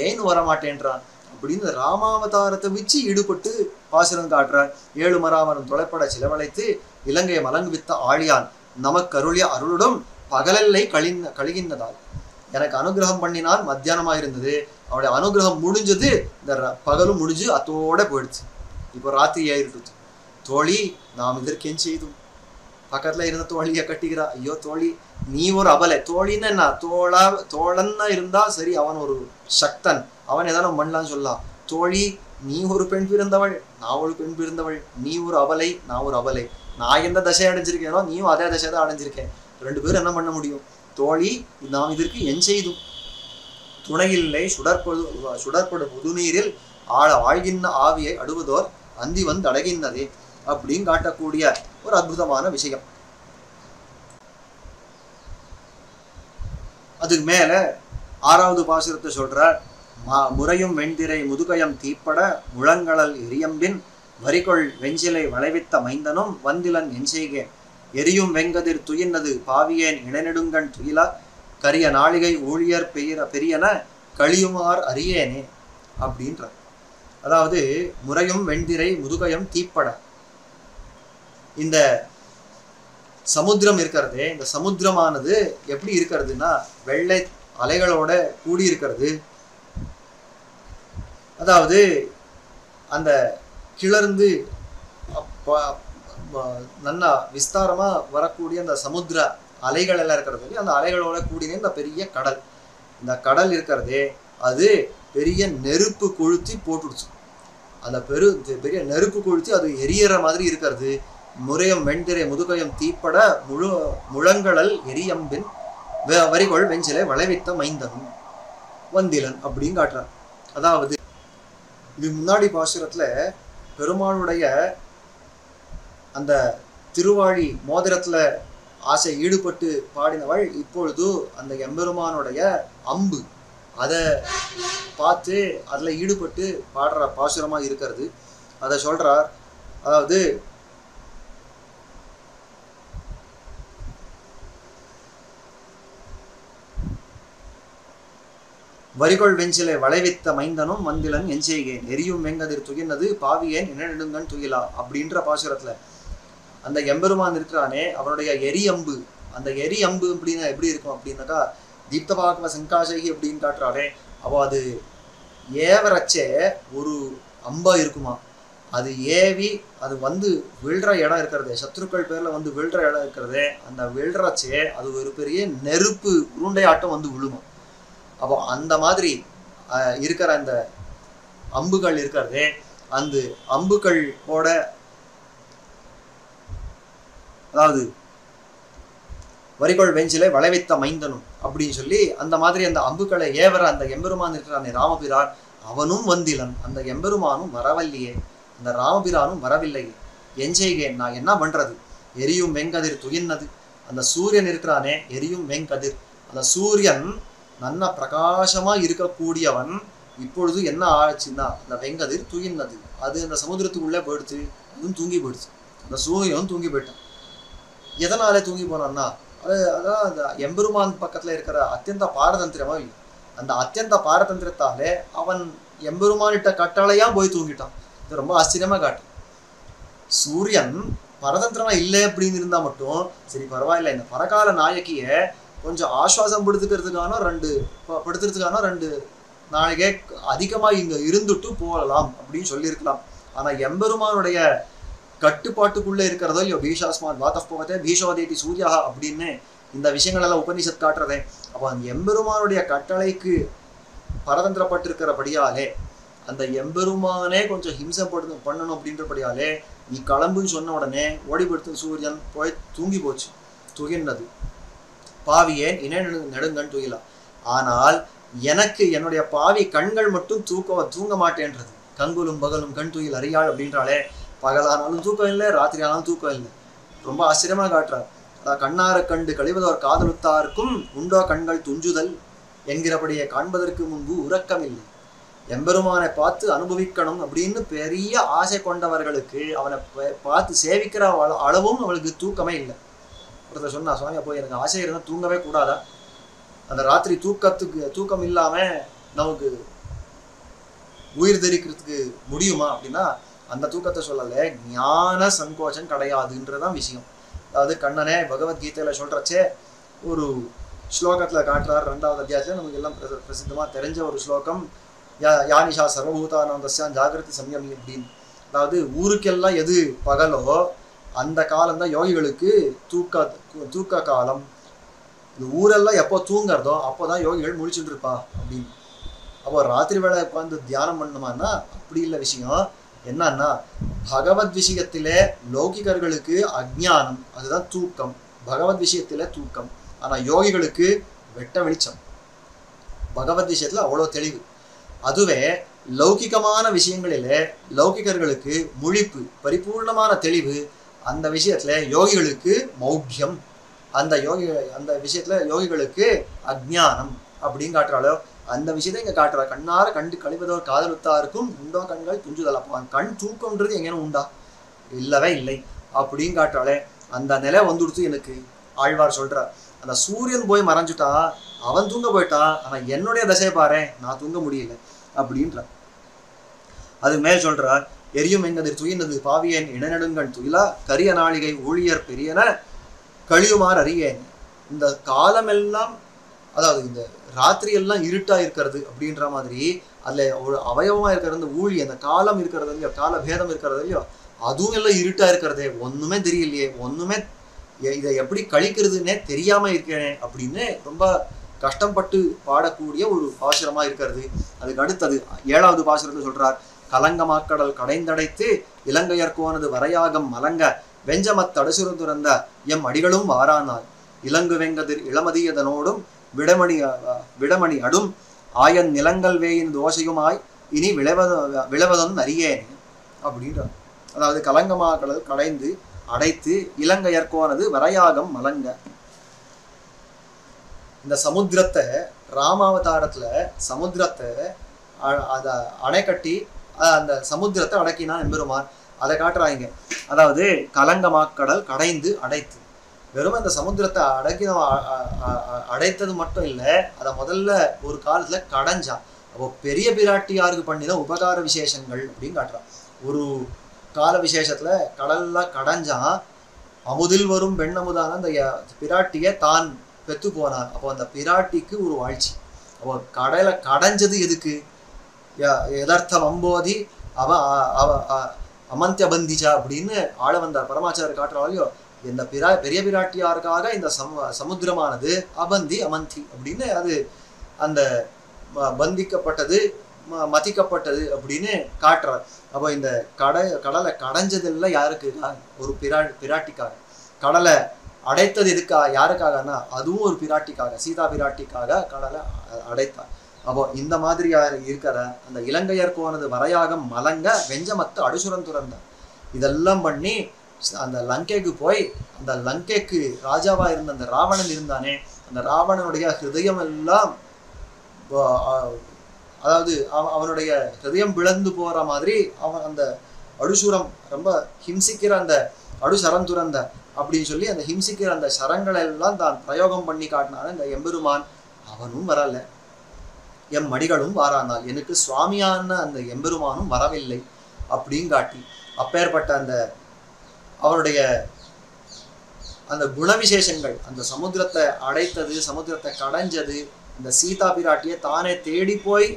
B: ஏன்னு வரமாட்டேன்றான் அப்படின்னு ராமாவதாரத்தை வச்சு ஈடுபட்டு பாசுரம் காட்டுறார். 7 மராமரம் தொலைப்பட சிலவளைத்து இலங்கையை மலங்குவித்த ஆழியான் நமக்கு அருளிய அருளுடன் பகலெல்லை கழிகின்றதால் எனக்கு அனுகிரகம் பண்ணினான். மத்தியானமா இருந்தது, அவனுடைய அனுகிரகம் முடிஞ்சது, இந்த பகலும் முடிஞ்சு அத்தோட போயிடுச்சு. இப்போ ராத்திரி ஆயிடுச்சு. தோழி நாம் இதற்கேன் செய்தும். பக்கத்துல இருந்த தோழியை கட்டிக்கிறா. ஐயோ தோழி நீ ஒரு அபலை. தோழின்னு என்ன, தோழன்னா இருந்தா சரி, அவன் ஒரு சக்தன், அவன் எதானும் பண்ணலான்னு சொல்லலாம். தோழி நீ ஒரு பெண் பிறந்தவள், நான் ஒரு பெண் பிறந்தவள், நீ ஒரு அபலை, நான் ஒரு அபலை. நான் எந்த தசை அடைஞ்சிருக்கேனோ நீயும் அதே தசை தான் அடைஞ்சிருக்கேன். 2 பேரும் என்ன பண்ண முடியும்? தோழி நாம் இதற்கு என் செய்தும். துணையில்லை சுடற்படு புதுநீரில் ஆழ்கின்ற ஆவியை அடுவதோர் அந்தி வந்து அடகின்றதே அப்படின்னு காட்டக்கூடிய ஒரு அற்புதமான விஷயம். அதுக்கு மேல 6வது பாசுரத்தை சொல்ற, முறையும் வெண்திரை முதுகயம் தீப்பட முழங்கடல் எரியம்பின் வரிகொள் வெஞ்சிலை வளைவித்த மைந்தனும் வந்திலன் என் செய்கே எரியும் வெங்கதிர் துயின்னது பாவியேன் இடைநெடுங்கண் துயில கரிய நாளிகை ஊழியர் பெரியன கழியுமார் அறியேனே அப்படின்ற. அதாவது முறையும் வெண்திரை முதுகயம் தீப்பட, இந்த சமுத்திரம் இருக்கிறதே, இந்த சமுத்திரமானது எப்படி இருக்கிறதுனா வெள்ளை அலைகளோட கூடி இருக்கிறது. அதாவது அந்த கிளர்ந்து நல்லா விஸ்தாரமா வரக்கூடிய அந்த சமுத்திர அலைகள் எல்லாம் இருக்கிறது. அந்த அலைகளோட கூடின இந்த பெரிய கடல், இந்த கடல் இருக்கிறதே அது பெரிய நெருப்பு கொளுத்தி போட்டுடுச்சு. அந்த பெரிய நெருப்பு கொளுத்தி அது எரியற மாதிரி இருக்கிறது. முறையம் வெண்திரை முதுகயம் தீப்பட முழங்கடல் எரியம்பின் வரிகொள் வெஞ்சிலை வளைவித்த மைந்தனும் வந்திலன் அப்படின்னு காட்டுறார். அதாவது இது முன்னாடி பாசுரத்துல பெருமாளுடைய அந்த திருவாழி மோதிரத்துல ஆசை ஈடுபட்டு பாடினவள் இப்பொழுது அந்த எம்பெருமானுடைய அம்பு அதை பார்த்து அதுல ஈடுபட்டு பாடுற பாசுரமா இருக்கிறது. அதை சொல்றார். அதாவது வரிகொள் வெஞ்சிலை வளைவித்த மைந்தனும் வந்திலன் என் செய்கேன் எரியும் வெங்கதிர் துயின்னது பாவியேன் இடைநெடுங்கண் துயிலா அப்படின்ற பாசுரத்துல அந்த எம்பெருமான் இருக்கிறானே அவனுடைய எரி அம்பு, அந்த எரி அம்பு அப்படின்னா எப்படி இருக்கும் அப்படின்னாக்கா தீப்தபாகவ சங்காசகி அப்படின்னு காட்டுறானே, அவ அது ஏவரச்சே ஒரு அம்பா இருக்குமா. அது ஏவி அது வந்து விழுற இடம் இருக்கிறதே, சத்ருக்கள் பேர்ல வந்து விழுற இடம் இருக்கிறதே, அந்த விழுறச்சே அது ஒரு பெரிய நெருப்பு உருண்டையாட்டம் வந்து விழுமா. அப்போ அந்த மாதிரி இருக்கிற அந்த அம்புகள் இருக்கிறதே, அந்த அம்புகளோட அதாவது வரிகொள் வெஞ்சிலை வளைவித்த மைந்தனும் அப்படின்னு சொல்லி அந்த மாதிரி அந்த அம்புகளை ஏவர அந்த எம்பெருமான் இருக்கிறானே ராமபிரான், அவனும் வந்திலன், அந்த எம்பெருமானும் வரவல்லையே, அந்த ராமபிரானும் வரவில்லையே, என் செய்கேன் நான் என்ன பண்றது. எரியும் வெங்கதிர் துயின்னது, அந்த சூரியன் இருக்கிறானே எரியும் வெங்கதிர், அந்த சூரியன் நல்ல பிரகாசமா இருக்கக்கூடியவன் இப்பொழுது என்ன ஆச்சுன்னா அந்த வெங்கதிர் துயின்னது, அது அந்த சமுத்திரத்துக்குள்ளே போயிடுச்சு, அதுவும் தூங்கி போயிடுச்சு. அந்த சூரியனும் தூங்கி போயிட்டான். எதனால தூங்கி போனான்னா அதான் அந்த எம்பெருமான் பக்கத்துல இருக்கிற அத்தியந்த பாரதந்திரமா இல்லை, அந்த அத்தியந்த பாரதந்திரத்தாலே அவன் எம்பெருமானிட்ட கட்டளையா போய் தூங்கிட்டான். இது ரொம்ப ஆச்சரியமா காட்டு. சூரியன் பரதந்திரமா இல்லை அப்படின்னு இருந்தா மட்டும் சரி பரவாயில்ல, இந்த பரகால நாயகிய கொஞ்சம் ஆஸ்வாசம் படுத்துக்கிறதுக்கான படுத்துறதுக்கான 2 நாளைக்கே அதிகமா இங்க இருந்துட்டு போகலாம் அப்படின்னு சொல்லியிருக்கலாம். ஆனா எம்பெருமானுடைய கட்டுப்பாட்டுக்குள்ள இருக்கிறதோ இல்லையோ, பீஷாஸ்மான் வாத்தப் போகத்தே பீஷோதேதி சூர்யா அப்படின்னு இந்த விஷயங்கள் எல்லாம் உபனிஷத் காட்டுறதே. அப்போ அந்த எம்பெருமானுடைய கட்டளைக்கு பரதந்திரப்பட்டிருக்கிறபடியாலே அந்த எம்பெருமானே கொஞ்சம் ஹிம்சை பண்ணணும் அப்படின்றபடியாலே நீ கிளம்புன்னு சொன்ன உடனே ஓடிப்படுத்து சூரியன் போய் தூங்கி போச்சு, துகிர்னது. பாவியேன் இணை நெடுங்கண் துயிலாம். ஆனால் எனக்கு என்னுடைய பாவி கண்கள் மட்டும் தூங்க மாட்டேன்றது. கங்குலும் பகலும் கண் துயில் அறியாள் அப்படின்றாலே, பகலானாலும் தூக்கம் இல்லை, ராத்திரி ஆனாலும் தூக்கம் இல்லை. ரொம்ப ஆச்சரியமா காட்டுறார். கண்ணார கண்டு கழிவதோர் காதலுத்தாருக்கும் உண்டோ கண்கள் துஞ்சுதல் என்கிறபடியே காண்பதற்கு முன்பு உறக்கம் இல்லை. எம்பெருமானை பார்த்து அனுபவிக்கணும் அப்படின்னு பெரிய ஆசை கொண்டவர்களுக்கு அவனை பார்த்து சேவிக்கிற அளவும் அவளுக்கு தூக்கமே இல்லை. ஒருத்தர் சொன்னா, சுவாமி அப்போ எனக்கு ஆசை இருந்தால் தூங்கவே கூடாதா? அந்த ராத்திரி தூக்கம் இல்லாம நமக்கு உயிர் தெரிக்கிறதுக்கு முடியுமா அப்படின்னா அந்த தூக்கத்தை சொல்லலை, ஞான சங்கோச்சம் கிடையாதுன்றதான் விஷயம். அதாவது கண்ணனே பகவத்கீதையில சொல்றச்சே ஒரு ஸ்லோகத்துல காட்டுறார். 2வது அத்தியாயத்துல நமக்கு எல்லாம் பிரசித்தமா தெரிஞ்ச ஒரு ஸ்லோகம், யானிஷா சர்வபூதானாம் தஸ்யான் ஜாகிரதி சம்யமி அப்படின்னு. அதாவது ஊருக்கெல்லாம் எது பகலோ அந்த காலம்தான் யோகிகளுக்கு தூக்க காலம். இந்த ஊரெல்லாம் எப்போ தூங்குறதோ அப்போதான் யோகிகள் முழிச்சுட்டு இருப்பா அப்படின்னு. அப்போ ராத்திரி வேளை உட்காந்து தியானம் பண்ணுமான்னா அப்படி இல்லை விஷயம். என்னன்னா பகவத் விஷயத்திலே லௌகிகர்களுக்கு அஜ்ஞானம், அதுதான் தூக்கம். பகவத் விஷயத்திலே தூக்கம். ஆனா யோகிகளுக்கு வெட்ட வெளிச்சம். பகவத் விஷயத்துல அவ்வளோ தெளிவு. அதுவே லௌகிகமான விஷயங்களிலே லௌகிகர்களுக்கு முழிப்பு, பரிபூர்ணமான தெளிவு. அந்த விஷயத்துல யோகிகளுக்கு மௌಢ்யம். அந்த விஷயத்துல யோகிகளுக்கு அஜ்ஞானம் அப்படின்னு காட்டுறாளோ அந்த விஷயத்தை இங்க காட்டுறா. கண்ணார கண்டு கழிவதோர் காதலுத்தாருக்கும் உண்டோ கண்கள் துஞ்சுதல். அப்போ கண் தூக்கம்ன்றது எங்கேனும் உண்டா? இல்லவே இல்லை அப்படின்னு காட்டுறாளே. அந்த நிலை வந்துடுத்து எனக்கு. ஆழ்வார் சொல்றார், அந்த சூரியன் போய் மறைஞ்சுட்டா, அவன் தூங்க போயிட்டான், ஆனா என்னுடைய தசையை பாரு, நான் தூங்க முடியல அப்படின்றார். அதுக்கு மேல் சொல்றார், எரியும் எங்கதிர் துயினது பாவியன் இடைநெடுங்கண் துயிலா கரிய நாளிகை ஊழியர் பெரியன கழியுமாறு அறியேன். இந்த காலமெல்லாம், அதாவது இந்த ராத்திரி எல்லாம் இருட்டா இருக்கிறது அப்படின்ற மாதிரி அதுல ஒரு அவயவமா இருக்கிறது இந்த ஊழி, அந்த காலம் இருக்கிறது இல்லையோ, கால பேதம் இருக்கிறது இல்லையோ, அதுவும் எல்லாம் இருட்டா இருக்கிறதே, ஒண்ணுமே தெரியலையே, ஒண்ணுமே இதை எப்படி கழிக்கிறதுன்னே தெரியாம இருக்கேனே அப்படின்னு ரொம்ப கஷ்டப்பட்டு பாடக்கூடிய ஒரு பாசுரமா இருக்கிறது. அதுக்கு அடுத்தது 7வது பாசுரத்தை சொல்றார், கலங்கமாக்கடல் கடைந்தடைத்து இலங்கையர்கோனது வரையாகம் மலங்க வெஞ்சமத்தடுசுரு துறந்த எம் அடிகளும் வாரானாய் இலங்கு வெங்கதிர் இளமதியதனோடும் விடமணி அடும் ஆயன் நிலங்கள் வேயின் தோசையுமாய் இனி விளைவதும் அறியேன் அப்படின்றார். அதாவது கலங்கமாக்கடல் கடைந்து அடைத்து இலங்கையர்கோனது வரையாகம் மலங்க. இந்த சமுத்திரத்தை ராமாவதாரத்துல சமுத்திரத்தை அத அணை கட்டி அந்த சமுத்திரத்தை அடக்கினான் எம்பெருமான். அதை காட்டுறாங்க. அதாவது கலங்கமாக்கடல் கடைந்து அடைத்து, வெறும் அந்த சமுத்திரத்தை அடைத்தது மட்டும் இல்லை, அதை முதல்ல ஒரு காலத்துல கடைஞ்சான். அப்போ பெரிய பிராட்டியாருக்கு பண்ணின உபகார விசேஷங்கள் அப்படின்னு காட்டுறான். ஒரு கால விசேஷத்துல கடல்லாம் கடைஞ்சான். அமுதில் வரும் பெண்ணமுதான அந்த பிராட்டியை தான் பெத்து போனான். அப்போ அந்த பிராட்டிக்கு ஒரு வாழ்ச்சி. அப்போ கடலை கடைஞ்சது எதுக்கு? எதார்த்தம் அம்போதி அவ அமந்திய பந்திச்சா அப்படின்னு ஆள வந்தார் பரமாச்சாரியர் காட்டுறாலையோ. இந்த பெரிய பிராட்டியாருக்காக இந்த சமுத்திரமானது அபந்தி அமந்தி அப்படின்னு அது அந்த பந்திக்கப்பட்டது மதிக்கப்பட்டது அப்படின்னு காட்டுறார். அப்போ இந்த கடலை கடைஞ்சதெல்லாம் யாருக்கு? ஒரு பிராட்டிக்காக. கடலை அடைத்தது யாருக்காகனா அதுவும் ஒரு பிராட்டிக்காக, சீதா பிராட்டிக்காக கடலை அடைத்தார். அப்போ இந்த மாதிரி இருக்கிற அந்த இலங்கையர்கோனது வரையாகம் மலங்க வெஞ்சமத்து அடுசுரம் துறந்த இதெல்லாம் பண்ணி அந்த லங்கைக்கு போய், அந்த லங்கைக்கு ராஜாவா இருந்த அந்த ராவணன் இருந்தானே, அந்த ராவணனுடைய ஹிருதயம் எல்லாம், அதாவது அவனுடைய ஹிருதயம் பிளந்து போற மாதிரி அவன் அந்த அடுசுரம் ரொம்ப ஹிம்சிக்கிற அந்த அடுசரம் துறந்த அப்படின்னு சொல்லி அந்த ஹிம்சிக்கிற அந்த சரங்களை எல்லாம் தான் பிரயோகம் பண்ணி காட்டினான இந்த எம்பெருமான். அவனும் வரல, எம் மடிகளும் வாரானால், எனக்கு சுவாமியான அந்த எம்பெருமானும் வரவில்லை அப்படின்னு காட்டி, அப்பேற்பட்ட அந்த அவருடைய அந்த குணவிசேஷங்கள், அந்த சமுத்திரத்தை அடைத்தது, சமுத்திரத்தை கடைஞ்சது, இந்த சீதா பிராட்டியை தானே தேடி போய்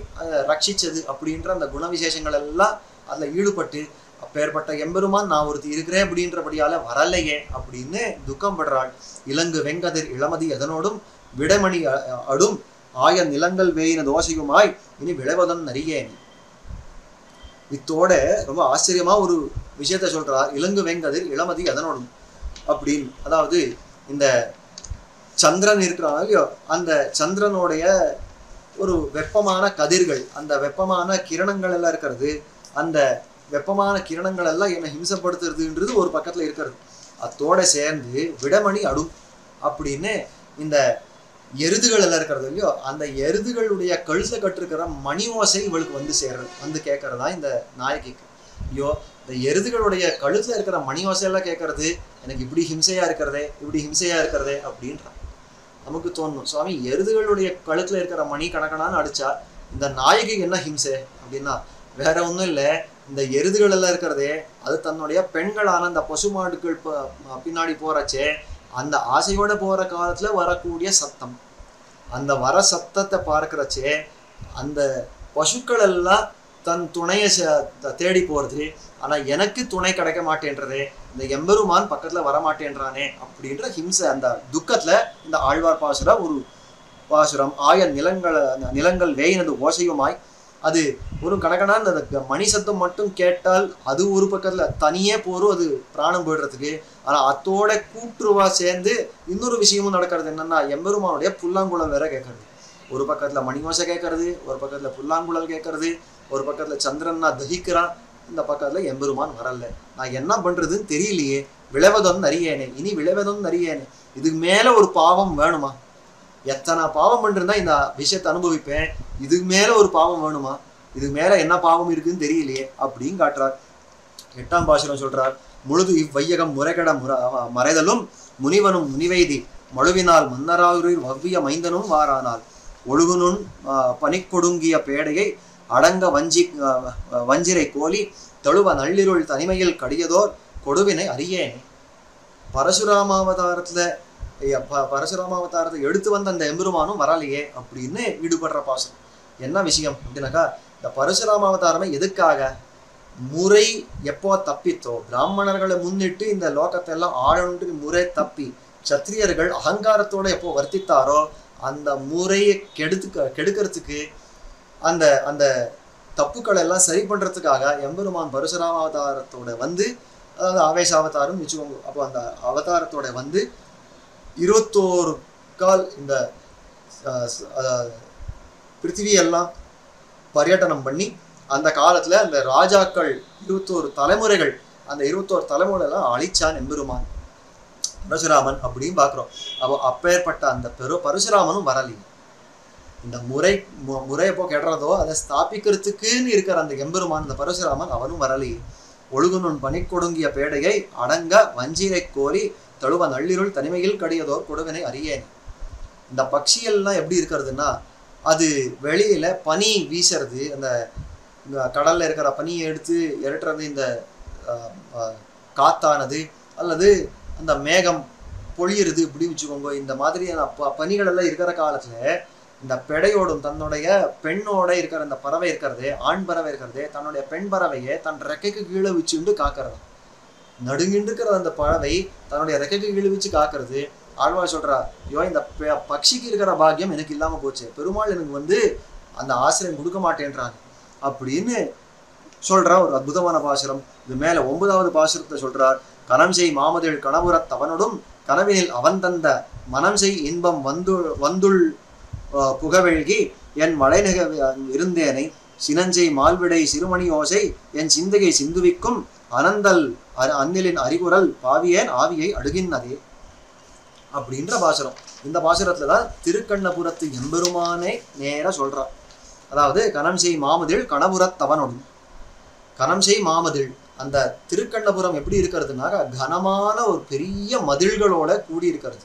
B: ரட்சிச்சது அப்படின்ற அந்த குணவிசேஷங்கள் எல்லாம் அதில் ஈடுபட்டு அப்பேற்பட்ட எம்பெருமான் நான் ஒருத்தி இருக்கிறேன் அப்படின்றபடியால வரலையே அப்படின்னு துக்கம் படுறாள். இலங்கு வெங்கதிர் இளமதி எதனோடும் விடமணி அடும் ஆய நிலங்கள் வேயின தோசையுமாய் இனி விளைவதன் நரியேன். இத்தோட ரொம்ப ஆச்சரியமா ஒரு விஷயத்த சொல்றார். இலங்கு வெங்கதிர் இளமதி எதனோடும் அப்படின்னு, அதாவது இந்த சந்திரன் இருக்கிறாங்க இல்லையோ, அந்த சந்திரனுடைய ஒரு வெப்பமான கதிர்கள், அந்த வெப்பமான கிரணங்கள் எல்லாம் இருக்கிறது, அந்த வெப்பமான கிரணங்கள் எல்லாம் என்ன ஹிம்சப்படுத்துறதுன்றது ஒரு பக்கத்துல இருக்கிறது. அத்தோட சேர்ந்து விடமணி அடும் அப்படின்னு இந்த எருதுகள் எல்லாம் இருக்கிறது இல்லையோ, அந்த எருதுகளுடைய கழுத்துல கட்டிருக்கிற மணி ஓசை இவளுக்கு வந்து சேர்றது, வந்து கேட்கறதா இந்த நாயகிக்கு. ஐயோ, இந்த எருதுகளுடைய கழுத்துல இருக்கிற மணி ஓசையெல்லாம் கேட்கறது எனக்கு இப்படி ஹிம்சையா இருக்கிறதே, இப்படி ஹிம்சையா இருக்கிறதே அப்படின்றான். நமக்கு தோணும், சுவாமி எருதுகளுடைய கழுத்துல இருக்கிற மணி கணக்கணான்னு அடிச்சா இந்த நாயகிக்கு என்ன ஹிம்சை அப்படின்னா, வேற ஒன்றும் இல்லை, இந்த எருதுகள் எல்லாம் இருக்கிறதே அது தன்னுடைய பெண்களான அந்த பசுமாடுகள் பின்னாடி போறச்சே அந்த ஆசையோட போற காலத்துல வரக்கூடிய சத்தம், அந்த வர சத்தத்தை பார்க்கிறச்சே அந்த பசுக்கள் எல்லாம் தன் துணையை தேடி போறது. ஆனா எனக்கு துணை கிடைக்க மாட்டேன்றதே, இந்த எம்பெருமான் பக்கத்துல வரமாட்டேன்றானே அப்படின்ற ஹிம்சை, அந்த துக்கத்துல இந்த ஆழ்வார் பாசுர ஒரு பாசுரம். ஆய நிலங்கள் வேயினது ஓசையுமாய், அது ஒரு கணக்கனா அந்த மணி சத்தம் மட்டும் கேட்டால் அது ஒரு பக்கத்துல தனியே போரும், அது பிராணம் போயிடுறதுக்கு. ஆனா அத்தோட கூற்றுவா சேர்ந்து இன்னொரு விஷயமும் நடக்கிறது. என்னன்னா, எம்பெருமானுடைய புல்லாங்குழல் வேற கேட்கறது. ஒரு பக்கத்துல மணியோசை கேட்கறது, ஒரு பக்கத்துல புல்லாங்குழல் கேட்கறது, ஒரு பக்கத்துல சந்திரன்னா தகிக்கிறான், இந்த பக்கத்துல எம்பெருமான் வரல. நான் என்ன பண்றதுன்னு தெரியலையே, விளைவதொன்னு அறியேனே, இனி விளைவதொன்னு அறியேனே. இதுக்கு மேல ஒரு பாவம் வேணுமா? எத்தனை பாவம் பண்ணிருந்தா இந்த விஷயத்தை அனுபவிப்பேன், இதுக்கு மேல ஒரு பாவம் வேணுமா? இதுக்கு மேல என்ன பாவம் இருக்குன்னு தெரியலையே அப்படின்னு காட்டுறார். 8ஆம் பாசுரம் சொல்றார். முழுது இவ்வையகம் முறைகட மறைதலும் முனிவனும் முனிவைதி மழுவினால் மன்னராயூரில் வவ்விய மைந்தனும் வாரானால் ஒழுகுனுன் பனிக்கொடுங்கிய பேடையை அடங்க வஞ்சிரை கோலி தழுவ நள்ளிருள் தனிமையில் கடியதோர் கொடுவினை அறியேனே. பரசுராமாவதாரத்தை எடுத்து வந்த அந்த எம்பெருமானும் வரலையே அப்படின்னு ஈடுபடுற பாசனம். என்ன விஷயம் அப்படின்னாக்கா, இந்த பரசுராமாவதாரமே எதுக்காக? முறை எப்போ தப்பித்தோ, பிராமணர்களை முன்னிட்டு இந்த லோகத்தை எல்லாம் ஆழன்று முறை தப்பி சத்திரியர்கள் அகங்காரத்தோட எப்போ வர்த்தித்தாரோ அந்த முறையை கெடுக்கிறதுக்கு, அந்த அந்த தப்புக்களை எல்லாம் சரி பண்றதுக்காக எம்பெருமான் பரசுராமாவதாரத்தோட வந்து, அதாவது ஆவேச அவதாரம் வச்சுக்கோங்க, அப்போ அந்த அவதாரத்தோட வந்து 21 கால் இந்த பிருத்திவியெல்லாம் பர்யட்டனம் பண்ணி அந்த காலத்துல அந்த ராஜாக்கள் 21 தலைமுறைகள், அந்த 21 தலைமுறையெல்லாம் அழிச்சான் எம்பெருமான் பரசுராமன் அப்படின்னு பாக்குறோம். அப்போ அப்பேற்பட்ட அந்த பரசுராமனும் வரலையே. இந்த முறையை போ கெடுறதோ அதை ஸ்தாபிக்கிறதுக்குன்னு இருக்கிற அந்த எம்பெருமான் இந்த பரசுராமன் அவனும் வரலையே. ஒழுகுனுன் பனிக்கொடுங்கிய பேடையை அடங்க வஞ்சிரை கோரி தழுவ நள்ளிருள் தனிமையில் கடியதோ கொடுவினை அறியேன். இந்த பட்சியெல்லாம் எப்படி இருக்கிறதுன்னா, அது வெளியில பனி வீசுறது, அந்த கடல்ல இருக்கிற பனியை எடுத்து இரட்டுறது இந்த காத்தானது, அல்லது அந்த மேகம் பொழியிறது இப்படி வச்சுக்கோங்க. இந்த மாதிரியான பனிகள் எல்லாம் இருக்கிற காலத்துல இந்த பெடையோடும் தன்னுடைய பெண்ணோட இருக்கிற அந்த பறவை இருக்கிறதே, ஆண் பறவை இருக்கிறதே, தன்னுடைய பெண் பறவையை தன் ரெக்கைக்கு கீழே வச்சுண்டு காக்கிறது. நடுங்கிட்டு இருக்கிற அந்த பறவை தன்னுடைய ரெக்கைக்கு கீழே வச்சு காக்கிறது. ஆழ்வார் சொல்றா, ஐயோ இந்த பட்சிக்கு இருக்கிற பாக்கியம் எனக்கு இல்லாம போச்சு, பெருமாள் எனக்கு வந்து அந்த ஆசிரியம் கொடுக்க மாட்டேன்றாங்க அப்படின்னு சொல்றா. ஒரு அற்புதமான பாசுரம். இது மேல 9வது பாசுரத்தை சொல்றார். கனம் செய் மாமதில் கணபுரத் அவனோடும் கனவினில் அவன் தந்த மனம் செய் இன்பம் வந்துள் புகவெழ்கி என் மலைநக இருந்தேனை சினஞ்சை மால்விடை சிறுமணி ஓசை என் சிந்தையை சிந்துவிக்கும் அனந்தல் அந்நிலின் அறிகுறல் பாவியேன் ஆவியை அடுகின்னதே அப்படின்ற பாசுரம். இந்த பாசுரத்துலதான் திருக்கண்ணபுரத்து எம்பெருமானே நேர சொல்றார். அதாவது கனம் செய் மாமதில் கணபுரத் அவனோடும், கனம் செய் மாமதில், அந்த திருக்கண்ணபுரம் எப்படி இருக்கிறதுனாக்க கனமான ஒரு பெரிய மதில்களோட கூடி இருக்கிறது.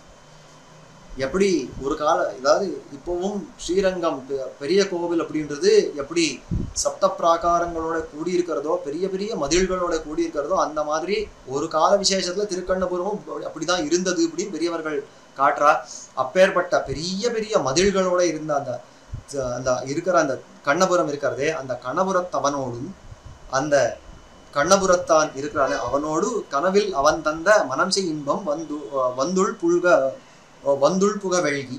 B: எப்படி ஒரு கால, அதாவது இப்பவும் ஸ்ரீரங்கம் பெரிய கோவில் அப்படின்றது எப்படி சப்த பிராகாரங்களோட கூடியிருக்கிறதோ, பெரிய பெரிய மதில்களோட கூடியிருக்கிறதோ, அந்த மாதிரி ஒரு கால விசேஷத்துல திருக்கண்ணபுரமும் அப்படிதான் இருந்தது அப்படின்னு பெரியவர்கள் காட்டுறா. அப்பேற்பட்ட பெரிய பெரிய மதில்களோட இருந்த அந்த அந்த இருக்கிற அந்த கண்ணபுரம் இருக்கிறதே, அந்த கண்ணபுரத்தவனோடும் அந்த கண்ணபுரத்தான் இருக்கிறானே அவனோடு கனவில் அவன் தந்த மனம் செய் இன்பம் வந்துள் புக வெழ்கி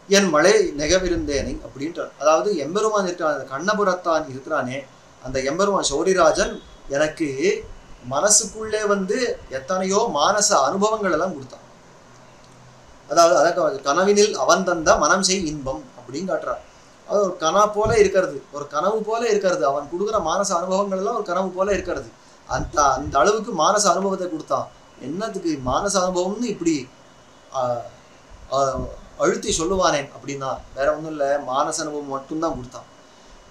B: என் மலை நெகவிருந்தேனை அப்படின்றான். அதாவது எம்பெருமான் இருக்கிறான், அந்த கண்ணபுரத்தான் இருக்கிறானே அந்த எம்பெருமான் சௌரிராஜன் எனக்கு மனசுக்குள்ளே எத்தனையோ மானச அனுபவங்கள் எல்லாம் கொடுத்தான். அதாவது அதற்கு கனவினில் அவன் தந்த மனம் செய் இன்பம் அப்படின்னு காட்டுறான். அது ஒரு கனவு போல இருக்கிறது, ஒரு கனவு போல இருக்கிறது. அவன் கொடுக்குற மானச அனுபவங்கள் எல்லாம் ஒரு கனவு போல இருக்கிறது. அந்த அந்த அளவுக்கு மானச அனுபவத்தை கொடுத்தான். என்னத்துக்கு மானச அனுபவம்னு இப்படி அழுத்தி சொல்லுவானேன் அப்படின்னா வேற ஒன்றும் இல்லை, மானச அனுபவம் மட்டும்தான் கொடுத்தான்.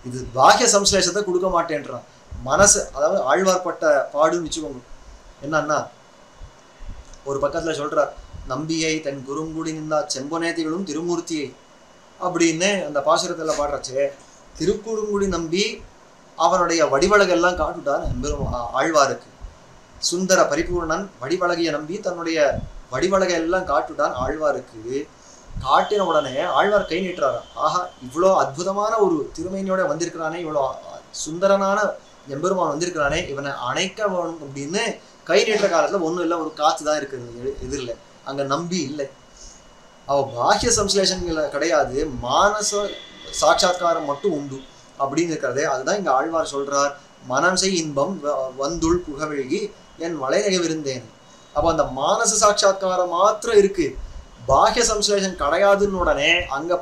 B: இது பாஹ்ய சம்ஸ்லேஷத்தை கொடுக்க மாட்டேன்றான். மனசு, அதாவது ஆழ்வார்பட்ட பாடுன்னு வச்சுக்கோங்க. என்னன்னா ஒரு பக்கத்துல சொல்றார், நம்பியை தன் குறுங்குடி நின்றா செம்பொனேதிகளும் திருமூர்த்தியை அப்படின்னு அந்த பாசுரத்துல பாடுறச்சே, திருக்குறுங்குடி நம்பி அவனுடைய வடிவழகெல்லாம் காட்டுட்டான் ஆழ்வாருக்கு. சுந்தர பரிபூர்ணன் வடிவழகைய நம்பி தன்னுடைய வடிவழகை எல்லாம் காட்டுட்டான் ஆழ்வாருக்கு. காட்டின உடனே ஆழ்வார் கை நீட்டுறாரு. ஆஹா, இவ்வளோ அற்புதமான ஒரு திருமையினோட வந்திருக்கிறானே, இவ்வளோ சுந்தரனான எம்பெருமான் வந்திருக்கிறானே, இவனை அணைக்க வேணும் அப்படின்னு கை நீட்டுற காலத்துல ஒன்றும் இல்லை, ஒரு காத்து தான் இருக்குது எதிரில். அங்க நம்பி இல்லை. அவ பாஹ்ய சம்ஸ்லேஷன்களை கிடையாது, மானச சாட்சாத்காரம் மட்டும் உண்டு அப்படின்னு இருக்கிறதே. அதுதான் இங்க ஆழ்வார் சொல்றார், மனம் செய் இன்பம் வந்துள் புகவெழுகி என் மலை நெகவிருந்தேன். அப்போ அந்த மானச சாட்சாத்காரம் மாத்திரம் இருக்கு, பாஹ்ய சம்ஸ்லேஷன் கிடையாதுன்னு உடனே அங்க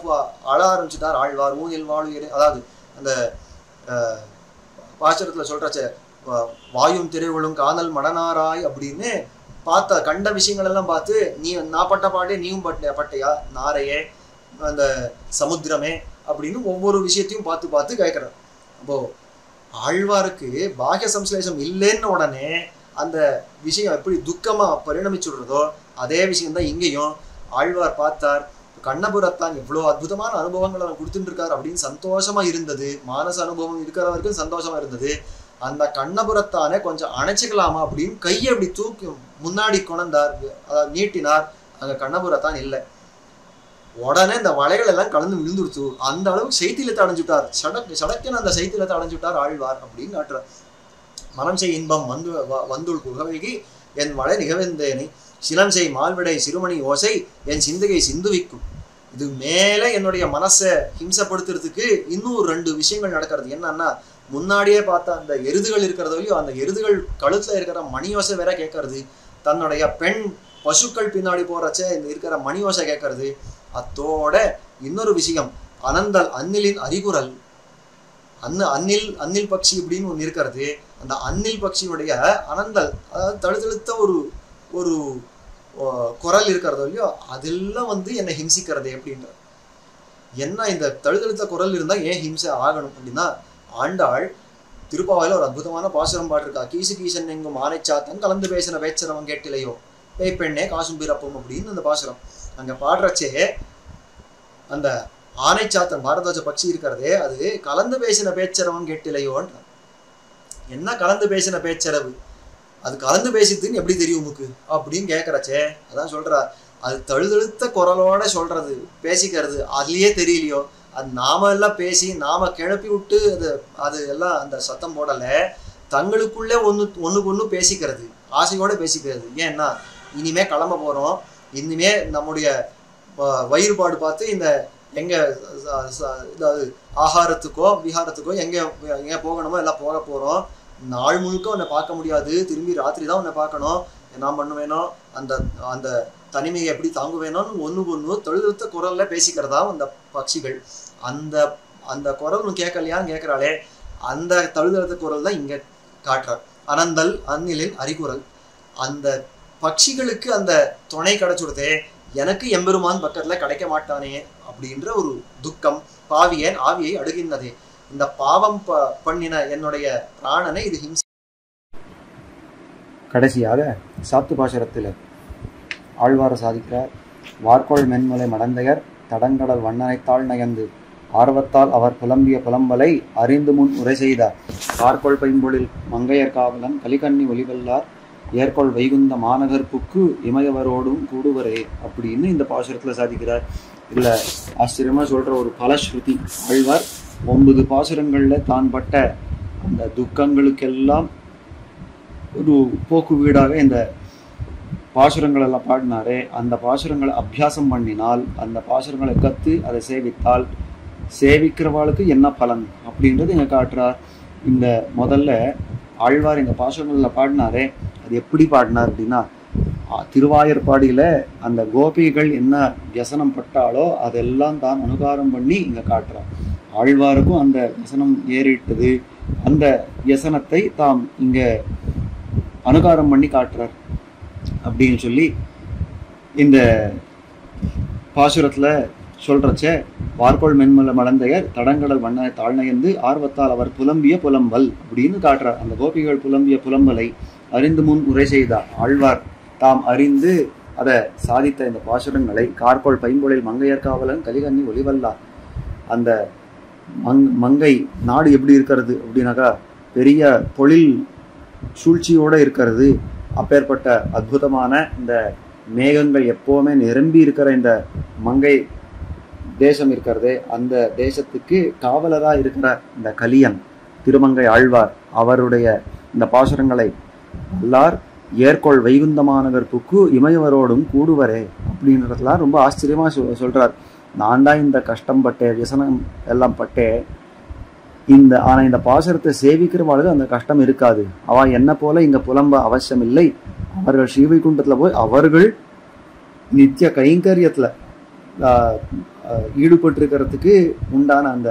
B: அழ ஆரம்பிச்சுட்டார் ஆழ்வார். ஊனில் வாழு, அதாவது அந்த பாசுரத்துல சொல்றச்சே, வாயும் திரைவுளும் காதல் மடனாராய் அப்படின்னு பார்த்த கண்ட விஷயங்கள் எல்லாம் பார்த்து, நீ நான் பட்ட பாட்டே நீயும் பட்டையா நாரையே அந்த சமுத்திரமே அப்படின்னு ஒவ்வொரு விஷயத்தையும் பார்த்து பார்த்து கேட்கிறார். அப்போ ஆழ்வாருக்கு பாஹ்ய சம்ஸ்லேஷம் இல்லைன்னு உடனே அந்த விஷயம் எப்படி துக்கமா பரிணமிச்சுடுறதோ அதே விஷயம்தான் இங்கேயும். ஆழ்வார் பார்த்தார், கண்ணபுரத்தான் எவ்வளோ அற்புதமான அனுபவங்கள் அவன் கொடுத்துட்டு இருக்காரு அப்படின்னு சந்தோஷமா இருந்தது. மானச அனுபவம் இருக்கிற வரைக்கும் சந்தோஷமா இருந்தது. அந்த கண்ணபுரத்தானே கொஞ்சம் அணைச்சிக்கலாமா அப்படின்னு கையை அப்படி தூக்கி முன்னாடி கொண்டார், அதாவது நீட்டினார். அங்க கண்ணபுரத்தான் இல்லை. உடனே இந்த வளைகள் எல்லாம் கலந்து விழுந்துடுச்சு. அந்த அளவுக்கு சைத்தியத்தை அடைஞ்சுட்டார். சடக்கென அந்த சைத்தியத்தை அடைஞ்சுட்டார் ஆழ்வார் அப்படின்னு காட்டுறார். மனம் செய் இன்பம் வந்துள் புகவைகி என் வளை நிகழ்ந்தேனை சிலம் செய் மால்விடை சிறுமணி ஓசை என் சிந்தகை சிந்துவிக்கும். இது மேலே என்னுடைய மனசை ஹிம்சப்படுத்துறதுக்கு இன்னும் 2 விஷயங்கள் நடக்கிறது. என்னன்னா, முன்னாடியே பார்த்தா அந்த எருதுகள் இருக்கிறதையும் அந்த எருதுகள் கழுத்துல இருக்கிற மணியோசை வேற கேட்கறது, தன்னுடைய பெண் பசுக்கள் பின்னாடி போறச்சே இந்த இருக்கிற மணியோசை கேட்கறது. அத்தோட இன்னொரு விஷயம், அனந்தல் அன்னிலின் அறிகுறல், அன்னில் பட்சி அப்படின்னு ஒன்று இருக்கிறது. அந்த அன்னில் பட்சியுடைய அனந்தல், அதாவது தழுத்தழுத்த ஒரு குரல் இருக்கிறதோ இல்லையோ, அதெல்லாம் என்னை ஹிம்சிக்கிறது அப்படின்ற. என்ன இந்த தழுத்தழுத்த குரல் இருந்தால் ஏன் ஹிம்சை ஆகணும் அப்படின்னா, ஆண்டாள் திருப்பாவையில் ஒரு அற்புதமான பாசுரம் பாட்டிருக்கா. கீசு கீசன் எங்கும் ஆனைச்சாத்தன் கலந்து பேசின வேச்சரவன் கேட்டிலையோ பேய்ப்பெண்ணே காசும் பிறப்பும் அப்படின்னு அந்த பாசுரம். அங்கே பாடுறச்சே அந்த ஆனைச்சாத்தன் பாரதோஜ பட்சி இருக்கிறதே, அது கலந்து பேசின பேச்சரவன் கேட்டிலையோன்ற. என்ன கலந்து பேசின பேச்சரவு, அது கலந்து பேசித்துன்னு எப்படி தெரியும் உமக்கு அப்படின்னு கேட்கறச்சே, அதான் சொல்றா, அது தழுதழுத்த குரலோட சொல்றது பேசிக்கிறது அதுலயே தெரியலையோ. அது நாம எல்லாம் பேசி நாம கிளப்பி விட்டு அது எல்லாம் அந்த சத்தம் போடல, தங்களுக்குள்ளே ஒண்ணுக்கு ஒண்ணு பேசிக்கிறது, ஆசையோட பேசிக்கிறது. ஏன்னா இனிமே கிளம்ப போறோம், இனிமே நம்முடைய வயிறுபாடு பார்த்து இந்த எங்க ஆகாரத்துக்கோ விஹாரத்துக்கோ எங்க போகணுமோ எல்லாம் போக போறோம். நாள் முழுக்க உன்னை பார்க்க முடியாது, திரும்பி ராத்திரி தான் உன்னை பார்க்கணும். என்ன பண்ணுவேனோ அந்த அந்த தனிமையை எப்படி தாங்குவேனோன்னு ஒன்று தொழுதழுத்த குரல்ல பேசிக்கிறதா அந்த பட்சிகள். அந்த அந்த குரல் கேட்கலையான்னு கேட்கிறாளே, அந்த தழுதழுத்த குரல் தான் இங்க காட்டுறார். அனந்தல் அன்னிலின் அறிகுறல். அந்த பட்சிகளுக்கு அந்த துணை கிடைச்சுடுதே, எனக்கு எம்பெருமான் பக்கத்துல கிடைக்க மாட்டானே அப்படின்ற ஒரு துக்கம் பாவியன் ஆவியை அடுகின்றதே. இந்த பாவம் பண்ணின என்னுடைய பிராணனை இது ஹிம்சை.
C: கடைசியாக சாத்து பாசுரத்தில் ஆழ்வார சாதிக்கிறார். வார்கோள் மென்மலை மடந்தையர் தடங்கடல் வண்ணனைத்தாள் நயந்து ஆர்வத்தால் அவர் புலம்பிய புலம்பலை அறிந்து முன் உரை செய்தார். கார்கோள் பைம்பொழில் மங்கையர் காவலன் கலிகண்ணி ஒலிவல்லார் ஏற்கோள் வைகுந்த மாநகர்ப்புக்கு இமயவரோடும் கூடுவரே அப்படின்னு இந்த பாசுரத்தில் சாதிக்கிறார். இல்லை ஆச்சரியமாக சொல்கிற ஒரு பலஸ்ருதி. ஆழ்வார் 9 பாசுரங்களில் தான் பட்ட அந்த துக்கங்களுக்கெல்லாம் ஒரு போக்கு வீடாக இந்த பாசுரங்கள் எல்லாம் பாடினாரே, அந்த பாசுரங்களை அபியாசம் பண்ணினால், அந்த பாசுரங்களை கற்று அதை சேவித்தால் சேவிக்கிறவாளுக்கு என்ன பலன் அப்படின்றது இங்கே காட்டுறார். இந்த முதல்ல ஆழ்வார் இந்த பாசுரங்களில் பாடினாரே, அது எப்படி பாடினார் அப்படின்னா, திருவாயர்பாடியில் அந்த கோபிகள் என்ன வியசனம் பட்டாலோ அதெல்லாம் தான் அனுகாரம் பண்ணி இங்கே காட்டுறார். ஆழ்வாருக்கும் அந்த வியசனம் ஏறிட்டது, அந்த வியசனத்தை தாம் இங்கே அனுகாரம் பண்ணி காட்டுறார் அப்படின்னு சொல்லி இந்த பாசுரத்தில் சொல்றச்ச, வார்கோள் மென்மலை மடந்தையர் தடங்கடல் வண்ண தாழ்நயந்து ஆர்வத்தால் அவர் புலம்பிய புலம்பல் அப்படின்னு காட்டுறார். அந்த கோபிகள் புலம்பிய புலம்பலை அறிந்து முன் உரை செய்தார். ஆழ்வார் தாம் அறிந்து அதை சாதித்த இந்த பாசுரங்களை கார்கோள் பைம்பொழில் மங்கையர் காவலன் கலிகன்னி ஒளிவல்லார். அந்த மங்கை நாடு எப்படி இருக்கிறது அப்படின்னாக்கா, பெரிய தொழில் சூழ்ச்சியோடு இருக்கிறது. அப்பேற்பட்ட அற்புதமான இந்த மேகங்கள் எப்போவுமே நிரம்பி இருக்கிற இந்த மங்கை தேசம் இருக்கிறது. அந்த தேசத்துக்கு காவலராக இருக்கிற இந்த கலியன் திருமங்கை ஆழ்வார் அவருடைய இந்த பாசுரங்களை எல்லார் ஏற்கோள் வைகுந்தமானவர் புக்கு இமையவரோடும் கூடுவரே அப்படின்றதுலாம் ரொம்ப ஆச்சரியமா சொல்றார். நான் தான் இந்த கஷ்டம் பட்டேன், விசனம் எல்லாம் பட்டேன், ஆனால் இந்த பாசுரத்தை சேவிக்கிறவாளுக்கு அந்த கஷ்டம் இருக்காது. அவ என்ன போல இங்க புலம்ப அவசியம் இல்லை. அவர்கள் ஸ்ரீவைகுண்டத்துல போய் அவர்கள் நித்திய கைங்கரியத்துல ஈடுபட்டிருக்கிறதுக்கு உண்டான அந்த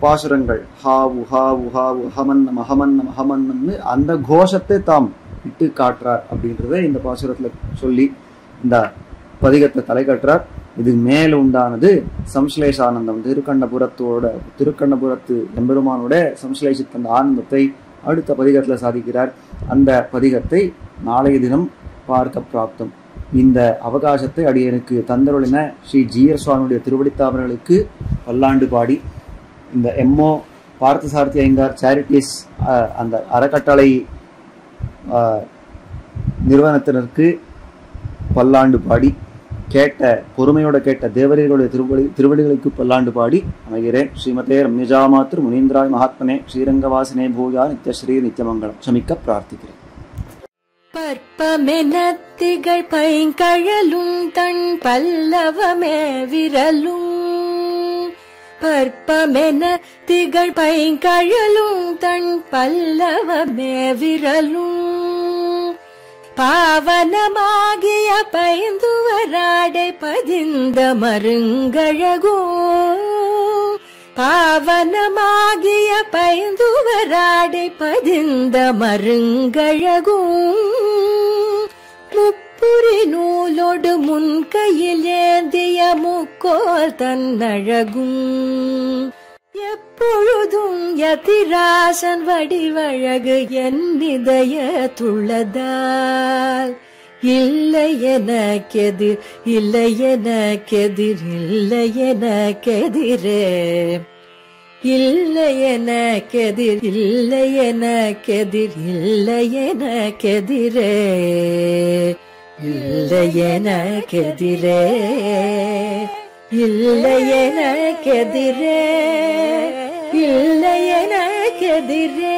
C: பாசுரங்கள் ஹாவு ஹாவு ஹாவு ஹமன்னம் அஹமன்னம் அஹமன்னம்னு அந்த கோஷத்தை தாம் இட்டு காட்டுறார் அப்படின்றத இந்த பாசுரத்துல சொல்லி இந்த பதிகத்தை தலை கட்டுறார். இது மேல உண்டானது சம்ஸ்லேஷானந்தம். திருக்கண்ணபுரத்து எம்பெருமானோட சம்ஸ்லேஷித்த அந்த ஆனந்தத்தை அடுத்த பதிகத்துல சாதிக்கிறார். அந்த பதிகத்தை நாளைய தினம் பார்க்க பிராப்தம். இந்த அவகாசத்தை அடியனுக்கு தந்தருளின ஸ்ரீ ஜீயர் சுவாமியுடைய திருவடித்தாமர்களுக்கு பல்லாண்டு பாடி, இந்த எம்ஓ பார்த்தசாரதி ஐயங்கார் சேரிட்டிஸ் அந்த அறக்கட்டளை நிறுவனத்தினருக்கு பல்லாண்டு பாடி, கேட்ட பொறுமையோட கேட்ட தேவர்களுடைய திருவடிகளுக்கு பல்லாண்டு பாடி அமைகிறேன். ஸ்ரீமதே ரம்யஜாமாத்திரு முனீந்திராய் மகாத்மனே ஸ்ரீரங்கவாசினே பூஜா நித்யஸ்ரீ நித்யமங்கலம் சமிக்க பிரார்த்திக்கிறேன்.
A: பற்பமெனத்திகள் பைங்கழலும் தன் பல்லவமே விரலும், பற்பமெனத்திகள் பைங்கழலும் தன் பல்லவமே விரலும், பாவனமாகிய பைந்துவராடை பதிந்த மருங்கழகும், பாவனமாகிய பைந்துவராடை பதிந்த மருங்கழகும், முப்புரி நூலோடு முன்கையில் ஏந்திய முக்கோல் தன்னழகும், எப்பொழுதும் யதிராசன் வடிவழகு என் இதயத்துள்ளதால், இல்லை எனக்கெதிர் இல்லை எனக்கெதிர் இல்லை எனக்கெதிரே, இல்லை எனக்கெதிர் இல்லை எனக்கெதிர் இல்லை எனக்கெதிரே, இல்லை எனக்கெதிரே, இல்லை எனக்கெதிரே, இல்லை எனக்கெதிரே.